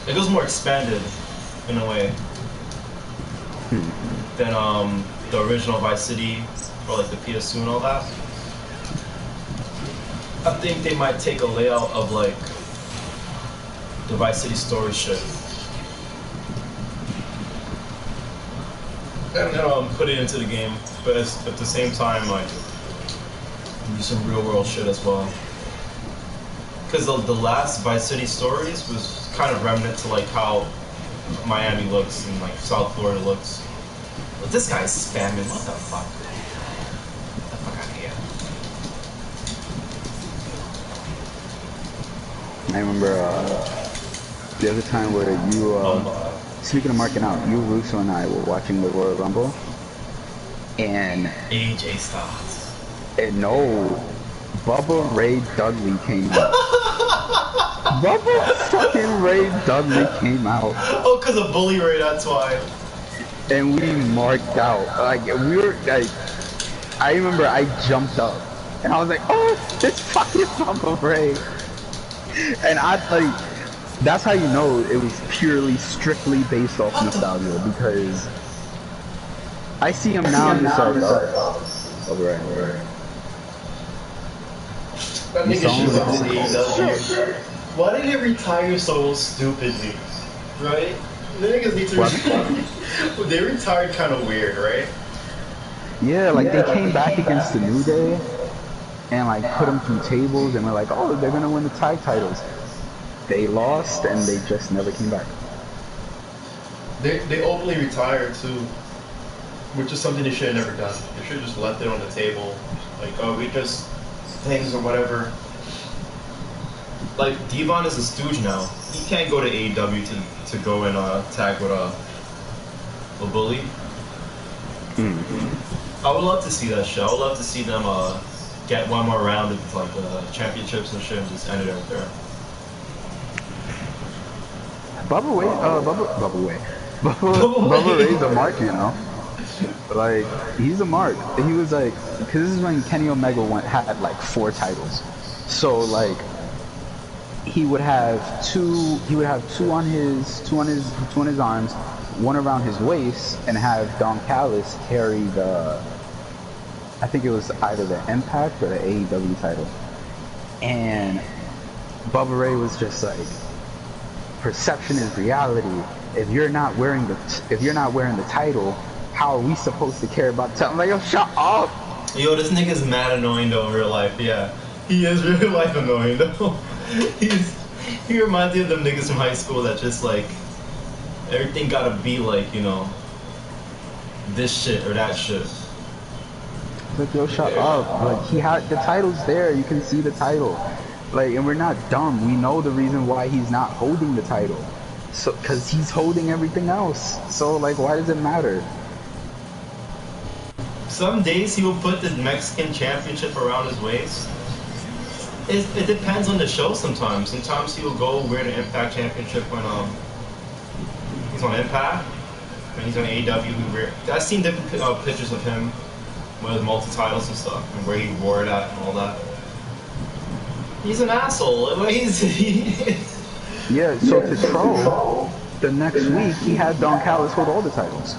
it goes more expanded in a way than the original Vice City for like the PS2 and all that. I think they might take a layout of like the Vice City Story shit and then put it into the game, but at the same time like do some real world shit as well. Because the last Vice City Stories was kind of remnant to like how Miami looks and like South Florida looks. But this guy's spamming. What the fuck? Get the fuck out of here. I remember the other time where you, speaking of marking out, you, Russo, and I were watching the Royal Rumble, and AJ Styles. And no, Bubba Ray Dudley came out. Bubba fucking Ray Dudley came out. Oh, because of Bully Ray, that's why. And we marked out. Like, we were, like, I remember I jumped up. And I was like, oh, it's fucking Bubba Ray. And I, like, that's how you know it was purely, strictly based off nostalgia. Because I see him now and it's like, oh, Bubba Ray. That nigga should have Why did he retire so stupidly? Right? The niggas need to retire. They retired kind of weird, right? Yeah, like they came back against the New Day and like put them through tables and we're like, oh, they're gonna win the tag titles. They lost and they just never came back. They openly retired too, which is something they should have never done. They should have just left it on the table, like, oh, we just things or whatever. Like Devon is a stooge now. He can't go to AEW to go and tag with a bully. I would love to see that shit. I would love to see them get one more round of like championships and shit and just end it right there. Bubba Ray's a mark, you know. Like, he's a mark. He was like, because this is when Kenny Omega had like 4 titles. So like, he would have two on his arms, one around his waist, and have Don Callis carry the, I think it was either the Impact or the AEW title. And Bubba Ray was just like, perception is reality. If you're not wearing the title, how are we supposed to care about the title? I'm like, yo, shut up. Yo, this nigga's mad annoying though in real life. Yeah, he is real life annoying though. He reminds me of them niggas from high school that just like everything gotta be like, you know, this shit or that shit. Like, yo, shut up. Like, he had the title's there. You can see the title. Like, and we're not dumb. We know the reason why he's not holding the title. So, cause he's holding everything else. So, like, why does it matter? Some days he will put the Mexican championship around his waist. It depends on the show sometimes. Sometimes he will go wear the Impact Championship when he's on Impact. When he's on AEW, I've seen different pictures of him with multi-titles and stuff, and where he wore it at and all that. He's an asshole. Yeah, so to troll, the next week he had Don Callis hold all the titles.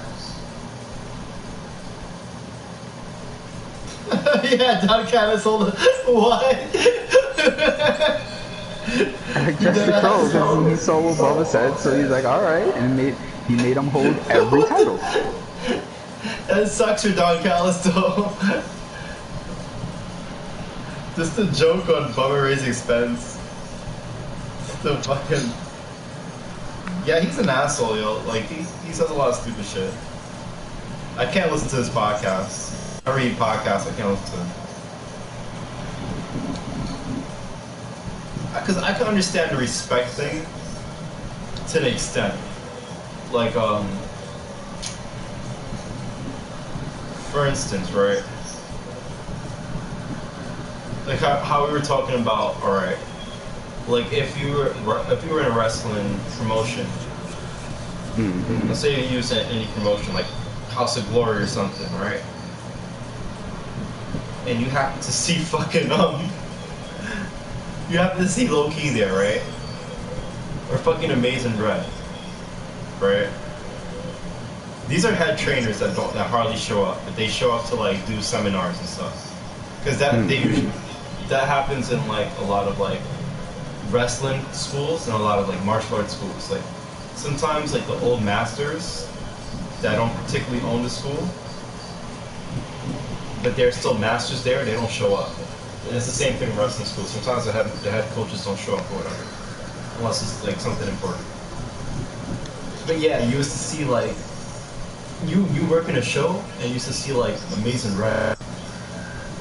Yeah, Don Callis hold what? Just to troll, because he saw what Bubba said, so he's like, alright, and he made him hold every title. That sucks for Don Callis though. Just a joke on Bubba Ray's expense. The fucking... Yeah, he's an asshole, yo. Like, he says a lot of stupid shit. I can't listen to his podcast. I read podcasts, I can't listen to him. Because I can understand the respect thing to an extent. Like, for instance, right? Like how we were talking about, alright. Like if you were in a wrestling promotion, let's say you use any promotion like House of Glory or something, right? And you happen to see fucking you happen to see Low Key there, right? Or fucking Amazing Red, right? These are head trainers that hardly show up, but they show up to like do seminars and stuff. Because that happens in like a lot of like wrestling schools and a lot of like martial arts schools. Like sometimes like the old masters that don't particularly own the school, but they're still masters there, they don't show up. And it's the same thing in wrestling schools. Sometimes the head coaches don't show up or whatever, unless it's like something important. But yeah, you used to see like you work in a show and you used to see like Amazing Red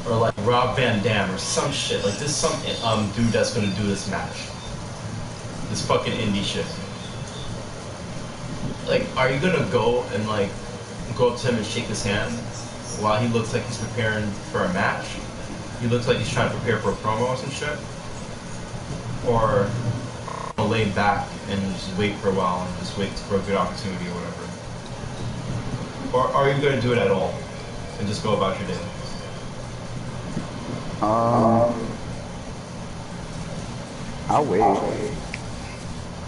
or like Rob Van Dam or some shit. Like this some dude that's gonna do this match. This fucking indie shit. Like, are you gonna go and like go up to him and shake his hand while he looks like he's preparing for a match? He looks like he's trying to prepare for a promo or some shit? Or lay back and just wait for a while and just wait for a good opportunity or whatever? Or are you gonna do it at all and just go about your day? I'll wait.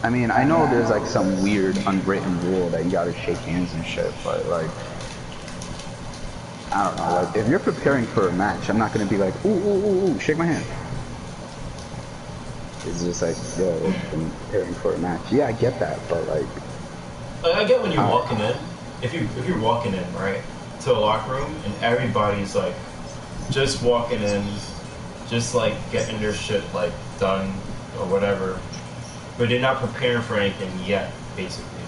I mean, I know there's like some weird unwritten rule that you gotta shake hands and shit, but like, I don't know, like if you're preparing for a match, I'm not gonna be like, ooh, shake my hand. It's just like, yo, I'm preparing for a match. Yeah, I get that, but like, I get when you're walking in. If you're walking in, right, to a locker room and everybody's like just walking in, just like getting their shit like done or whatever, but they're not preparing for anything yet, basically.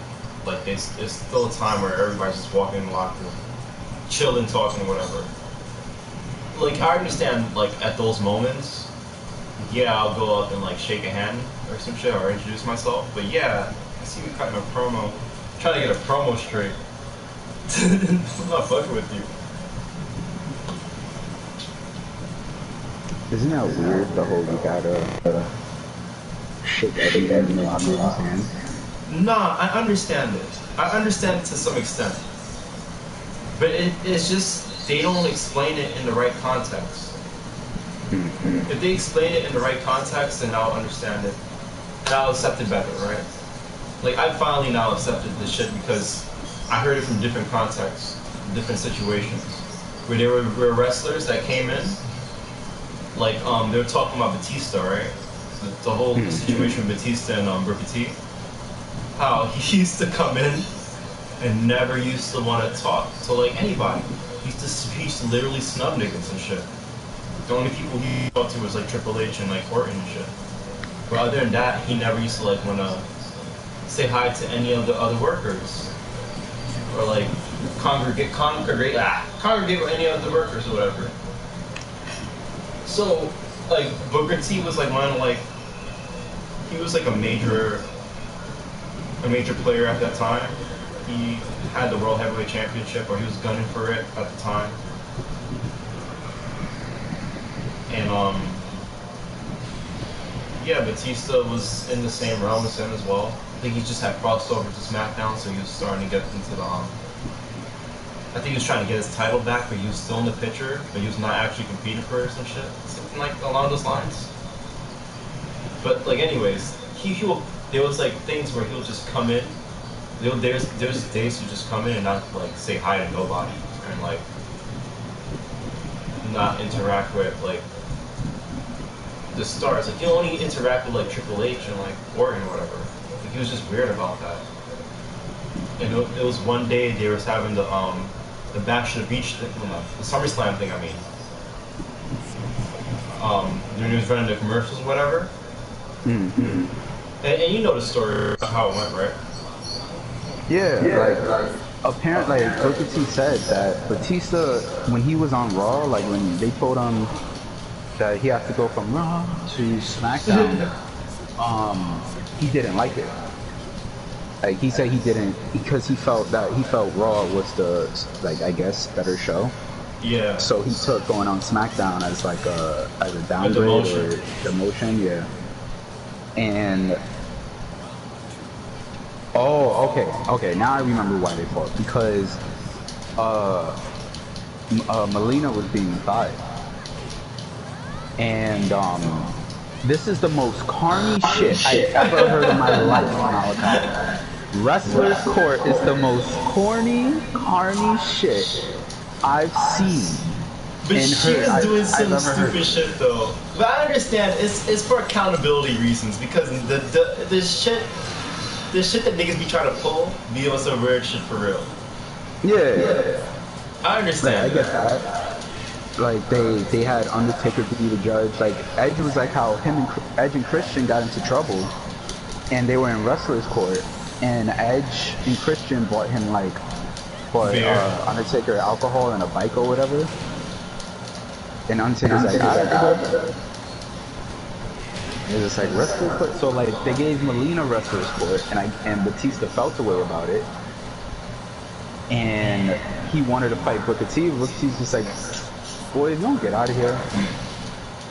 Like it's still a time where everybody's just walking in the locker room, chilling, talking, whatever. Like I understand, like at those moments, yeah, I'll go up and like shake a hand or some shit or introduce myself. But yeah, I see me cutting a promo, trying to get a promo straight. I'm not fucking with you. Isn't that weird? The whole you gotta shake everything in the locker room's hand. Nah, I understand it. I understand it to some extent. But it's just, they don't explain it in the right context. If they explain it in the right context, then I'll understand it. And I'll accept it better, right? Like, I finally now accepted this shit because I heard it from different contexts, different situations. Where there were wrestlers that came in, like, they were talking about Batista, right? The whole situation with Batista and Booker T. How he used to come in and never used to want to talk to, like, anybody. He used to literally snub niggas and shit. The only people he talked to was, like, Triple H and, like, Orton and shit. But other than that, he never used to, like, want to say hi to any of the other workers. Or, like, congregate with any of the workers or whatever. So, like, Booker T was, like, one of, like, he was, like, a major player at that time. He had the World Heavyweight Championship, or he was gunning for it at the time. And, yeah, Batista was in the same realm as him as well. I think he just had crossed over to SmackDown, so he was starting to get into the, I think he was trying to get his title back, but he was still in the picture, but he was not actually competing for it and shit. Something like along those lines. But, like, anyways, there was, like, things where he'll just come in. There's days he'll just come in and not, like, say hi to nobody. And, like, not interact with, like, the stars. Like, he'll only interact with, like, Triple H and, like, Orton or whatever. Like, he was just weird about that. And it was one day they was having the Bash to the Beach thing, the SummerSlam thing, I mean. When he was running the commercials or whatever. Mm-hmm. And you know the story of how it went, right? Yeah, like apparently, like, Booker T said that Batista, when he was on Raw, like when they told him that he had to go from Raw to SmackDown, he didn't like it. Like, he said he didn't, because he felt Raw was the, like, I guess, better show. Yeah. So he took going on SmackDown as like a downgrade or demotion, yeah. And okay. Now I remember why they fought, because Melina was being fired, and this is the most carny shit I've ever heard in my life. Malachi. Wrestler's Court is the most carny shit I've seen. But she was doing some stupid shit though. But I understand it's for accountability reasons, because the shit that niggas be trying to pull be on some weird shit for real. Yeah. I understand. I get that. Like, they had Undertaker to be the judge. Like, Edge was like how Edge and Christian got into trouble, and they were in Wrestler's Court, and Edge and Christian bought Undertaker alcohol and a bike or whatever. And Undertaker's like, it's just like Wrestler's Court. So, like, they gave Melina Wrestler's Court, and Batista felt the way about it. And he wanted to fight Booker T. Booker T's just like, boys, don't get out of here.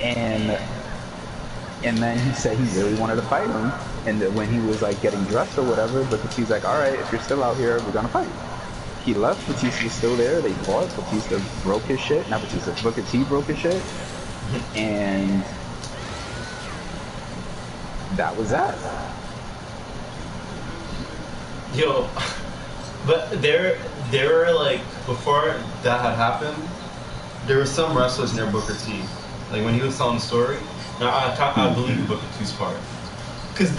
And then he said he really wanted to fight him. And when he was like getting dressed or whatever, Booker T's like, all right, if you're still out here, we're gonna fight. He left. Batista was still there. They fought. Batista broke his shit. Not Batista. Booker T broke his shit. And that was that. Yo, but there were, like, before that had happened, there were some wrestlers near Booker T. Like, when he was telling the story, now I believe Booker T's part. Because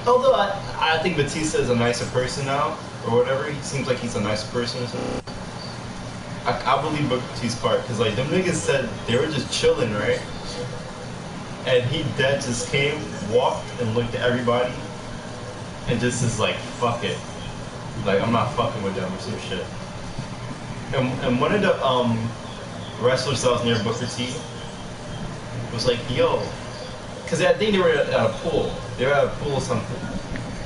although I think Batista is a nicer person now, or whatever, he seems like he's a nicer person or something. I believe Booker T's part, because, like, them niggas said they were just chilling, right? And he dead just came, walked, and looked at everybody, and just is like, fuck it. Like, I'm not fucking with them or some shit. And one of the wrestlers that was near Booker T was like, yo, because I think they were at a pool. They were at a pool or something.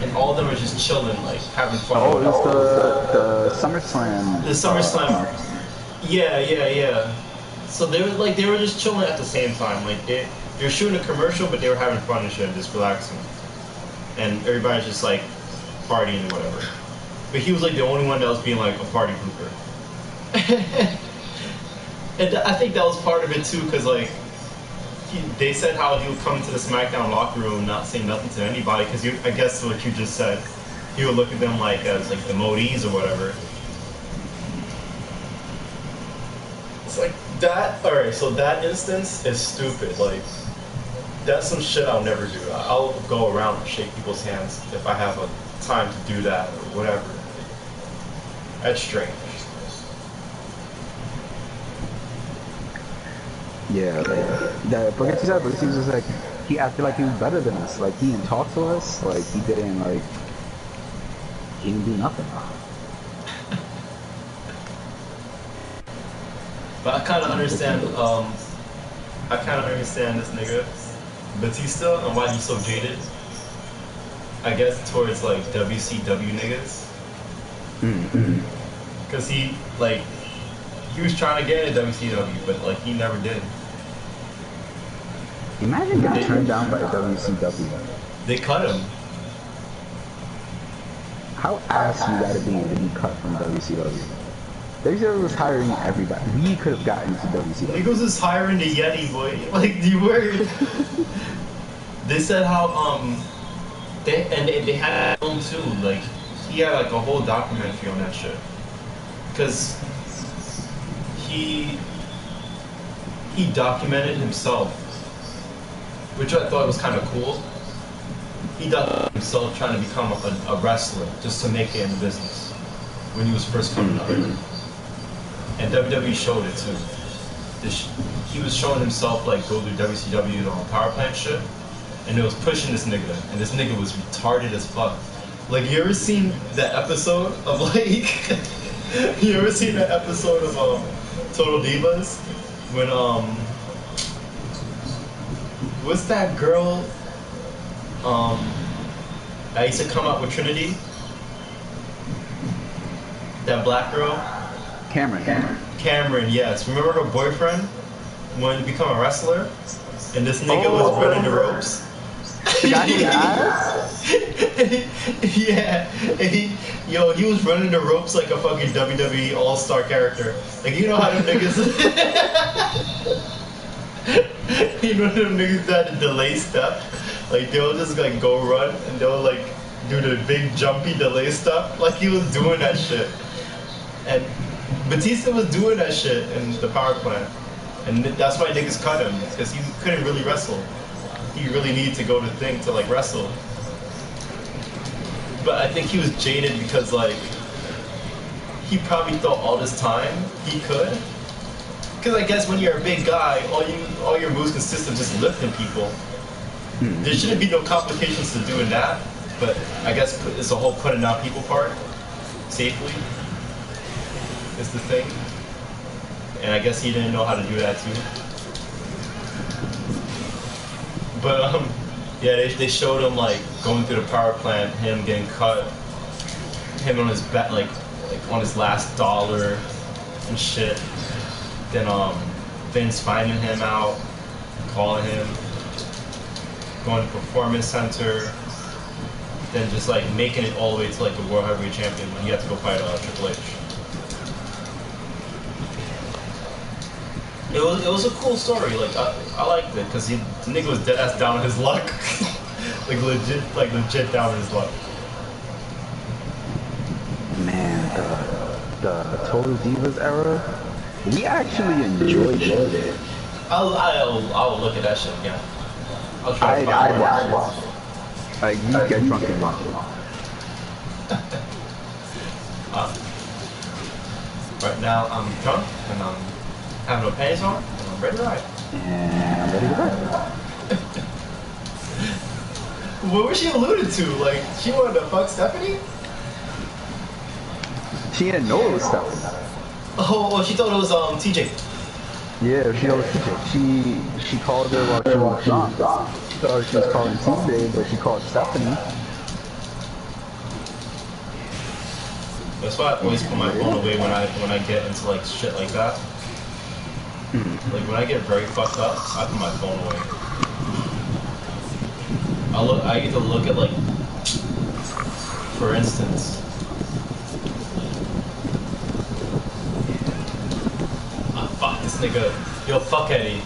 and all of them are just chilling, like having fun. Oh, it was the SummerSlam. The SummerSlam. Yeah. So they were just chilling at the same time. Like they were shooting a commercial, but they were having fun and shit, and just relaxing. And everybody's just like partying or whatever. But he was like the only one that was being like a party pooper. And I think that was part of it too, because like they said how he would come to the SmackDown locker room and not say nothing to anybody, because I guess what you just said, he would look at them like as like the Modis or whatever. It's like that. All right, so that instance is stupid. Like that's some shit I'll never do. I'll go around and shake people's hands if I have a time to do that or whatever. That's strange. Yeah, like, forget you said, but he was just like, he acted like he was better than us. Like, he didn't talk to us. Like, he didn't do nothing. But I kind of understand, this nigga, Batista, and why he's so jaded. I guess towards, like, WCW niggas. Because he was trying to get into WCW, but, like, he never did. Imagine getting turned down by WCW. They cut him. How ass you gotta be to be cut from WCW? WCW was hiring everybody. We could have gotten to WCW. Niggas was hiring the Yeti, boy. Like, you were. They said how, they had film too. Like, he had, like, a whole documentary on that shit. Because he documented himself, which I thought was kind of cool. He documented himself trying to become a wrestler just to make it in the business when he was first coming up. And WWE showed it too. He was showing himself like go through WCW on power plant shit, and it was pushing this nigga, and this nigga was retarded as fuck. Like, you ever seen that episode of like you ever seen that episode of Total Divas when what's that girl that used to come out with Trinity? That black girl? Cameron, yes. Remember her boyfriend wanted to become a wrestler? And this nigga was running the ropes? The guy who asked? Yeah. And he was running the ropes like a fucking WWE All-Star character. Like, you know how them niggas... you know them niggas that had the delay step? Like, they'll just like go run and they'll like do the big jumpy delay stuff. Like, he was doing that shit. And Batista was doing that shit in the power plant. And that's why niggas cut him, because he couldn't really wrestle. He really needed to go to thing to like wrestle. But I think he was jaded because like, he probably thought all this time he could. Because I guess when you're a big guy, all your moves consist of just lifting people. There shouldn't be no complications to doing that, but I guess it's a whole putting out people part safely is the thing. And I guess he didn't know how to do that too. But yeah, they showed him like going through the power plant, him getting cut, him on his back, like on his last dollar and shit. Then Vince finding him out, calling him, going to Performance Center, then just like making it all the way to like the World Heavyweight Champion when he had to go fight Triple H. It was a cool story. Like I liked it because the nigga was dead ass down on his luck, like legit down on his luck. Man, the Total Divas era, we actually enjoyed it. I'll look at that shit again. I'll try to I'd find it. watch. Like, you get drunk and watch it. Right now I'm drunk and I'm having no panties on and I'm ready to ride. And I'm ready to ride. What was she alluded to? Like, she wanted to fuck Stephanie? She didn't know it was stuff. Oh, she thought it was TJ. Yeah, she knows TJ. She called her while she was drunk. She thought she was calling TJ, but she called Stephanie. That's why I always put my phone away when I get into like shit like that. Like when I get very fucked up, I put my phone away. I either look at like, for instance, fuck this nigga, yo fuck Eddie.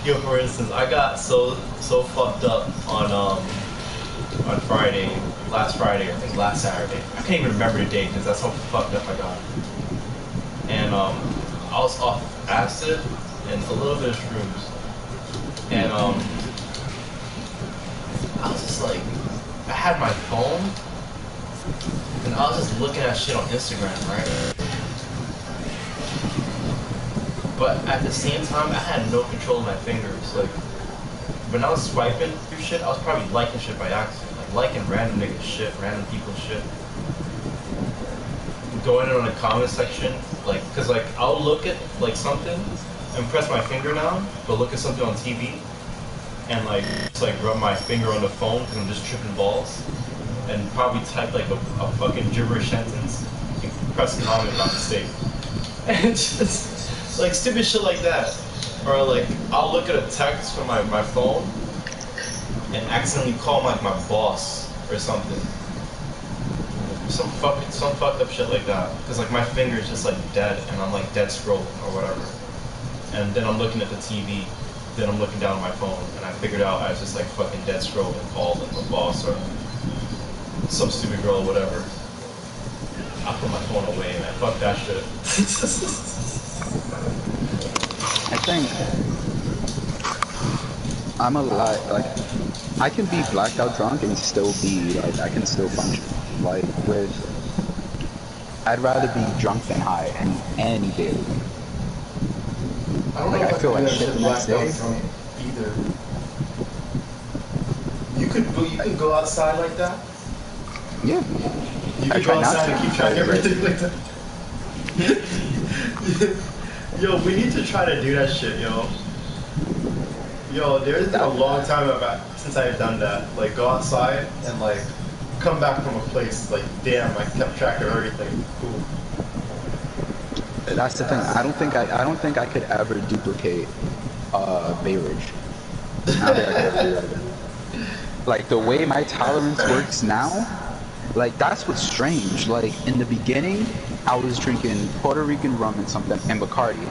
Yo, for instance, I got so fucked up on Friday, last Friday, I think last Saturday. I can't even remember the date because that's how fucked up I got. And I was off acid and a little bit of shrooms. And I was just like, I had my phone and I was just looking at shit on Instagram, right? But at the same time, I had no control of my fingers. Like, when I was swiping through shit, I was probably liking shit by accident. Like, liking random niggas shit, random people's shit. Going in on the comment section, like, cause like, I'll look at, like, something and press my finger down, but look at something on TV, and like, just like rub my finger on the phone because I'm just tripping balls, and probably type like a fucking gibberish sentence, and press comment by mistake. And just, like, stupid shit like that. Or like, I'll look at a text from my phone and accidentally call like my boss or something. Some fucked up shit like that. Cause like my finger's just like dead and I'm like dead scrolling or whatever. And then I'm looking at the TV, then I'm looking down at my phone and I figured out I was just like fucking dead scrolling, called like my boss or some stupid girl or whatever. I put my phone away, man. Fuck that shit. I think I'm a lot, like, I can be blacked out drunk and still be, like, I can still function. Like, I'd rather be drunk than high any day of the week. I don't like, know if I feel like shit the next day. Either. You could go outside like that? Yeah. You I could try go not outside to. and keep track of everything like that. Yo, we need to try to do that shit, yo. Yo, there's been a long time since I've done that. Like, go outside and like come back from a place like, damn, I kept track of everything. Cool. That's the thing. I don't think I could ever duplicate Bay Ridge. Now that I gotta do that. Like, the way my tolerance works now, like, that's what's strange. Like, in the beginning, I was drinking Puerto Rican rum and something and Bacardi.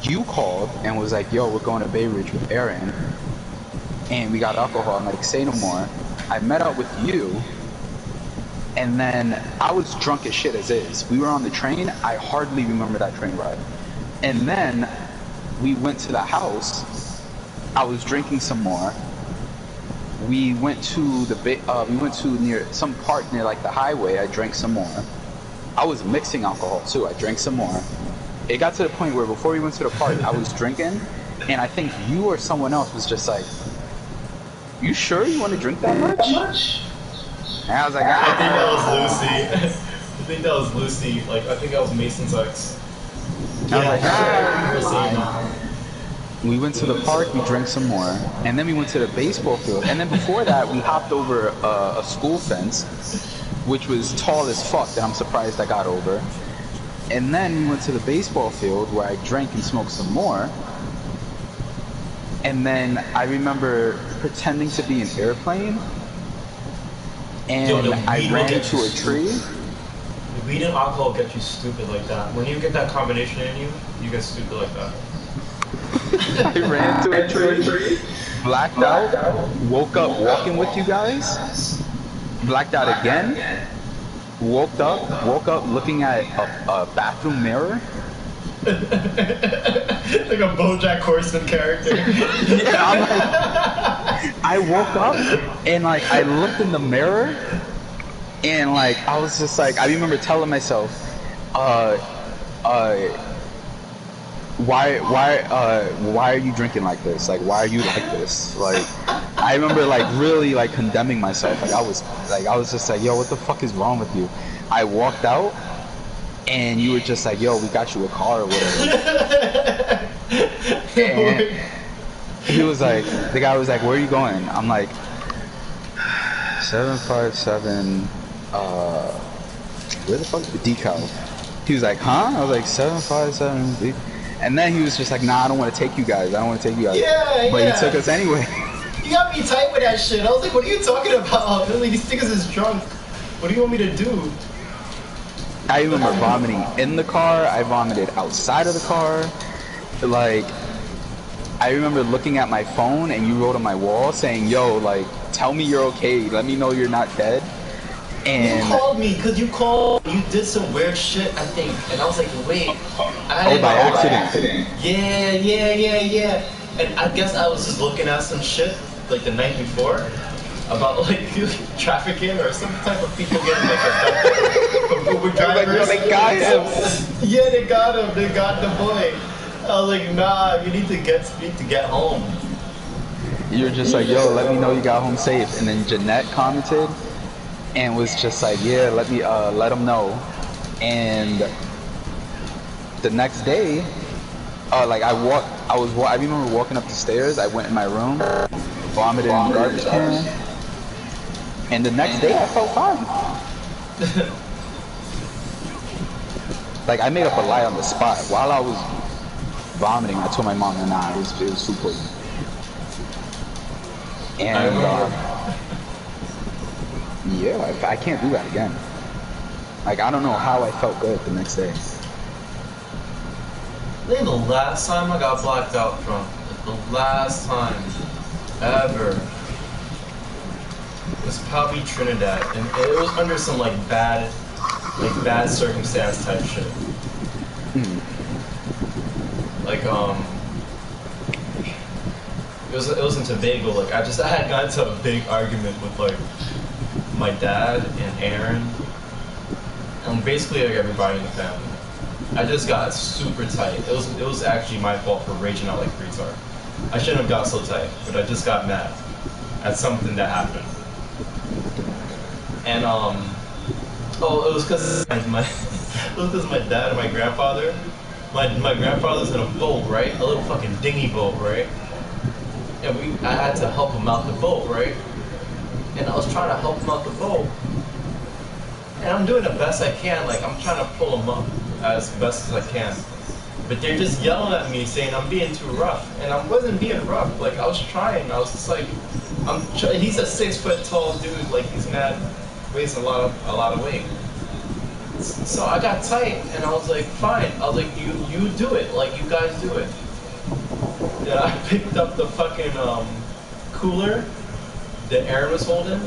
You called and was like, yo, we're going to Bay Ridge with Aaron and we got alcohol. I'm like, say no more. I met up with you and then I was drunk as shit as is. We were on the train. I hardly remember that train ride. And then we went to the house. I was drinking some more. We went to near some park near like the highway. I drank some more. I was mixing alcohol too. I drank some more. It got to the point where before we went to the park, I was drinking, and I think you or someone else was just like, "You sure you want to drink that much?" And I was like, I think that was Lucy. I think that was Lucy. Like, I think that was Mason's ex. I was like, we went to the park, we drank some more, and then we went to the baseball field. And then before that, we hopped over a school fence, which was tall as fuck, that I'm surprised I got over. And then we went to the baseball field where I drank and smoked some more. And then I remember pretending to be an airplane, and I ran into a tree. Weed and alcohol get you stupid like that. When you get that combination in you, you get stupid like that. I ran into a tree, blacked out, woke up walking with you guys, blacked out again, woke up looking at a bathroom mirror. Like a BoJack Horseman character. Yeah, I'm like, I woke up and like I looked in the mirror and like I was just like, I remember telling myself, why are you drinking like this? Like, why are you like this? Like, I remember like really like condemning myself. Like I was just like, yo, what the fuck is wrong with you? I walked out and you were just like, yo, we got you a car or whatever. And he was like, the guy was like, where are you going? I'm like, 757 where the fuck's the decal? He was like, huh? I was like, 757. And then he was just like, nah, I don't want to take you guys. I don't want to take you guys. Yeah, but yeah. he took us anyway. You got me tight with that shit. I was like, what are you talking about? Like, these niggas is drunk. What do you want me to do? I remember vomiting in the car. I vomited outside of the car. Like, I remember looking at my phone and you wrote on my wall saying, yo, like, tell me you're okay. Let me know you're not dead. And you called me because you did some weird shit, I think. And I was like, wait. By accident. Yeah. And I guess I was just looking at some shit, like the night before, about like trafficking or some type of people getting like abducted. Uber drivers. Like, they got him. Yeah, they got him. They got the boy. I was like, nah, you need to get home. You're just like, yo, let me know you got home safe. And then Jeanette commented and was just like, yeah, let them know. And the next day, I remember walking up the stairs. I went in my room, vomited in the garbage can, and the next day I felt fine. Like, I made up a lie on the spot while I was vomiting. I told my mom, nah, it was food poisoning. And yeah, I can't do that again. Like, I don't know how I felt good the next day. I think the last time I got blacked out drunk, like the last time ever, was probably Trinidad, and it was under some like bad circumstance type shit. Like it was in Tobago. Like I had gotten into a big argument with like my dad and Aaron, and basically like everybody in the family. I just got super tight. It was actually my fault for raging out like a retard. I shouldn't have got so tight, but I just got mad at something that happened. And it was because my dad and my grandfather. My grandfather's in a boat, right? A little fucking dinghy boat, right? And I had to help him out the boat, right? And I was trying to help him out the boat. And I'm doing the best I can, like I'm trying to pull him up as best as I can. But they're just yelling at me saying I'm being too rough. And I wasn't being rough, like I was trying. I was just like, he's a 6 foot tall dude, like he's mad, weighs a lot of weight. So I got tight and I was like, fine. I was like, you do it, like you guys do it. Then I picked up the fucking cooler that Aaron was holding.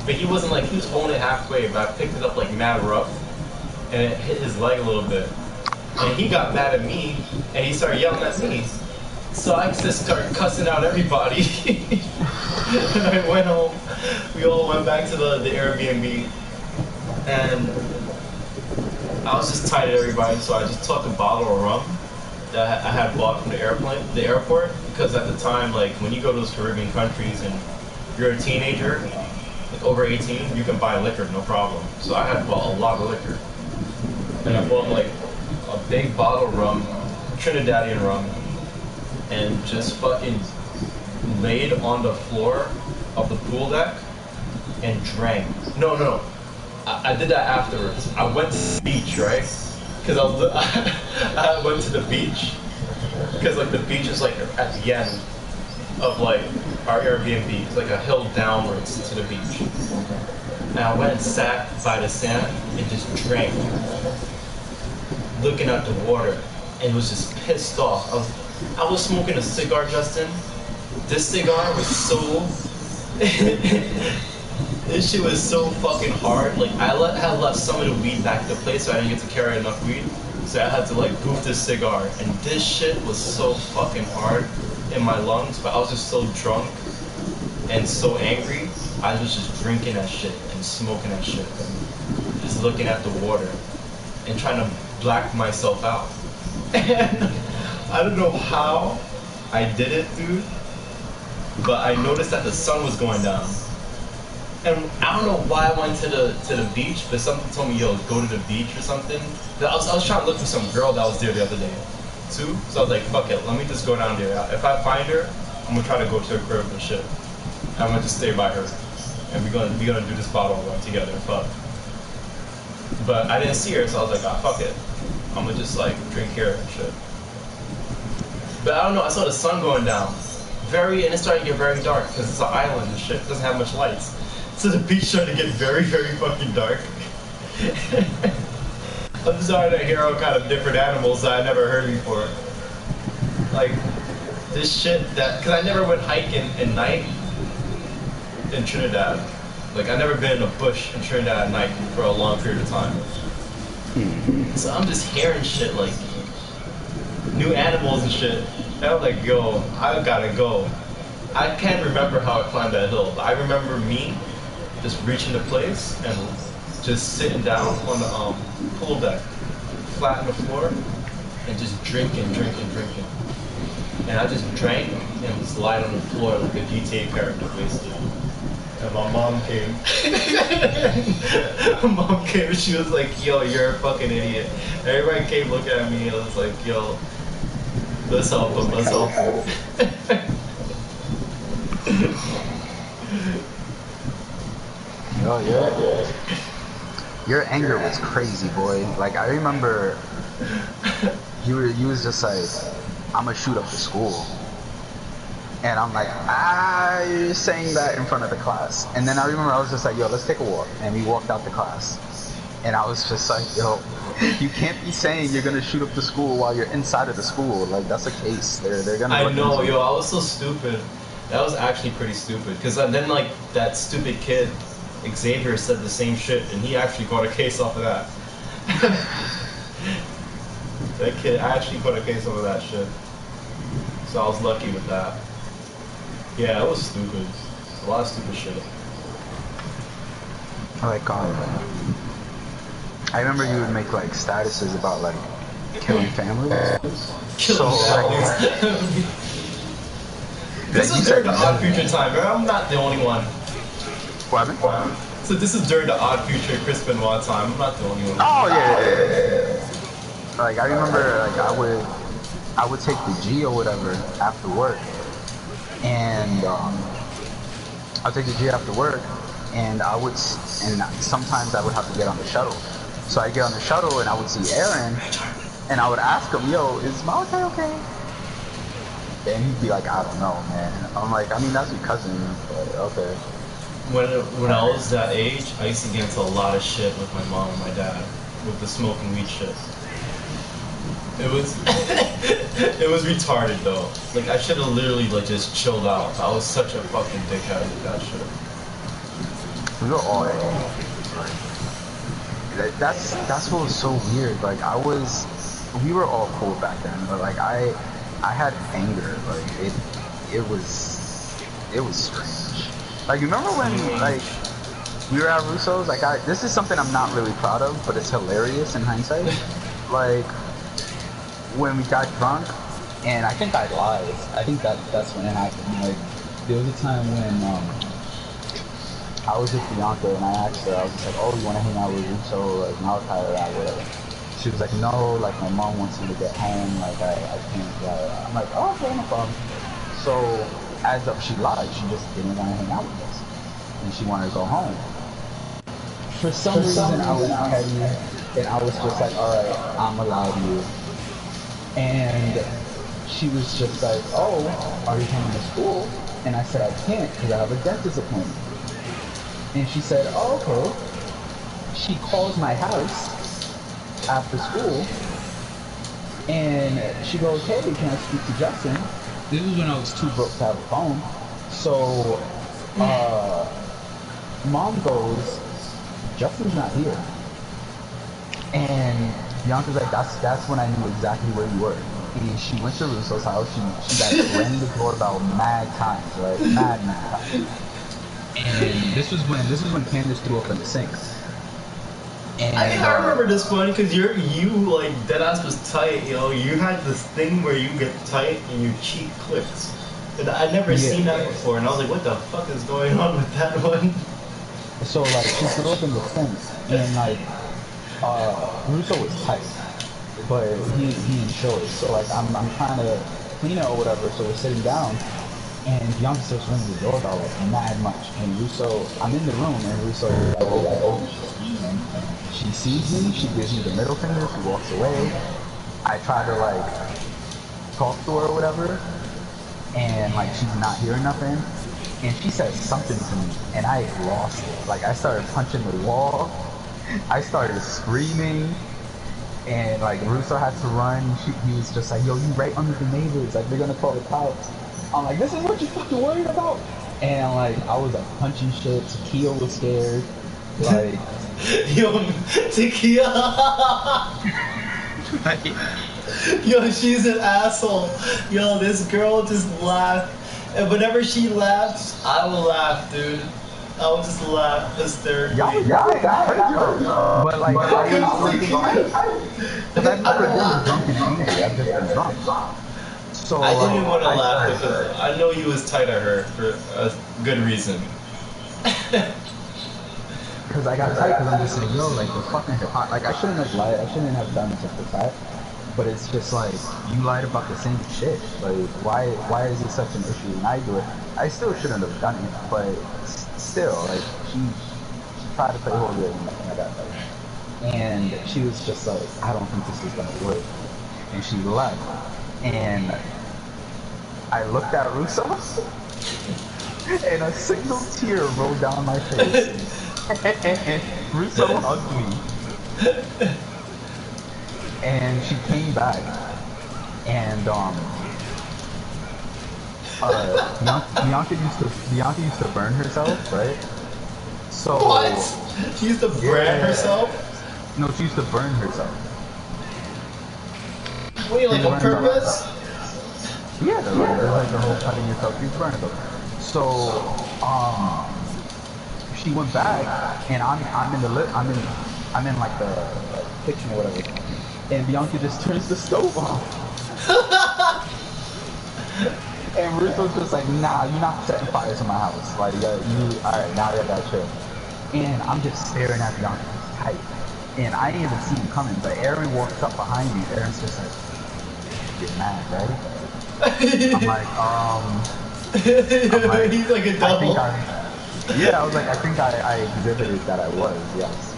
But he wasn't like, he was holding it halfway, but I picked it up like mad rough, and it hit his leg a little bit. And he got mad at me, and he started yelling at me. So I just started cussing out everybody. And I went home, we all went back to the Airbnb, and I was just tight at everybody, so I just took a bottle of rum that I had bought from the airport, because at the time, like when you go to those Caribbean countries and you're a teenager, like over 18, you can buy liquor, no problem. So I had bought a lot of liquor. And I bought like a big bottle of rum, Trinidadian rum, and just fucking laid on the floor of the pool deck and drank. No. I did that afterwards. I went to the beach, right? Because I went to the beach. Because like the beach is like at the end of like our Airbnb. It's like a hill downwards to the beach. And I went and sat by the sand and just drank, looking at the water, and was just pissed off. I was smoking a cigar, Justin. This cigar was so this shit was so fucking hard. Like I had left some of the weed back at the place, so I didn't get to carry enough weed. So I had to like goof this cigar, and this shit was so fucking hard in my lungs. But I was just so drunk and so angry. I was just drinking that shit and smoking that shit, and just looking at the water and trying to black myself out. And I don't know how I did it, dude, but I noticed that the sun was going down. And I don't know why I went to the beach, but something told me, yo, go to the beach or something. I was trying to look for some girl that was there the other day, too. So I was like, fuck it, let me just go down there. If I find her, I'm gonna try to go to her crib and shit. I'm gonna just stay by her, and we're gonna do this bottle run together. Fuck. But I didn't see her, so I was like, ah, fuck it. I'm gonna just like drink here and shit. But I don't know, I saw the sun going down. And it started to get very dark because it's an island and shit. It doesn't have much lights. So the beach started to get very, very fucking dark. I'm starting to hear all kind of different animals that I never heard before. Like, this shit that, cause I never went hiking at night in Trinidad. Like, I never been in a bush in Trinidad at night for a long period of time. So I'm just hearing shit like new animals and shit. And I'm like, yo, I gotta go. I can't remember how I climbed that hill, but I remember me just reaching the place and just sitting down on the pool deck, flat on the floor, and just drinking. And I just drank and was lying on the floor like a GTA character, basically. And my mom came. My mom came and she was like, yo, you're a fucking idiot. Everybody came looking at me and I was like, yo, let's help him. Yo, your anger was crazy, boy. Like, I remember you was just like, I'm gonna shoot up the school. And I'm like, you're saying that in front of the class. And then I remember I was just like, yo, let's take a walk. And we walked out the class. And I was just like, yo, you can't be saying you're gonna shoot up the school while you're inside of the school. Like, that's a case. They're gonna. I know, yo, I was so stupid. That was actually pretty stupid. Cause then like that stupid kid, Xavier, said the same shit, and he actually got a case off of that. That kid actually got a case off of that shit. So I was lucky with that. Yeah, it was stupid. A lot of stupid shit. Like, I remember you would make like statuses about like killing families. Killing families. This is during the Odd Future time, right? I'm not the only one. What happened? So this is during the Odd Future Chris Benoit time. I'm not the only one. Oh yeah. Like, I remember like I would take the G or whatever after work. And I'll take the G after work, and sometimes I would have to get on the shuttle. So I get on the shuttle, and I would see Aaron, and I would ask him, yo, is Malachi okay? And he'd be like, I don't know, man. I'm like, I mean, that's your cousin, but okay. When I was that age, I used to get into a lot of shit with my mom and my dad, with the smoking weed shit. It was it was retarded though. Like, I should have literally like just chilled out. I was such a fucking dickhead with that shit. We were all that's what was so weird. Like, we were all cool back then, but like I had anger. Like, it was strange. Like, you remember when like we were at Russo's? Like, this is something I'm not really proud of, but it's hilarious in hindsight. Like, when we got drunk, and I think I lied. I think that's when it happened. Like, there was a time when I was with Bianca, and I asked her, I was just like, oh, you want to hang out with Russo, like Malachi or whatever? She was like, no, like my mom wants me to get home, like I can't. I'm like, oh, okay, no problem. So as up, she lied. She just didn't want to hang out with us, and she wanted to go home. For some reason, I was petty, and I was just like, all right, I'm allowed you. And she was just like, oh, are you coming to school? And I said, I can't because I have a dentist appointment. And she said, oh, okay. She calls my house after school, and she goes, hey, can I speak to Justin? This was when I was too broke to have a phone. So, mom goes, Justin's not here. And Bianca's like, that's when I knew exactly where you were. And she went to Russo's house. She like rang the doorbell mad times, right? Mad times. And this was when Candace threw up in the sink. And I remember this one because you like deadass was tight, yo. You had this thing where you get tight and your cheek clicks. And I'd never seen that before, and I was like, what the fuck is going on with that one? So like she threw up in the sink, and like Russo was tight, but he enjoyed. So like I'm trying to clean it or whatever. So we're sitting down, and Bianca starts ringing the doorbell like mad much. And Russo, I'm in the room, and Russo like, oh, she she sees me, she gives me the middle finger, she walks away. I try to like talk to her or whatever, and like she's not hearing nothing. And she says something to me, and I lost it. Like I started punching the wall, I started screaming, and like Russo had to run. He was just like, "Yo, you right under the neighbors, like they're gonna call the cops." I'm like, "This is what you fucking worried about?" And like I was like punching shit. Takia was scared. Like, yo, Takia. Yo, she's an asshole. Yo, this girl just laughed. And whenever she laughs, I will laugh, dude. I will just laugh hysterically. Y'all but like, because I've never been drunk and angry. I've just been drunk. So I didn't want to laugh because I know you was tight at her for a good reason. Because I got tight because I'm just like, yo, like the fucking hypocrisy. Like I shouldn't have lied. I shouldn't have done such a that. But it's just like you lied about the same shit. Like why is it such an issue? And I do it. I still shouldn't have done it, but still, like she tried to play hold of it and I got tight. And she was just like, I don't think this is gonna work. And she left. And I looked at Russo and a single tear rolled down my face. And Russo hugged me. And she came back, and Bianca used to burn herself, right? So what? She used to burn herself? No, she used to burn herself. Wait, like on purpose? Yeah, there's like the whole cutting yourself. She used to burn herself. So she went back, and I'm in like the kitchen or whatever. And Bianca just turns the stove on. And Russo's just like, nah, you're not setting fire to my house. Like, alright, now you got chill. And I'm just staring at Bianca tight. And I didn't even see him coming, but Aaron walks up behind me. Aaron's just like, get mad, right? I'm like, he's like a double. I was like, I think I exhibited that I was, yes.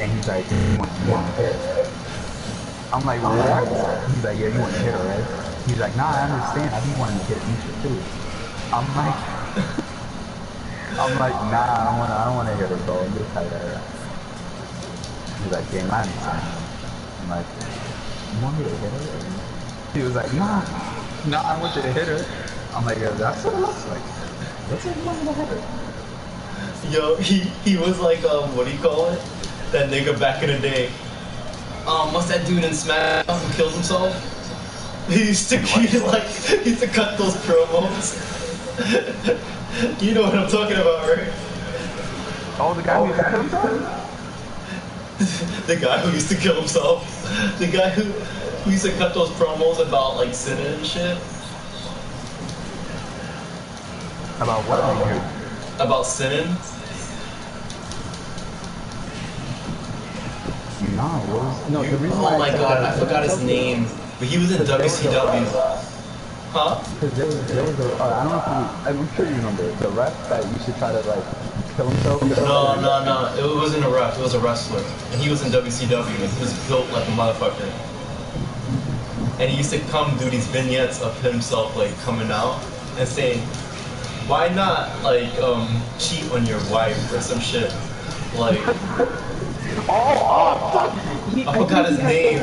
And he's like, you want to hit her? I'm like, what? He's like, yeah, you want to hit her, right? He's like, nah, I understand. I be wanting to hit Misha too. I'm like, nah, I don't want to hit her, bro. I'm just tight at her. He's like, damn, I understand. I'm like, you want me to hit her? He was like, nah, I want you to hit her. I'm like, yeah, that's what it looks like. That's what you want me to hit her. Yo, he was like, what do you call it? That nigga back in the day. What's that dude in Smash who killed himself? He used to cut those promos. You know what I'm talking about, right? Oh, the guy who used to kill himself? The guy who used to kill himself. The guy who used to cut those promos about like sinning and shit. About what? About sinning. No, the reason oh my god, I forgot his name. But he was in WCW. Huh? Because there was I don't know if I'm sure you remember, the ref that used to try to like kill himself. No. It wasn't a ref, it was a wrestler. And he was in WCW and he was built like a motherfucker. And he used to come do these vignettes of himself like coming out and saying, why not like cheat on your wife or some shit. Like I forgot his name.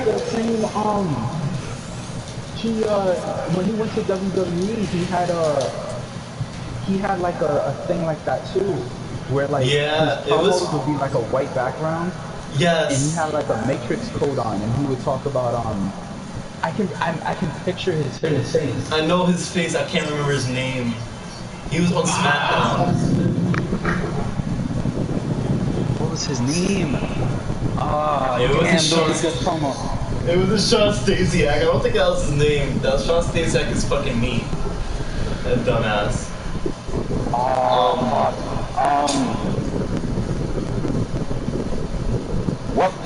When he went to WWE, he had like a thing like that too, where like his promos would be like a white background. Yes. And he had like a matrix coat on, and he would talk about I can picture his face. I know his face. I can't remember his name. He was on SmackDown. What was his name? It was a Sean Stasiak. I don't think that was his name. That was Sean Stasiak is fucking me. That dumbass.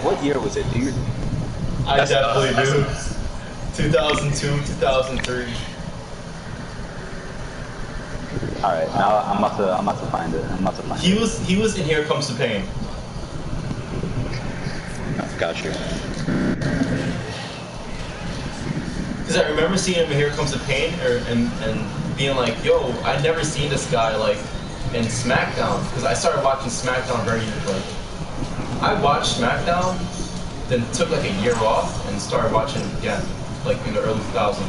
What year was it? Do you? I definitely do. 2002, 2003. All right, now I'm about to find it. He was in Here Comes the Pain. Gotcha. Because I remember seeing him in Here Comes the Pain, and being like, yo, I'd never seen this guy like in SmackDown. Because I started watching SmackDown very like, I watched SmackDown, then took like a year off and started watching it again, like in the early 2000s.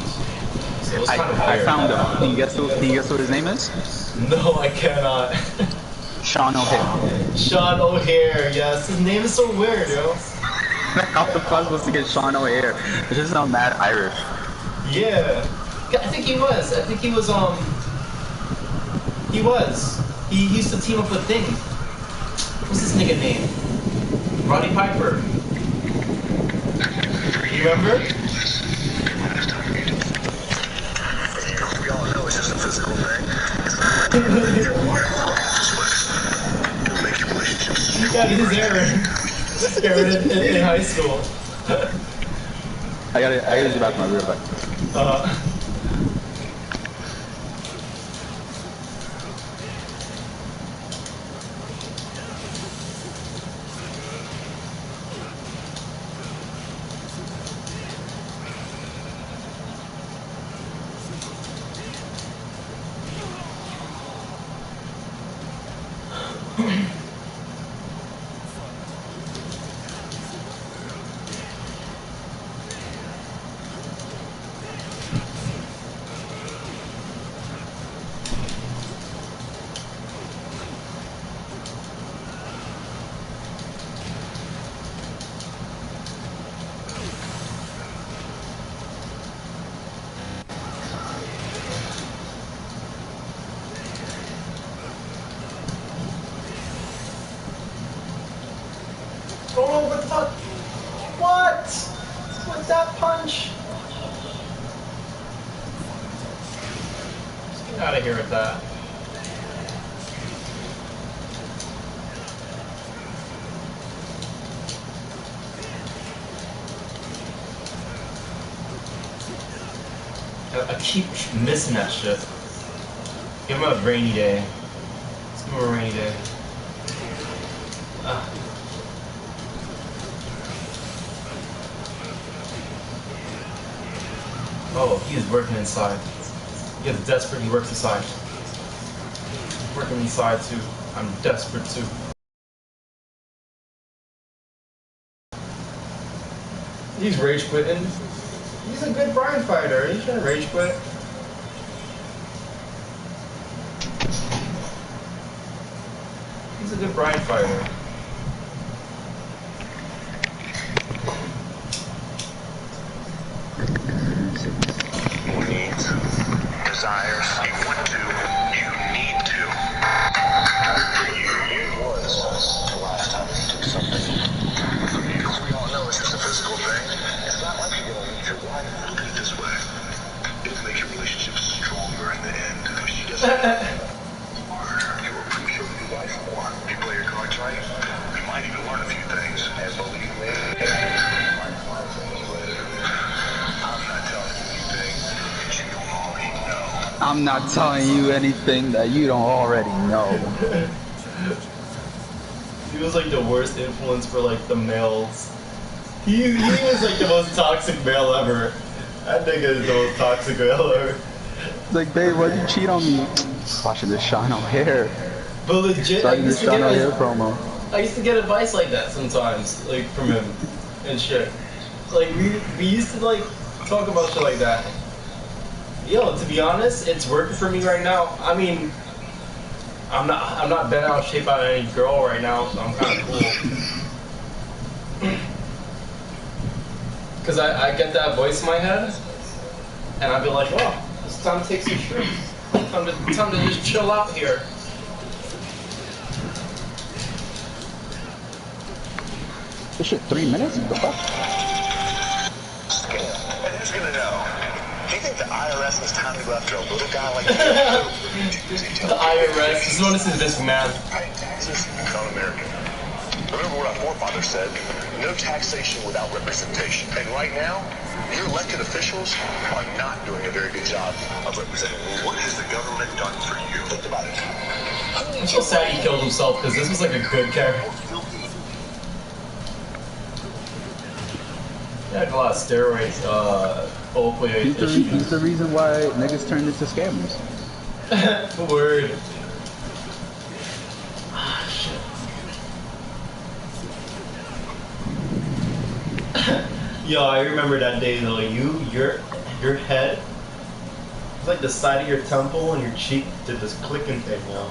So it was kind of weird. I found him. Can you guess what his name is? No, I cannot. Sean O'Hare. Sean O'Hare, yes. His name is so weird, yo. How the fuck was to get Sean O'Hare? It's just not mad Irish. Yeah. I think he was. He used to team up with Thing. What's this nigga name? Roddy Piper. You remember? We all know it's just a physical thing. He got his hair in high school. I gotta use the bathroom. I'll be right back. Oh, what the fuck? What? What's that punch? Just get out of here with that. I keep missing that shit. Give him a rainy day. Let's give him a rainy day. Oh, he is working inside. He is desperate, he works inside. Working inside too. I'm desperate too. He's rage quitting. He's a good Brian fighter. He shouldn't rage quit. He's a good Brian fighter. Needs, desires, you want to, you need to. For you, it was the last time you took something from you. We all know it's just a physical thing. It's not like you're gonna leave your wife. Look at it this way. It'll make your relationship stronger in the end. Because she doesn't you appreciate your wife more. You play your cards right, you might even learn a few things. And believe me, you might find things later. I'm not telling you anything that you don't already know. I'm not telling you anything that you don't already know. He was like the worst influence for like the males. He was like the most toxic male ever. That nigga is the most toxic male ever. It's like, babe, why'd you cheat on me? Watching this Sean O'Hare. But legit, I used to get advice like that sometimes, like from him and shit. Like we used to like talk about shit like that. Yo, to be honest, it's working for me right now. I mean, I'm not bent out of shape out of any girl right now, so I'm kind of cool. Cause I get that voice in my head, and I'd be like, well, it's time to take some shrooms. Time to just chill out here. This shit 3 minutes? What the fuck? And who's gonna know? Do you think the IRS has time to go after a little guy like you? The IRS. This is what this is, this man. Paying taxes is un-American. Remember what our forefathers said? No taxation without representation. And right now, your elected officials are not doing a very good job of representing. What has the government done for you? Think about it. I'm so sad he killed himself because this was like a good character. Yeah, a lot of steroids, opioid He's issues. the reason why niggas turned into scammers. Word. Ah, shit. Yo, I remember that day though. Your head, it's like the side of your temple and your cheek did this clicking thing, yo.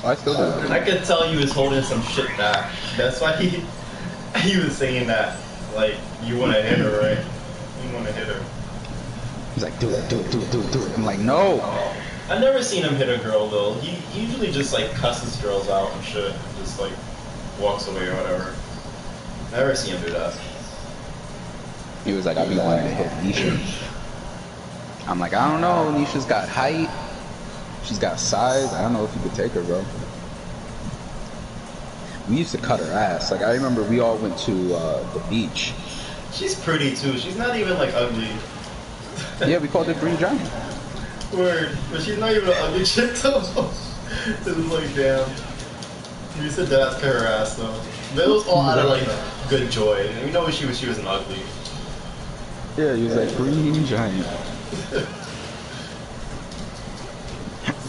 I still do. And I could tell he was holding some shit back. That's why he was saying that, like, you want to hit her, right? You want to hit her. He's like, do it, do it, do it, do it, do it. I'm like, no. I've never seen him hit a girl though. He usually just like cusses girls out and shit, and just like walks away or whatever. Never seen him do that. He was like, I've been wanting to hit Nisha. I'm like, I don't know. Nisha's got height. She's got size. I don't know if you could take her, bro. We used to cut her ass. Like, I remember we all went to the beach. She's pretty too. She's not even like ugly. Yeah, we called it Green Giant. Word. But she's not even an ugly chick though. It was like, damn. We used to dead cut her ass though. But it was all out of like good joy. And we know she wasn't ugly. Yeah, he was like, Green Giant.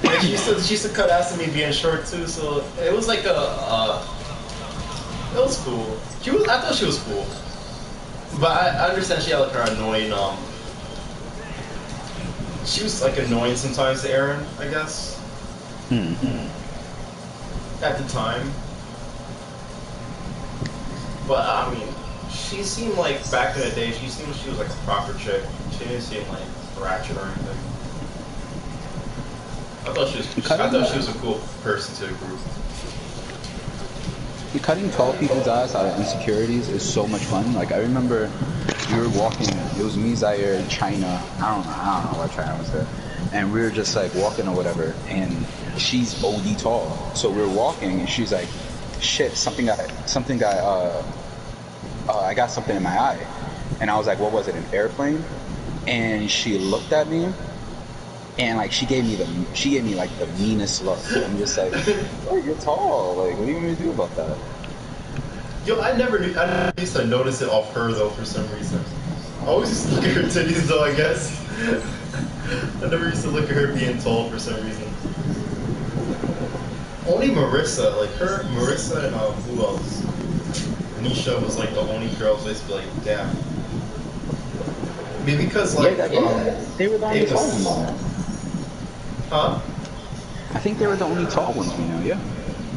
And she used to cut ass at me being short too, so it was like it was cool. I thought she was cool. But I understand she had like her annoying, she was like annoying sometimes to Aaron, I guess. At the time. But I mean, she seemed like, back in the day, she seemed she was like a proper chick. She didn't seem like ratchet or anything. I thought she was a cool person to the group. Cutting tall people's eyes out of insecurities is so much fun. Like, I remember we were walking, it was me, Zaire, and China. I don't know why China was there. And we were just like walking or whatever, and she's OD tall. So we were walking, and she's like, shit, I got something in my eye. And I was like, what was it, an airplane? And she looked at me, and like she gave me like the meanest look. I'm just like, oh, you're tall. Like, what do you want me to do about that? Yo, I never used to notice it off her though for some reason. I always used to look at her titties though, I guess. I never used to look at her being tall for some reason. Only Marissa, Marissa and who else? Nisha was like the only girls I used to be like, damn. Maybe because like they were the only tall ones. Huh? I think they were the only tall ones we know. Yeah.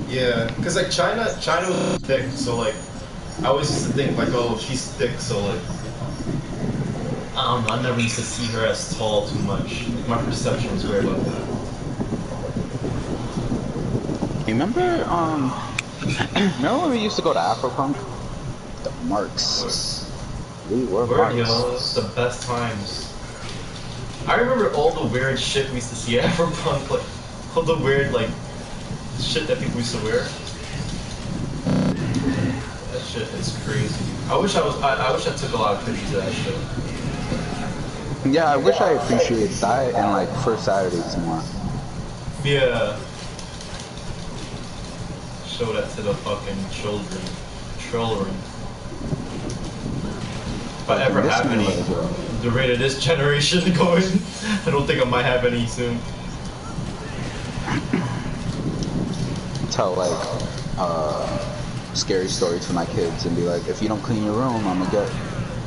Yeah, because like China was thick, so like I always used to think like, oh, she's thick, so like I don't know. I never used to see her as tall too much. My perception was weird about that. You remember? Remember when we used to go to Afropunk? The Marks. We were Marks. Yo, it's the best times. I remember all the weird shit we used to see at Afropunk, like all the weird like shit that people used to wear. That shit is crazy. I wish I took a lot of pictures of that shit. Yeah, I wish I appreciated that and like First Saturdays more. Yeah. Show that to the fucking children. If I ever have any, the rate of this generation going, I don't think I might have any soon. Tell like scary story to my kids and be like, if you don't clean your room, I'm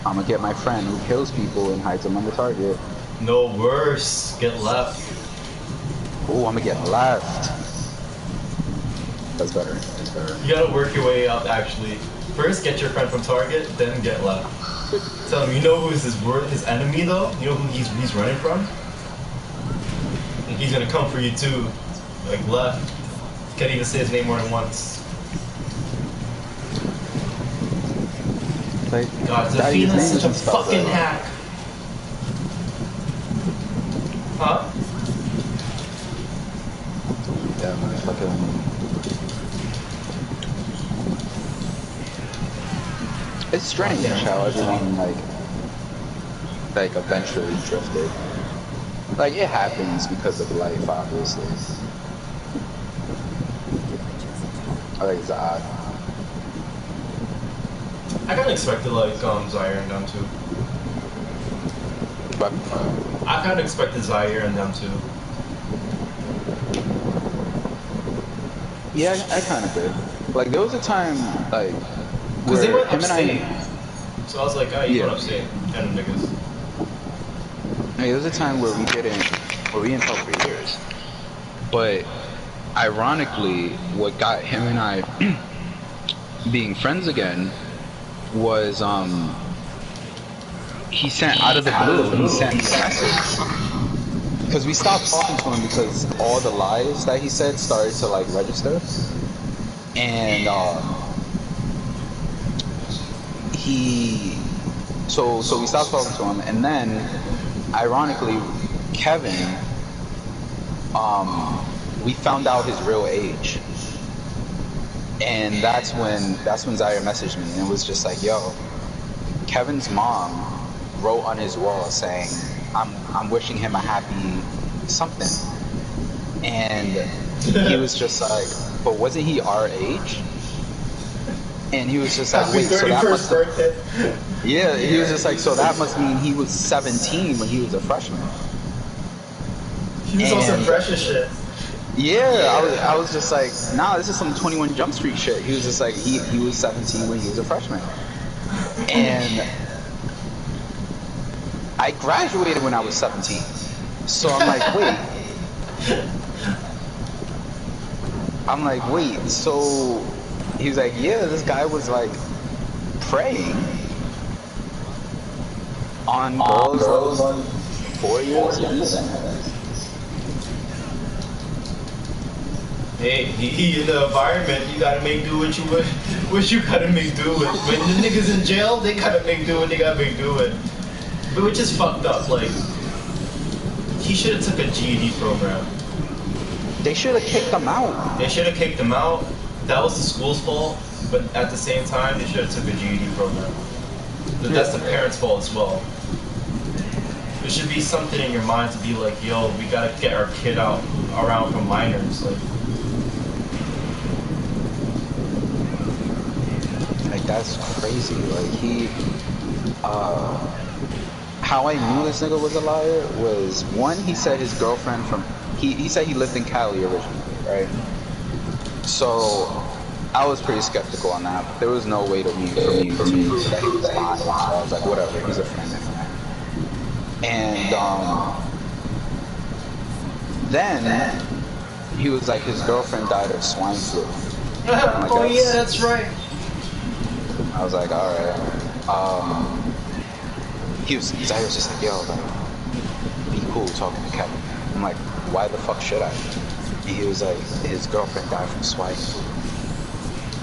gonna get my friend who kills people and hides them under Target. No worse, get left. Oh, I'm gonna get left. That's better. That's better. You gotta work your way up actually. First get your friend from Target, then get left. Tell him, you know who's his enemy though? You know who he's running from? And he's gonna come for you too. Like left. Can't even say his name more than once. Like, God, Zafina's such a fucking hack. Huh? Yeah, man, fucking. It's strange how everyone like eventually drifted. Like, it happens because of life, obviously. I think it's odd. I kind of expected like Zaire and them too. But I kind of expected Zaire and them too. yeah, I kind of did. Like there was a time like Because they where went him and upstate. I. So I was like, oh, you Yeah. went upstate. And niggas. There was a time where we didn't talk for years. But ironically, what got him and I being friends again was he sent out of the blue. He sent me a message because we stopped talking to him because all the lies that he said started to like register, and so we stopped talking to him, and then ironically, Kevin, we found out his real age, and that's when Zaire messaged me and it was just like, yo, Kevin's mom wrote on his wall saying, I'm wishing him a happy something, and he was just like, but wasn't he our age? And he was just like, Happy wait, so that 31st must birthday. yeah, he was just like, so that must mean he was 17 when he was a freshman. He was also fresh as shit. Yeah, I was just like, nah, this is some 21 Jump Street shit. He was just like, he was 17 when he was a freshman. And I graduated when I was 17. So I'm like, wait, so he was like, yeah, this guy was like preying on girls like 4 years younger than him. Hey, he in the environment, you gotta make do what you gotta make do with. When the niggas in jail, they gotta make do what they gotta make do with. But which is fucked up, like, he should have took a GED program. They should have kicked him out. They should have kicked him out. That was the school's fault, but at the same time, they should have took a GED program. But that's the parents' fault as well. There should be something in your mind to be like, yo, we gotta get our kid out around from minors, like. Like that's crazy. Like how I knew this nigga was a liar was one, he said his girlfriend from he said he lived in Cali originally, right? So I was pretty skeptical on that. There was no way for me to that he was lying. So I was like, whatever, he's a friend anyway. And then he was like, his girlfriend died of swine flu. Like, Oh yeah, that's right. I was like, alright. Zaire was just like, yo, like, be cool talking to Kevin. I'm like, why the fuck should I? And he was like, his girlfriend died from swine flu.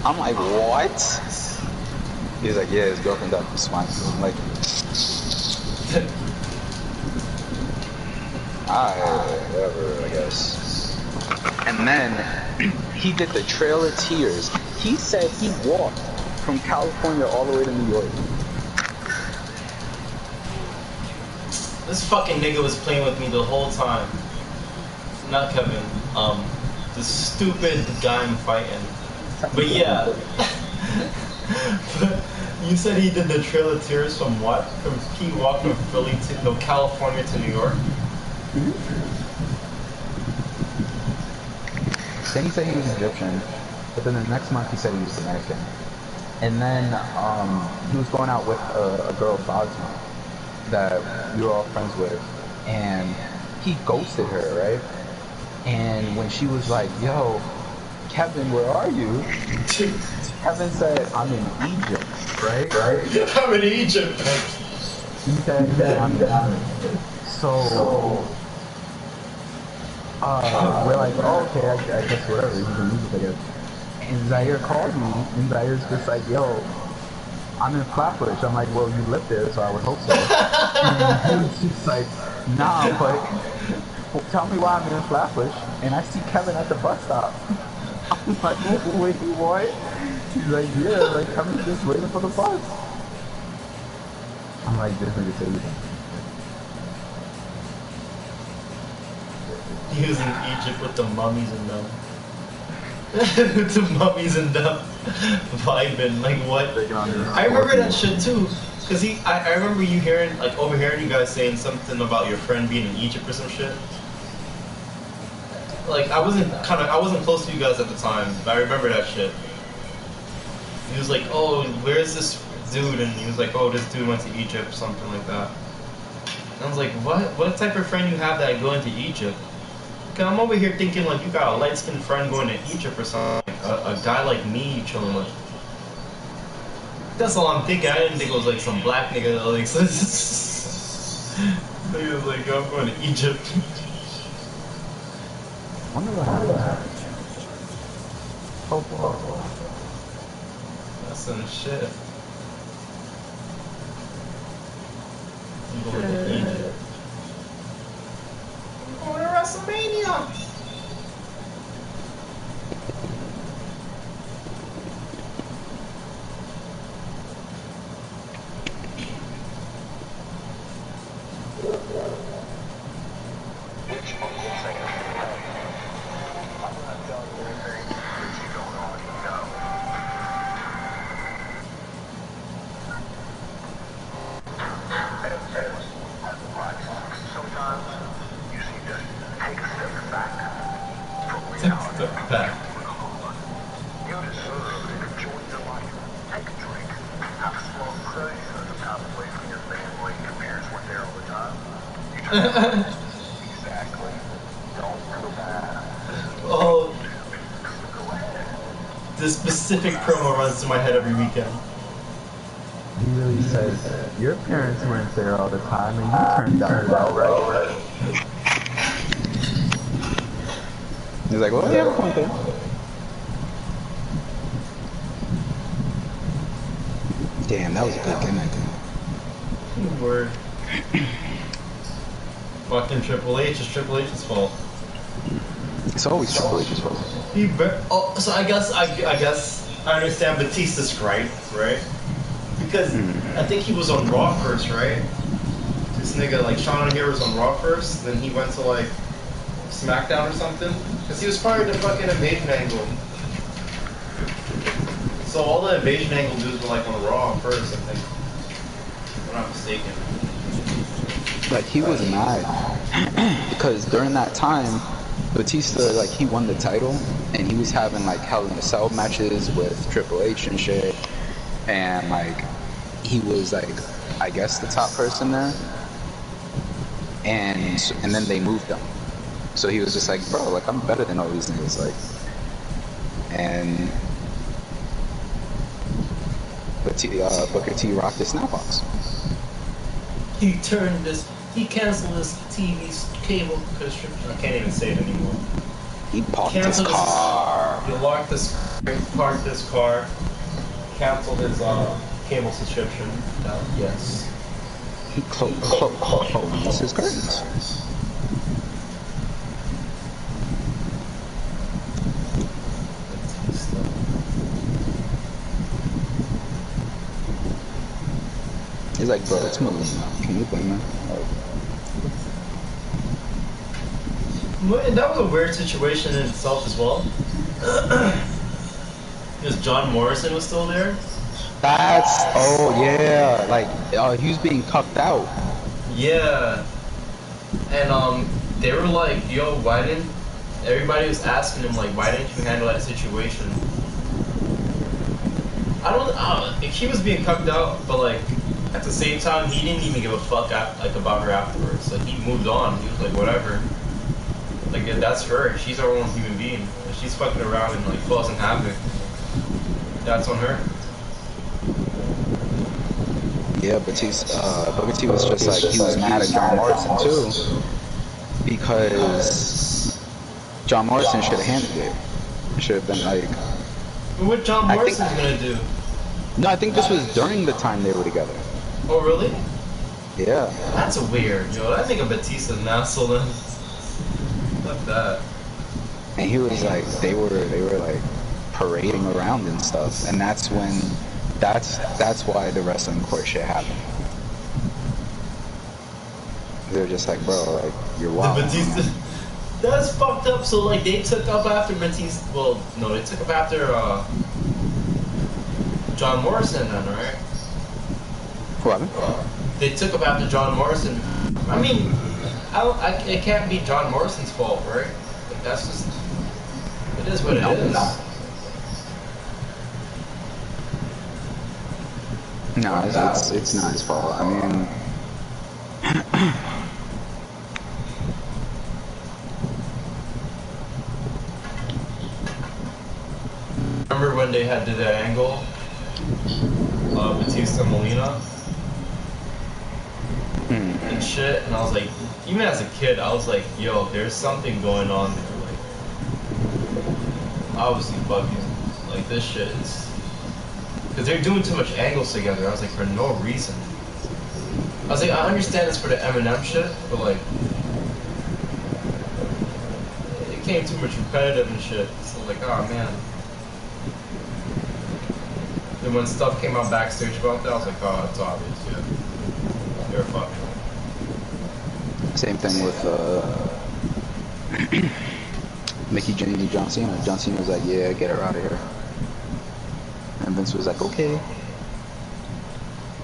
I'm like, what? He was like, yeah, his girlfriend died from swine flu. I'm like, alright, whatever, I guess. And then he did the Trail of Tears. He said he walked from California all the way to New York. This fucking nigga was playing with me the whole time. Not Kevin. The stupid guy I'm fighting. But yeah. But you said he did the Trail of Tears from what? He walked from California to New York? Then he said he was Egyptian, but then the next month he said he was Dominican. And then he was going out with a girl, Fazma, that we were all friends with, and he ghosted her, right? And when she was like, yo, Kevin, where are you? Kevin said, I'm in Egypt, right? I'm in Egypt. He said, I'm in Egypt. So, we're like, oh, okay, I guess whatever, he's in Egypt, I guess. And Zaire called me, and Zaire's just like, yo, I'm in Flatbush. I'm like, well, you live there, so I would hope so. And he was just like, nah, but tell me why I'm in Flatbush, and I see Kevin at the bus stop. I'm like, wait, what? He's like, yeah, like, Kevin's just waiting for the bus. I'm like, this nigga say anything. He was in Egypt with the mummies and them. The mummies and them vibing, like what? I remember that shit too. Cause I remember you hearing, like overhearing you guys saying something about your friend being in Egypt or some shit. Like I wasn't close to you guys at the time, but I remember that shit. He was like, "Oh, where's this dude?" And he was like, "Oh, this dude went to Egypt," something like that. And I was like, "What? What type of friend you have that going to Egypt?" Cause I'm over here thinking like you got a light-skinned friend going to Egypt or something. Like, a guy like me chilling with. That's all I'm thinking. I didn't think it was like some black nigga. Like, so he was like, "I'm going to Egypt." I wonder what happened. That's some shit. I'm going to Egypt. I'm going to WrestleMania. Oh, this specific promo runs through my head every weekend. He really says, your parents weren't there all the time and you turned out well, right? He's like, well, you have a point there. Damn, that was a good gimmick. Word. Fucking Triple H, it's Triple H's fault. It's always Triple H's fault. So I guess I understand Batista's gripe, right? Because I think he was on Raw first, right? This nigga, like Sean here was on Raw first, then he went to like SmackDown or something. Because he was part of the fucking Invasion Angle. So all the Invasion Angle dudes were like on Raw first, I think. If I'm not mistaken. Like he was mad because during that time, Batista, like he won the title and he was having like Hell in a Cell matches with Triple H and shit, and like he was like, I guess the top person there, and then they moved him, so he was just like, bro, like I'm better than all these niggas, like, and Booker T rocked his snapbox. He canceled his TV's cable subscription. I can't even say it anymore. He parked his car. He parked his car, canceled his cable subscription. Yes. He closed his curtains. He's like, bro, it's Malina. Can you blame him? And that was a weird situation in itself as well. Because John Morrison was still there. Oh yeah, like he was being cucked out. Yeah. And they were like, yo, everybody was asking him like, why didn't you handle that situation? I don't know, like, he was being cucked out, but like, at the same time, he didn't even give a fuck about her afterwards. Like, he moved on. He was like, whatever. Like, yeah, that's her. She's our own human being. If she's fucking around and like causing havoc, that's on her. Yeah, Booker T was just like, he was mad at John Morrison too, because John Morrison should have handled it. Should have been like. What John Morrison's gonna do? No, I think this was during the time they were together. Oh really? Yeah. That's a weird, yo. I think of Batista's an asshole then. Fuck that. And he was like, they were like parading around and stuff, and that's why the wrestling court shit happened. They're just like, bro, like you're wild. That's fucked up. So like they took up after Batista. Well, no, they took up after John Morrison then, right? What happened? They took up after John Morrison. I mean, it can't be John Morrison's fault, right? Like that's just it is what it is. No, it's not his fault. I mean, remember when they had did that angle, Batista Molina and shit, and I was like, even as a kid, I was like, yo, there's something going on there. Like, obviously bugging. Like this shit is, because they're doing too much angles together. I was like, for no reason. I was like, I understand it's for the Eminem shit, but like, it became too much repetitive and shit. So like, oh man. Then when stuff came out backstage about that, I was like, oh, it's obvious, yeah. They're fucking. same thing with Mickey James and John Cena. John Cena was like, yeah, get her out of here. And Vince was like, okay.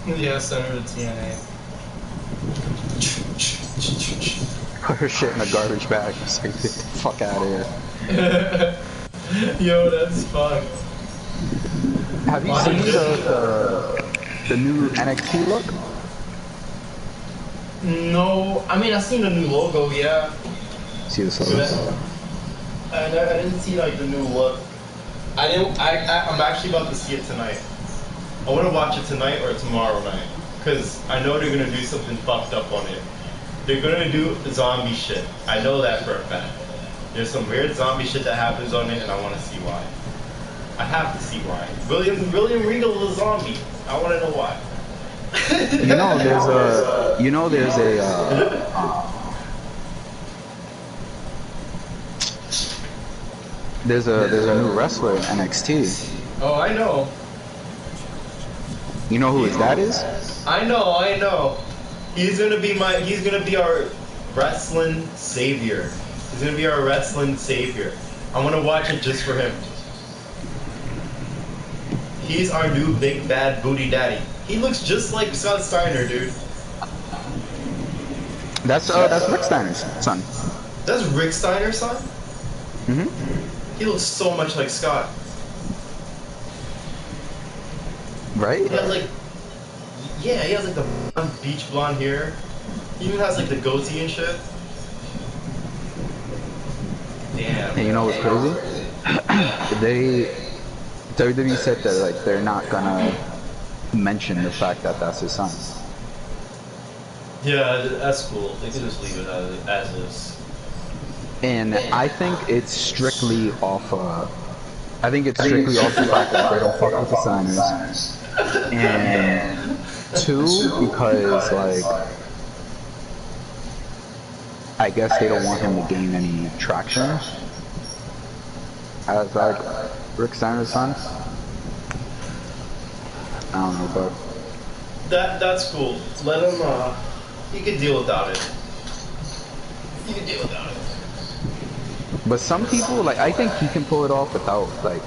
Yeah, send her to TNA. Put her shit in a garbage bag. Just like, get the fuck out of here. Yo, that's fucked. Have you seen the new NXT look? No, I mean, I've seen the new logo, yeah. See the logo? I didn't see like the new look. I'm actually about to see it tonight. I want to watch it tonight or tomorrow night, cause I know they're gonna do something fucked up on it. They're gonna do zombie shit. I know that for a fact. There's some weird zombie shit that happens on it, and I want to see why. I have to see why. William Regal is a zombie. I want to know why. There's a new wrestler in NXT. Oh, I know. You know who his dad is? I know. He's gonna be our wrestling savior. He's gonna be our wrestling savior. I want to watch it just for him. He's our new big bad booty daddy. He looks just like Scott Steiner, dude. That's Rick Steiner's son. That's Rick Steiner's son? Mm-hmm. He looks so much like Scott. Right? He has like, yeah, he has like the beach blonde hair. He even has like the goatee and shit. Damn. And you know what's crazy? WWE said that like they're not gonna mention the fact that that's his son. Yeah, that's cool. They can just leave it as is. And I think it's strictly off. I think it's strictly off the fact that they don't fuck with the signers. And two, because like I guess they don't want him to gain any traction as like Rick Steiner's son. I don't know, but that's cool. Let him. He can deal without it. He can deal without it. But some people, like, I think he can pull it off without like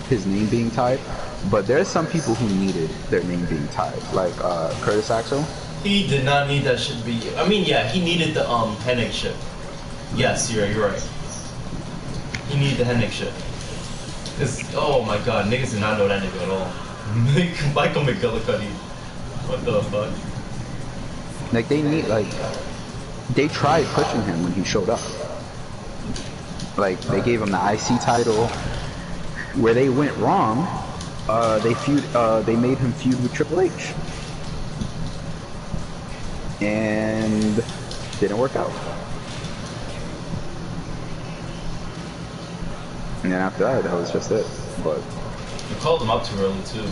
his name being tied. But there's some people who needed their name being tied, like Curtis Axel. He did not need that shit to be. I mean, yeah, he needed the Hennig shit. Yes, you're right. He needed the Hennig shit. Cause oh my god, niggas did not know that nigga at all. Michael McGillicuddy. What the fuck? Like they tried pushing him when he showed up. Like they gave him the IC title. Where they went wrong, they made him feud with Triple H, and didn't work out. And then after that was just it. But You called him up too early too.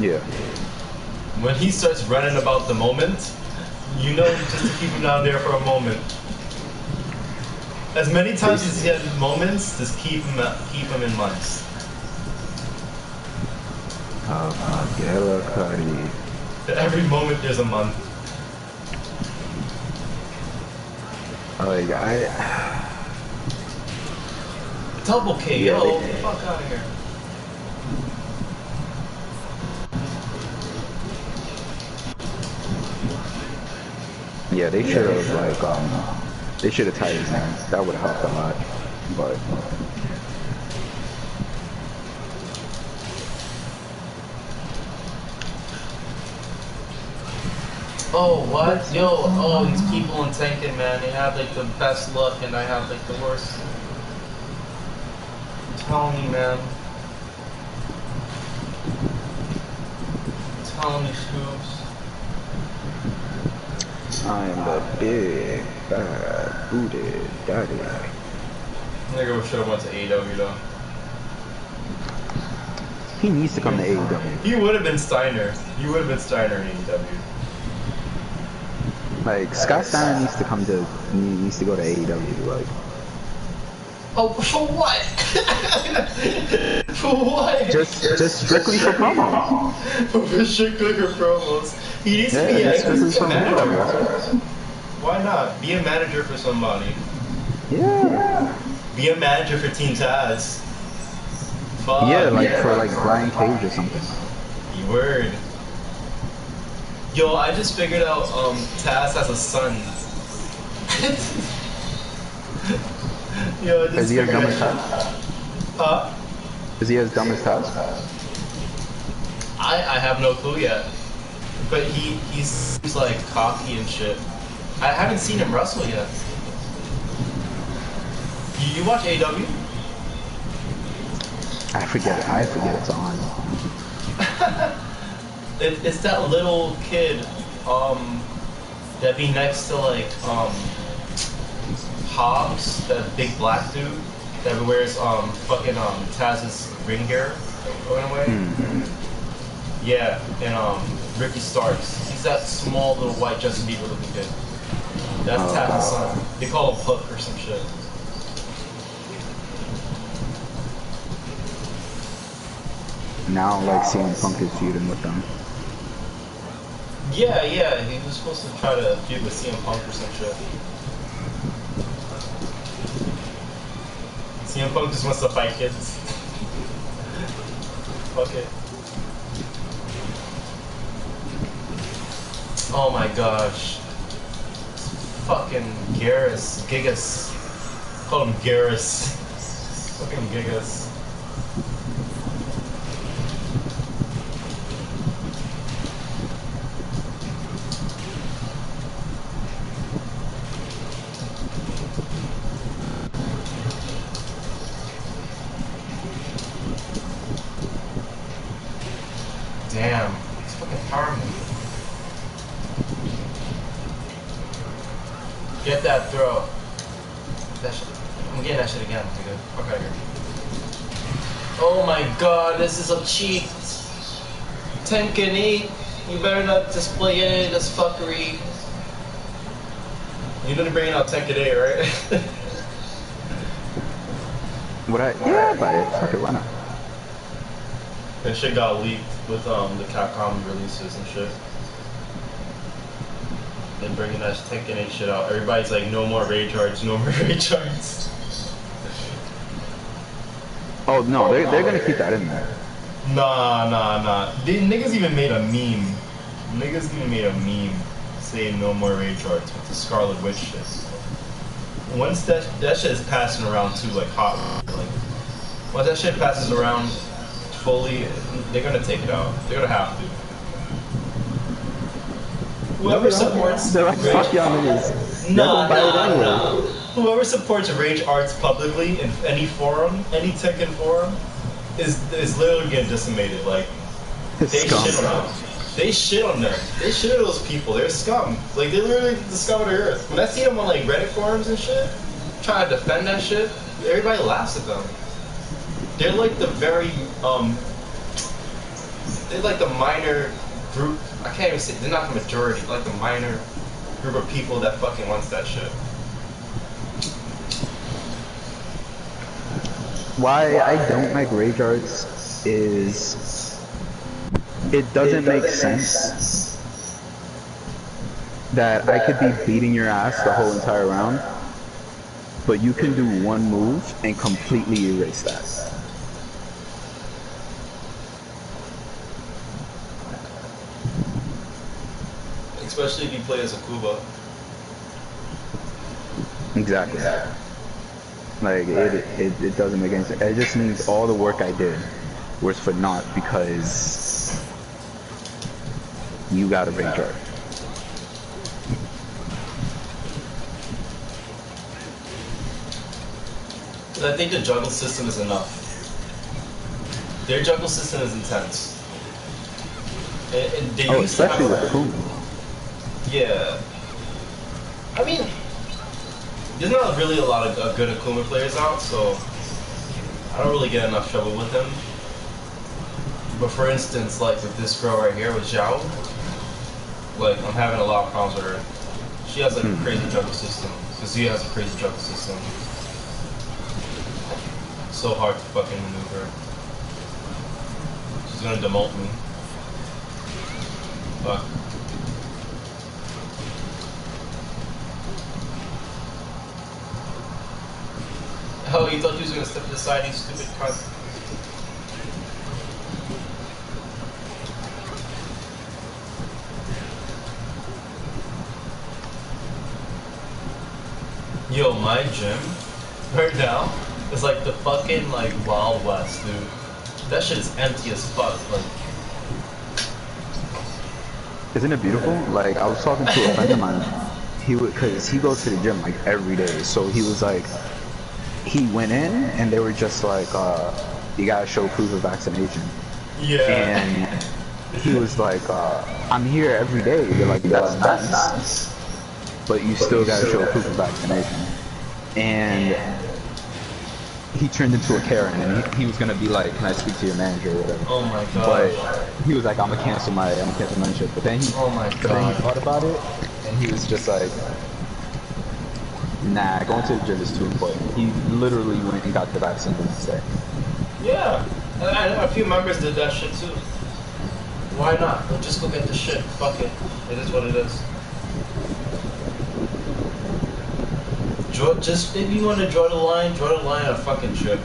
yeah. When he starts running about the moment, you know, just to keep him down there for a moment. As many times as he has moments, just keep him in months. Oh, McGillicuddy. Every moment there's a month. Like Double KO? Yeah, Fuck out of here. Yeah, they should have they should have tied his hands. That would have helped a lot. But oh, what? Yo, oh, these people in Tekken, man, they have like the best luck and I have like the worst. Tell me, man. Tell me, Scoops. I am the big bad booty daddy. Nigga should have went to AEW though. He needs to come to AEW. He would have been Steiner. He would have been Steiner in AEW. Like Scott Steiner needs to go to AEW. Like, oh, for what? For what? just strictly for promos. For strictly for promos. He needs to be a manager. Why not? Be a manager for somebody. Yeah. Be a manager for Team Taz. Fuck. Yeah, like for like Brian Cage or something. Word. Yo, I just figured out Taz has a son. Yo, I just Is he as dumb as Taz? Is he as dumb as Taz? I have no clue yet. But he's like cocky and shit. I haven't seen him wrestle yet. You watch AW? I forget it's on. It's that little kid that be next to like Hobbs, that big black dude that wears fucking Taz's ring gear going away. Mm-hmm. Yeah, and Ricky Starks. He's that small little white Justin Bieber looking kid. That's Taz's son. They call him Hook or some shit. Now like CM Punk is feuding with them. Yeah, he was supposed to try to feud with CM Punk or some shit. CM Punk just wants to fight kids. Fuck it. Oh my gosh. Fucking Garrus. Gigas. Call him Garrus. Fucking Gigas. Damn. It's fucking power move. Get that throw. That shit. I'm getting that shit again, nigga. Fuck out of here. Oh my god, this is a cheat. Tekken 8. You better not display any of this fuckery. You didn't bring out Tekken 8, right? Yeah, but fuck it, why not? That shit got leaked with the Capcom releases and shit. They're bringing that Tekken 8 shit out. Everybody's like, no more rage arts, no more rage arts. Oh no, they're gonna keep that in there. Nah. The niggas even made a meme. Saying no more rage arts with the Scarlet Witch shit. Once that shit is passing around too, like hot, like once that shit passes around fully, they're gonna take it out. They're gonna have to. Whoever supports they're like, fuck y'all niggas. Nah. Whoever supports rage arts publicly in any forum, any Tekken forum, is literally getting decimated. Like they shit on them. They shit on them. They shit on those people. They're scum. Like they're literally the scum of the earth. When I see them on like Reddit forums and shit, trying to defend that shit, everybody laughs at them. They're like the very they're like the minor group. I can't even say, they're not the majority, like the minor group of people that fucking wants that shit. Why I don't like rage arts is it doesn't make sense that I could be beating your ass the whole entire round but you can do one move and completely erase that. Especially if you play as a Kuba. Exactly. Like, it doesn't make any sense. It just means all the work I did was for naught because you got a big jar. I think the juggle system is enough. Their juggle system is intense. They used to especially have with Puma. Yeah. I mean, there's not really a lot of good Akuma players out, so I don't really get enough trouble with them. But for instance, like with this girl right here, with Zhao, like I'm having a lot of problems with her. She has like a crazy juggle system. Kazuya has a crazy juggle system. So hard to fucking maneuver. She's gonna demote me. Fuck. Oh, you thought you was gonna step to the side, you stupid cunt. Yo, my gym right now is like the fucking like Wild West, dude. That shit is empty as fuck. Like, Isn't it beautiful? Like, I was talking to a friend of mine. Cause he goes to the gym like every day. So he was like, he went in and they were just like, you gotta show proof of vaccination. yeah. And he was like, I'm here every day. They're like, that's nice, but you still gotta show proof of vaccination. And he turned into a Karen, and he was gonna be like, can I speak to your manager or whatever. Oh my god. But he was like, I'm gonna cancel my membership. But then he thought about it, and he was just like, nah, going to the gym is too important. He literally went and got the vaccine the next day. Yeah. And a few members did that shit too. Why not? We'll just go get the shit. Fuck it. It is what it is. Just if you want to draw the line at a fucking chip.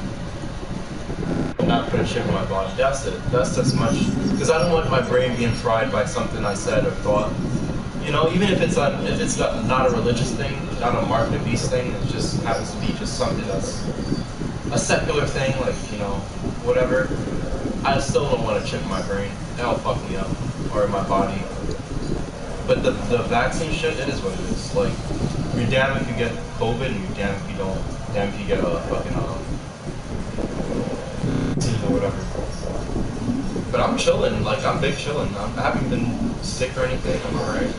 Not put a chip in my body. That's it. That's as much. Because I don't want my brain being fried by something I said or thought. You know, even if it's not a religious thing, not a mark of the beast thing, it just happens to be just something that's a secular thing, like, you know, whatever. I still don't want a chip in my brain. That'll fuck me up. Or in my body. But the vaccine shit, it is what it is. Like, you're damn if you get COVID, and you're damn if you don't. Damn if you get a fucking disease or whatever. But I'm chilling, like I'm big chilling. I haven't been sick or anything. I'm alright.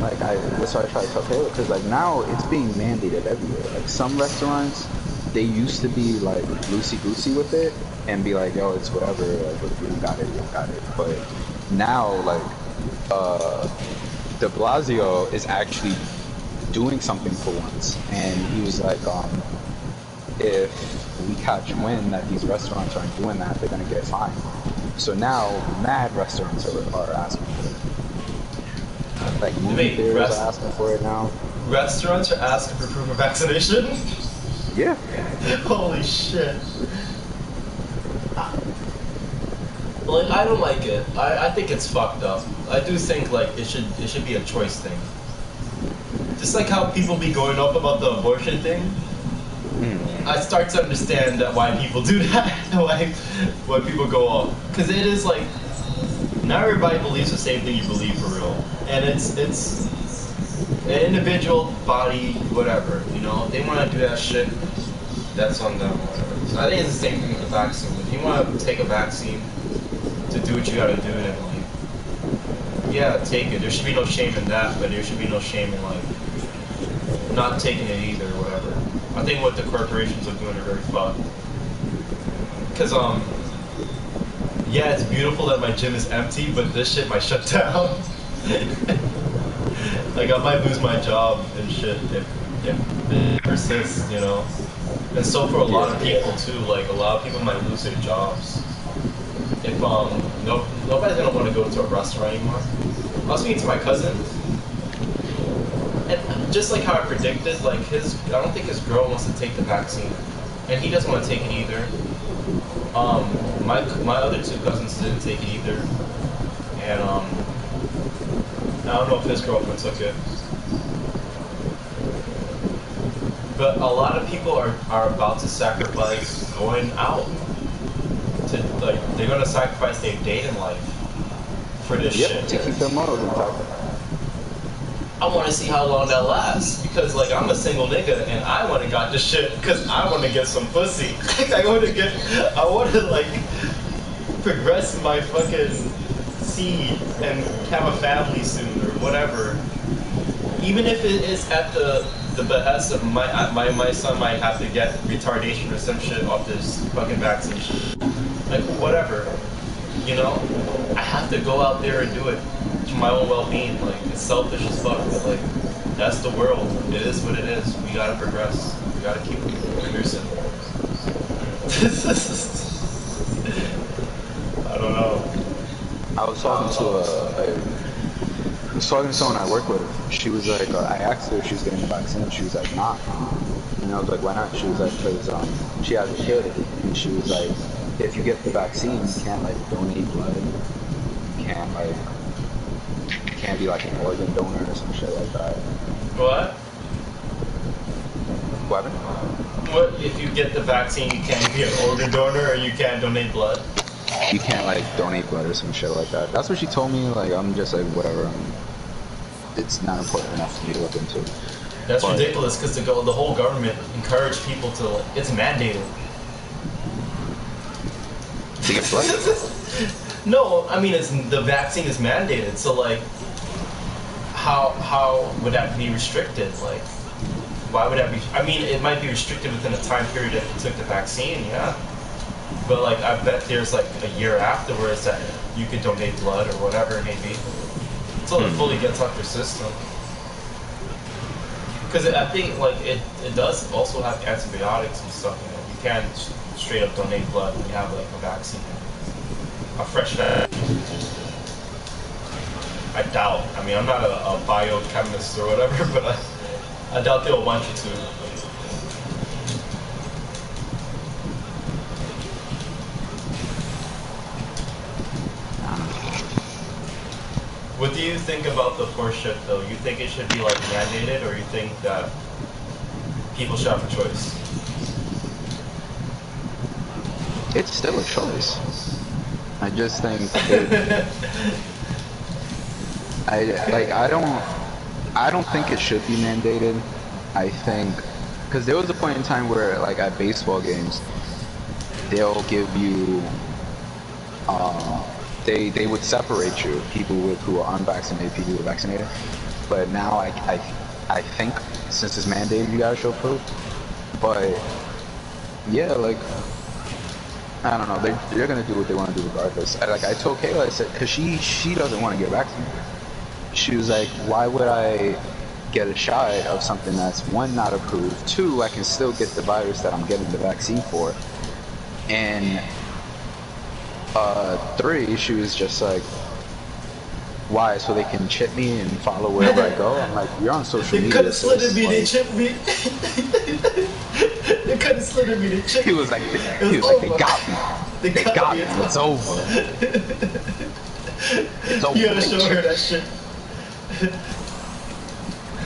Like, that's why I try to tell Taylor, because like now it's being mandated everywhere. Like some restaurants, they used to be like loosey-goosey with it and be like, yo, it's whatever, like if you got it, you got it. But now, like, de Blasio is actually doing something for once, and he was like, if we catch wind that these restaurants aren't doing that, they're gonna get fined. So now mad restaurants are asking for it. Like movie theaters are asking for it now. Restaurants are asking for proof of vaccination? Yeah. Holy shit. Like, I don't like it. I think it's fucked up. I do think like it should be a choice thing. Just like how people be going up about the abortion thing. I start to understand that why people do that. why people go off. Because it is like, not everybody believes the same thing you believe for real. And it's an individual body, whatever, you know? If they want to do that shit, that's on them, whatever. So I think it's the same thing with the vaccine. If you want to take a vaccine to do what you gotta do, and like, yeah, take it. There should be no shame in that, but there should be no shame in like not taking it either, or whatever. I think what the corporations are doing are very fucked. Cause yeah, it's beautiful that my gym is empty, but this shit might shut down. Like I might lose my job and shit if it persists, you know. And so for a lot of people too, like a lot of people might lose their jobs. If nobody's gonna want to go to a restaurant anymore. I was speaking to my cousin, and just like how I predicted, like I don't think his girl wants to take the vaccine, and he doesn't want to take it either. My other two cousins didn't take it either, and I don't know if his girlfriend took it. But a lot of people are about to sacrifice going out. To like, they're gonna sacrifice their dating life for this shit. To keep their morals intact. I want to see how long that lasts because like I'm a single nigga and I want to got this shit because I want to get some pussy. I want to like progress my fucking seed and have a family soon or whatever. Even if it is at the behest of my son might have to get retardation or some shit off this fucking vaccine shit. Like whatever, you know, I have to go out there and do it for my own well-being. Like it's selfish as fuck, but like that's the world. It is what it is. We gotta progress. We gotta keep progressing. I don't know. I was talking to someone I work with. She was like, I asked her if she was getting the vaccine. She was like, nah. And I was like, why not? She was like, because she has a kid. And she was like, if you get the vaccine, you can't like donate blood. You can't be like an organ donor or some shit like that. What? What? What if you get the vaccine? You can't be an organ donor or you can't donate blood. You can't like donate blood or some shit like that. That's what she told me. Like I'm just like whatever. It's not important enough for me to look into. That's ridiculous because the whole government encouraged people to like, it's mandated. To get blood? No, I mean the vaccine is mandated. So like, how would that be restricted? Like, why would that be? I mean, it might be restricted within a time period if you took the vaccine, yeah. But like, I bet there's like a year afterwards that you could donate blood or whatever it may be. Until it fully gets off your system. Because I think like it does also have antibiotics and stuff in it. You can't straight up donate blood when you have like a vaccine. A fresh vaccine. I doubt. I mean, I'm not a biochemist or whatever, but I doubt they'll want you to. What do you think about the horse shit though? You think it should be like mandated, or you think that people should have a choice? It's still a choice. I just think I don't think it should be mandated. I think because there was a point in time where like at baseball games they'll give you they would separate you, people who are unvaccinated, people who are vaccinated. But now I think since it's mandated, you gotta show proof. But yeah, like I don't know, they're gonna do what they want to do regardless. I told Kayla, I said, cause she doesn't want to get vaccinated. She was like, why would I get a shot of something that's one, not approved, two, I can still get the virus that I'm getting the vaccine for, and three, she was just like, why? So they can chip me and follow wherever I go? I'm like, you're on social media. They could have slid at me, they chipped me. They could have slid at me, they chipped me. He was like, they got me. They got me. It's over. It's over. You gotta show her that shit.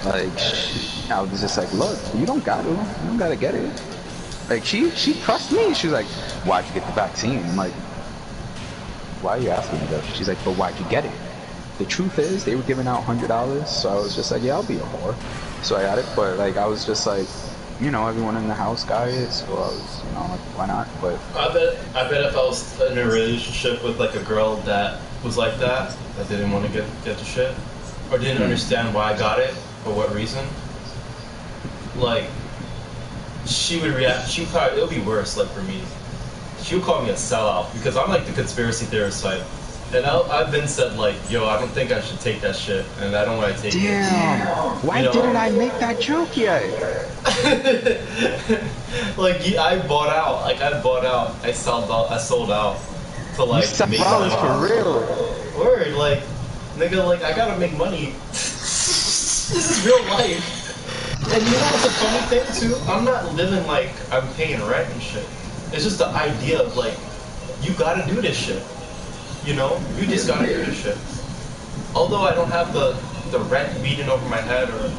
Like, I was just like, look, you don't gotta get it. Like, she pressed me. She was like, why'd you get the vaccine? I'm like, why are you asking me that? She's like, but why'd you get it? The truth is, they were giving out $100, so I was just like, yeah, I'll be a whore. So I got it, but like, I was just like, you know, everyone in the house got it, so I was, you know, like, why not? But I bet if I was in a relationship with like a girl that was like that didn't want to get the shit, or didn't understand why I got it, for what reason, like, she would react, it would be worse, like, for me. She would call me a sellout, because I'm like the conspiracy theorist type. And I've been said like, yo, I don't think I should take that shit, and I don't want to take it. Damn, why didn't I make that joke yet? Like, I bought out. I sold out to like you make money. for real. Word, like, nigga, like I gotta make money. This is real life. And you know what's a funny thing too? I'm not living like I'm paying rent and shit. It's just the idea of like, you gotta do this shit. You know? You just gotta do this shit. Although I don't have the rent beating over my head or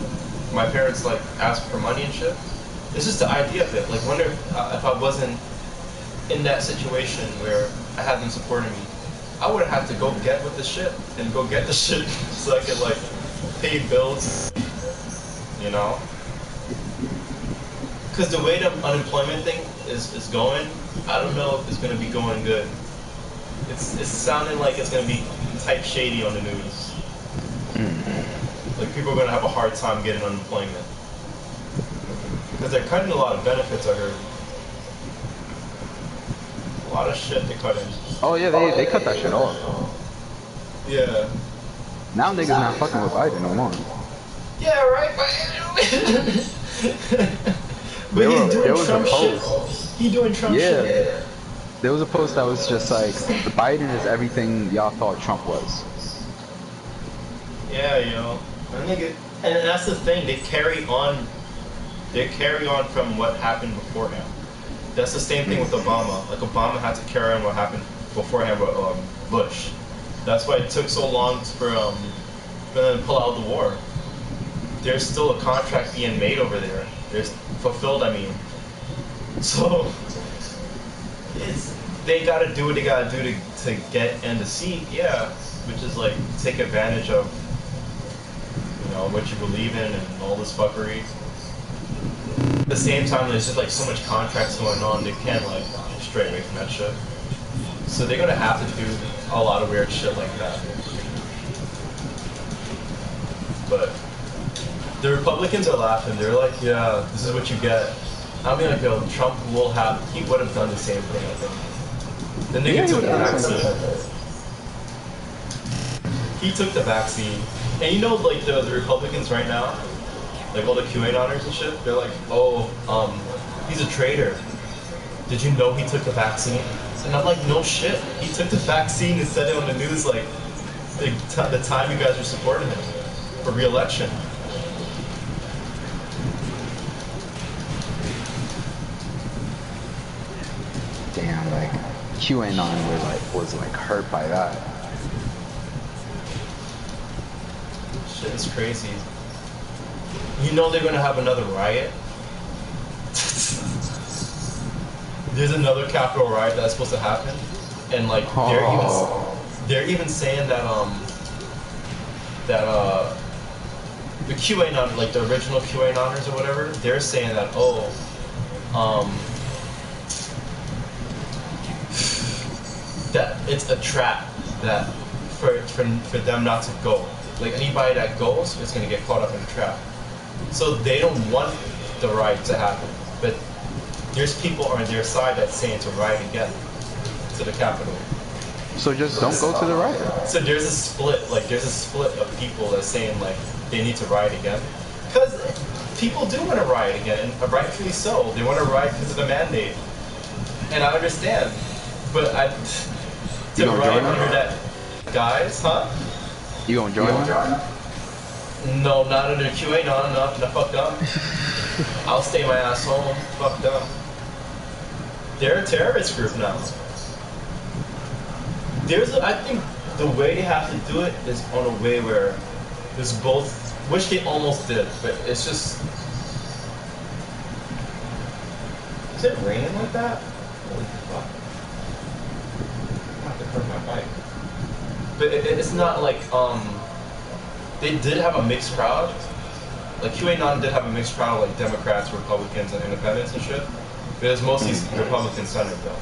my parents like ask for money and shit. It's just the idea of it. Like, wonder if I wasn't in that situation where I had them supporting me, I would have had to go get with the shit and go get the shit so I could like pay bills. You know? Because the way the unemployment thing is going, I don't know if it's going to be going good. It's sounding like it's going to be type shady on the news. Like, people are going to have a hard time getting unemployment. Because they're cutting a lot of benefits, I heard. A lot of shit they're cutting. Oh yeah, they cut that shit off. Yeah. Now niggas not fucking with Biden no more. Yeah, right? But he's doing Trump shit. He's doing Trump shit. There was a post that was just like, Biden is everything y'all thought Trump was. Yeah, yo. And that's the thing, they carry on from what happened beforehand. That's the same thing with Obama. Like, Obama had to carry on what happened beforehand with Bush. That's why it took so long for them to pull out of the war. There's still a contract being made over there. There's fulfilled, I mean. So they gotta do what they gotta do to get in the seat, yeah. Which is like take advantage of, you know, what you believe in and all this fuckery. At the same time, there's just like so much contracts going on, they can't like stray away from that shit. So they're gonna have to do a lot of weird shit like that. But the Republicans are laughing. They're like, yeah, this is what you get. I mean, like, yo, Trump he would have done the same thing, I think. The nigga took the vaccine. He took the vaccine. And you know, like, the Republicans right now, like all the QAnoners and shit, they're like, oh, he's a traitor. Did you know he took the vaccine? And I'm like, no shit. He took the vaccine and said it on the news, like, the time you guys were supporting him for re-election. Damn, like QAnon was like hurt by that. Shit is crazy. You know they're gonna have another riot? There's another Capitol riot that's supposed to happen, and like they're even saying that the QAnon, like the original QAnoners or whatever, they're saying that that it's a trap that for them not to go. Like anybody that goes is gonna get caught up in a trap. So they don't want the riot to happen, but there's people on their side that's saying to riot again to the Capitol. So just don't go to the riot. So there's a split of people that's saying like they need to riot again, because people do want to riot again, and rightfully so. They want to riot because of the mandate, and I understand. But to riot under that, guys, huh? You gonna join them? No, not under QAnon. No, fuck them. I'll stay my ass home. Fuck them. They're a terrorist group now. I think the way they have to do it is on a way where there's both, which they almost did, but it's just. Is it raining like that? Holy fuck. I have to hurt my bike. But it's not like, they did have a mixed crowd. Like QAnon did have a mixed crowd, like Democrats, Republicans, and Independents and shit. But it was mostly Republican-centered though.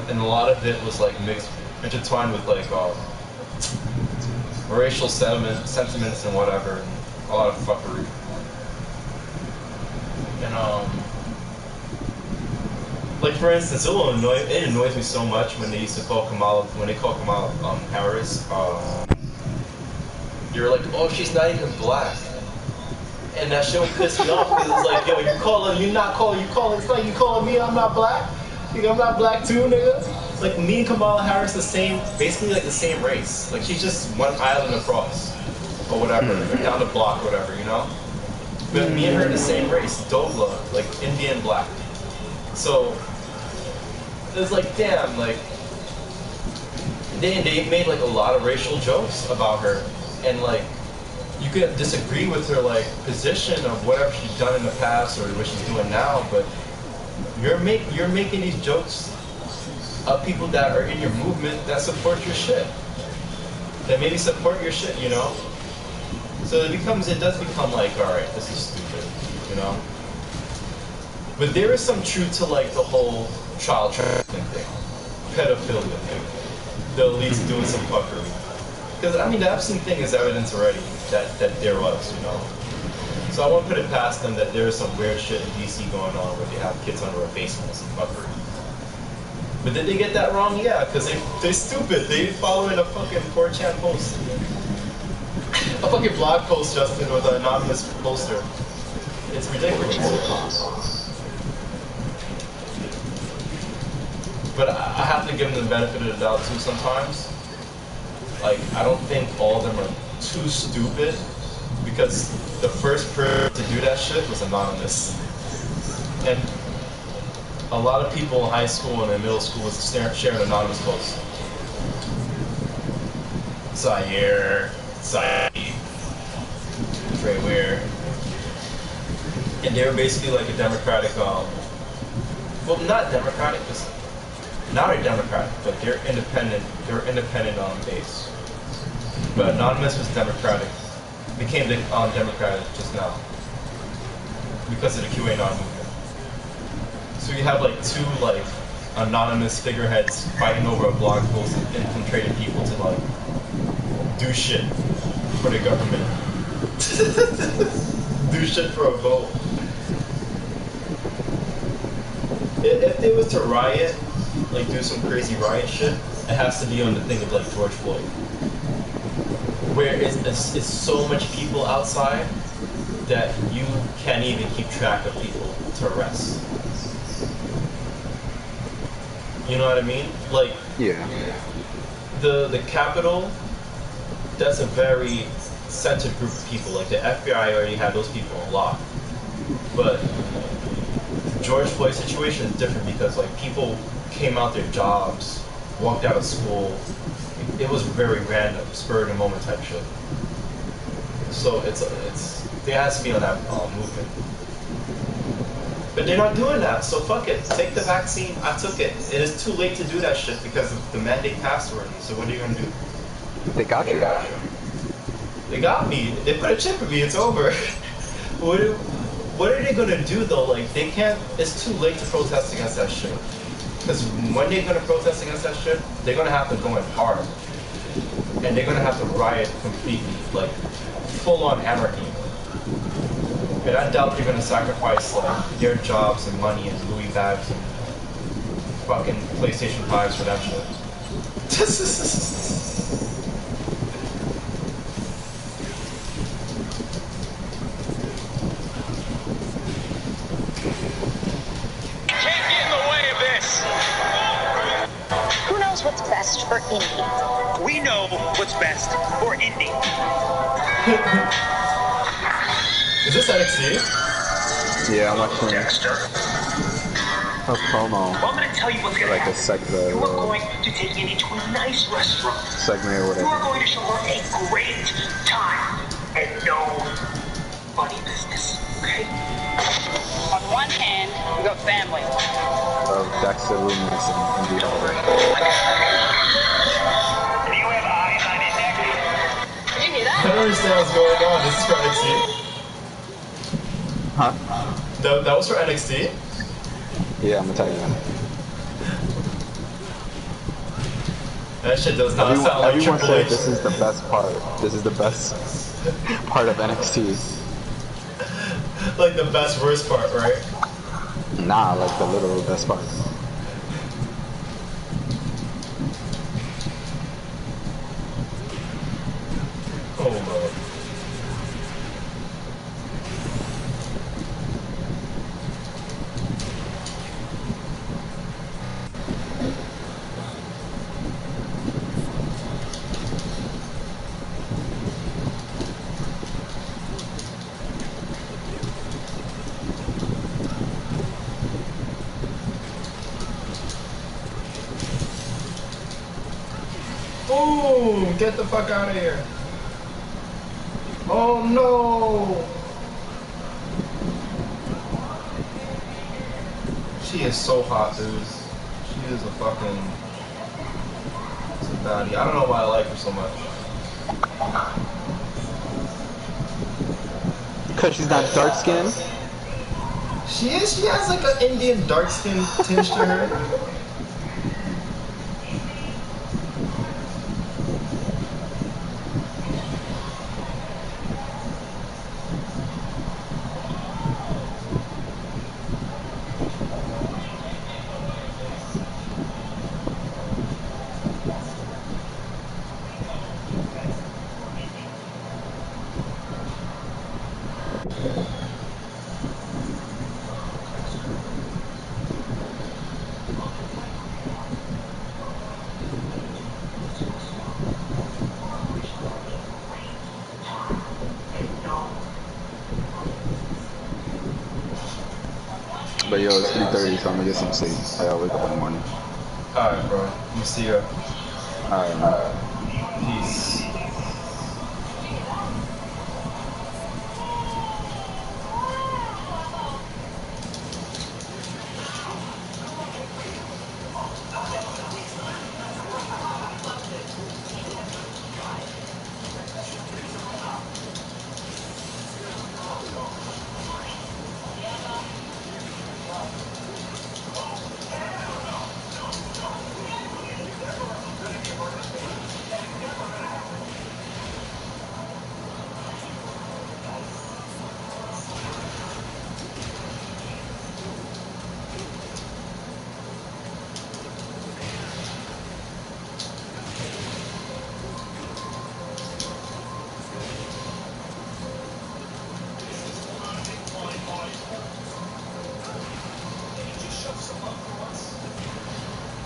And a lot of it was like mixed, intertwined with like racial sentiments and whatever, and a lot of fuckery. And like for instance, it annoys me so much when they call Kamala Harris. You're like, oh, she's not even black. And that shit would piss me off because it's like, yo, you calling me, I'm not black? Nigga, I'm not black too, nigga. Like, me and Kamala Harris basically like the same race. Like, she's just one island across, or whatever, or down the block, whatever, you know? But me and her are the same race, Dogla, like Indian black. So it's like, damn, like they made like a lot of racial jokes about her, and like you could disagree with her like position of whatever she's done in the past or what she's doing now, but you're making these jokes of people that are in your movement that support your shit, that maybe support your shit, you know. So it does become like, all right, this is stupid, you know. But there is some truth to like the whole child trafficking thing, pedophilia thing, the elites doing some fuckery. Because I mean, the Epstein thing is evidence already that there was, you know. So I won't put it past them that there is some weird shit in DC going on where they have kids under a basement and some fuckery. But did they get that wrong? Yeah, because they're stupid. They following a fucking 4chan post. A fucking blog post, Justin, with an anonymous poster. It's ridiculous. But I have to give them the benefit of the doubt too sometimes. Like, I don't think all of them are too stupid, because the first person to do that shit was anonymous. And a lot of people in high school and in middle school was sharing anonymous posts. Zaire, Trey Ware. And they were basically like a Democratic, well, not Democratic, not a Democratic, but they're independent on base. But anonymous was Democratic, became Democratic just now because of the QAnon movement. So you have like two like anonymous figureheads fighting over a blog post and infiltrating people to like do shit for the government. Do shit for a vote. If they was to riot, like do some crazy riot shit, it has to be on the thing of like George Floyd, where it's so much people outside that you can't even keep track of people to arrest. You know what I mean? Like, yeah, the Capitol, that's a very centered group of people. Like the FBI already had those people on lock, but George Floyd situation is different because like people came out their jobs, walked out of school. It was very random, spur of the moment type shit. So there has to be on that movement. But they're not doing that, so fuck it. Take the vaccine. I took it. It is too late to do that shit because the mandate passed already. So what are you gonna do? they got you. They got me. They put a chip in me. It's over. What are they gonna do though? Like they can't. It's too late to protest against that shit. Because when they're gonna protest against that shit, they're gonna have to go in hard, and they're gonna have to riot completely, like full-on anarchy. And I doubt they're gonna sacrifice like their jobs and money and Louis bags and fucking PlayStation 5s for that shit. Who knows what's best for Indy? We know what's best for Indy. Is this NXT? Yeah, I'm watching a promo, Well, I'm going to tell you what's going to like a happen. segment, You are going to take Indy to a nice restaurant. segment or You whatever. are going to show her a great time and no funny business, okay? On one hand, we got family. Of Dexter Loomis and Indy Harder. Do you have eyes on it, Nick? Did you hear I that? don't understand what's going on. This is for NXT. Huh? That was for NXT? Yeah, I'm gonna tell you that. That shit does not sound like Everyone Triple said H. this is the best part. This is the best part of NXT. Like the best worst part, right? Nah, like the literal best part. Oh Lord. Ooh, get the fuck out of here. Oh no! She is so hot, dude. She is a fucking... It's a baddie. I don't know why I like her so much. Because she's not dark skinned? She is. She has like an Indian dark skin tinge to her. But yo, it's 3:30, so I'm gonna get some sleep. I gotta wake up in the morning. Alright, bro. You see her. Alright, man. Peace.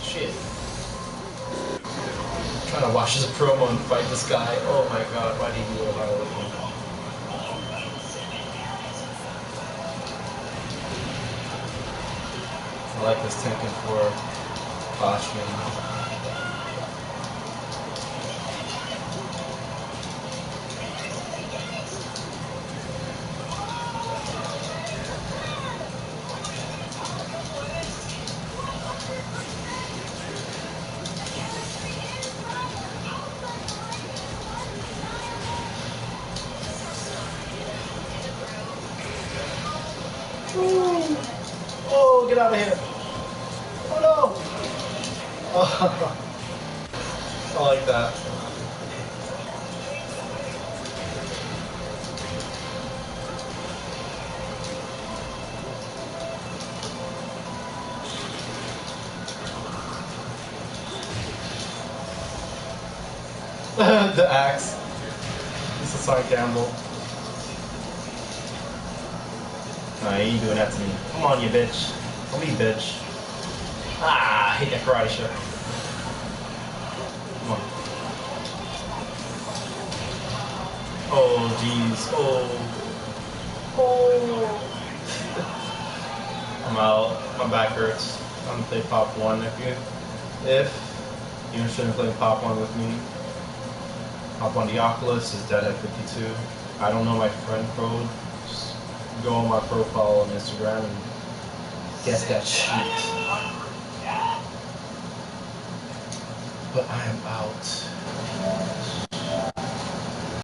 Shit. I'm trying to watch this promo and fight this guy. Oh my god, why did he do it? I like this Tekken 4 costume. Ooh. Oh, get out of here. Oh no. Oh, I like that. The axe. This is Sonic Gamble. Nah, you ain't doing that to me. Come on, you bitch. Come me, bitch. Ah, I hate that karate shot. Come on. Oh, jeez. Oh. Oh. I'm out. My back hurts. I'm gonna play Pop 1 if you're interested in playing Pop 1 with me. Hop on the Oculus is dead at 52. I don't know my friend code. Just go on my profile on Instagram and get that shit. But I am out.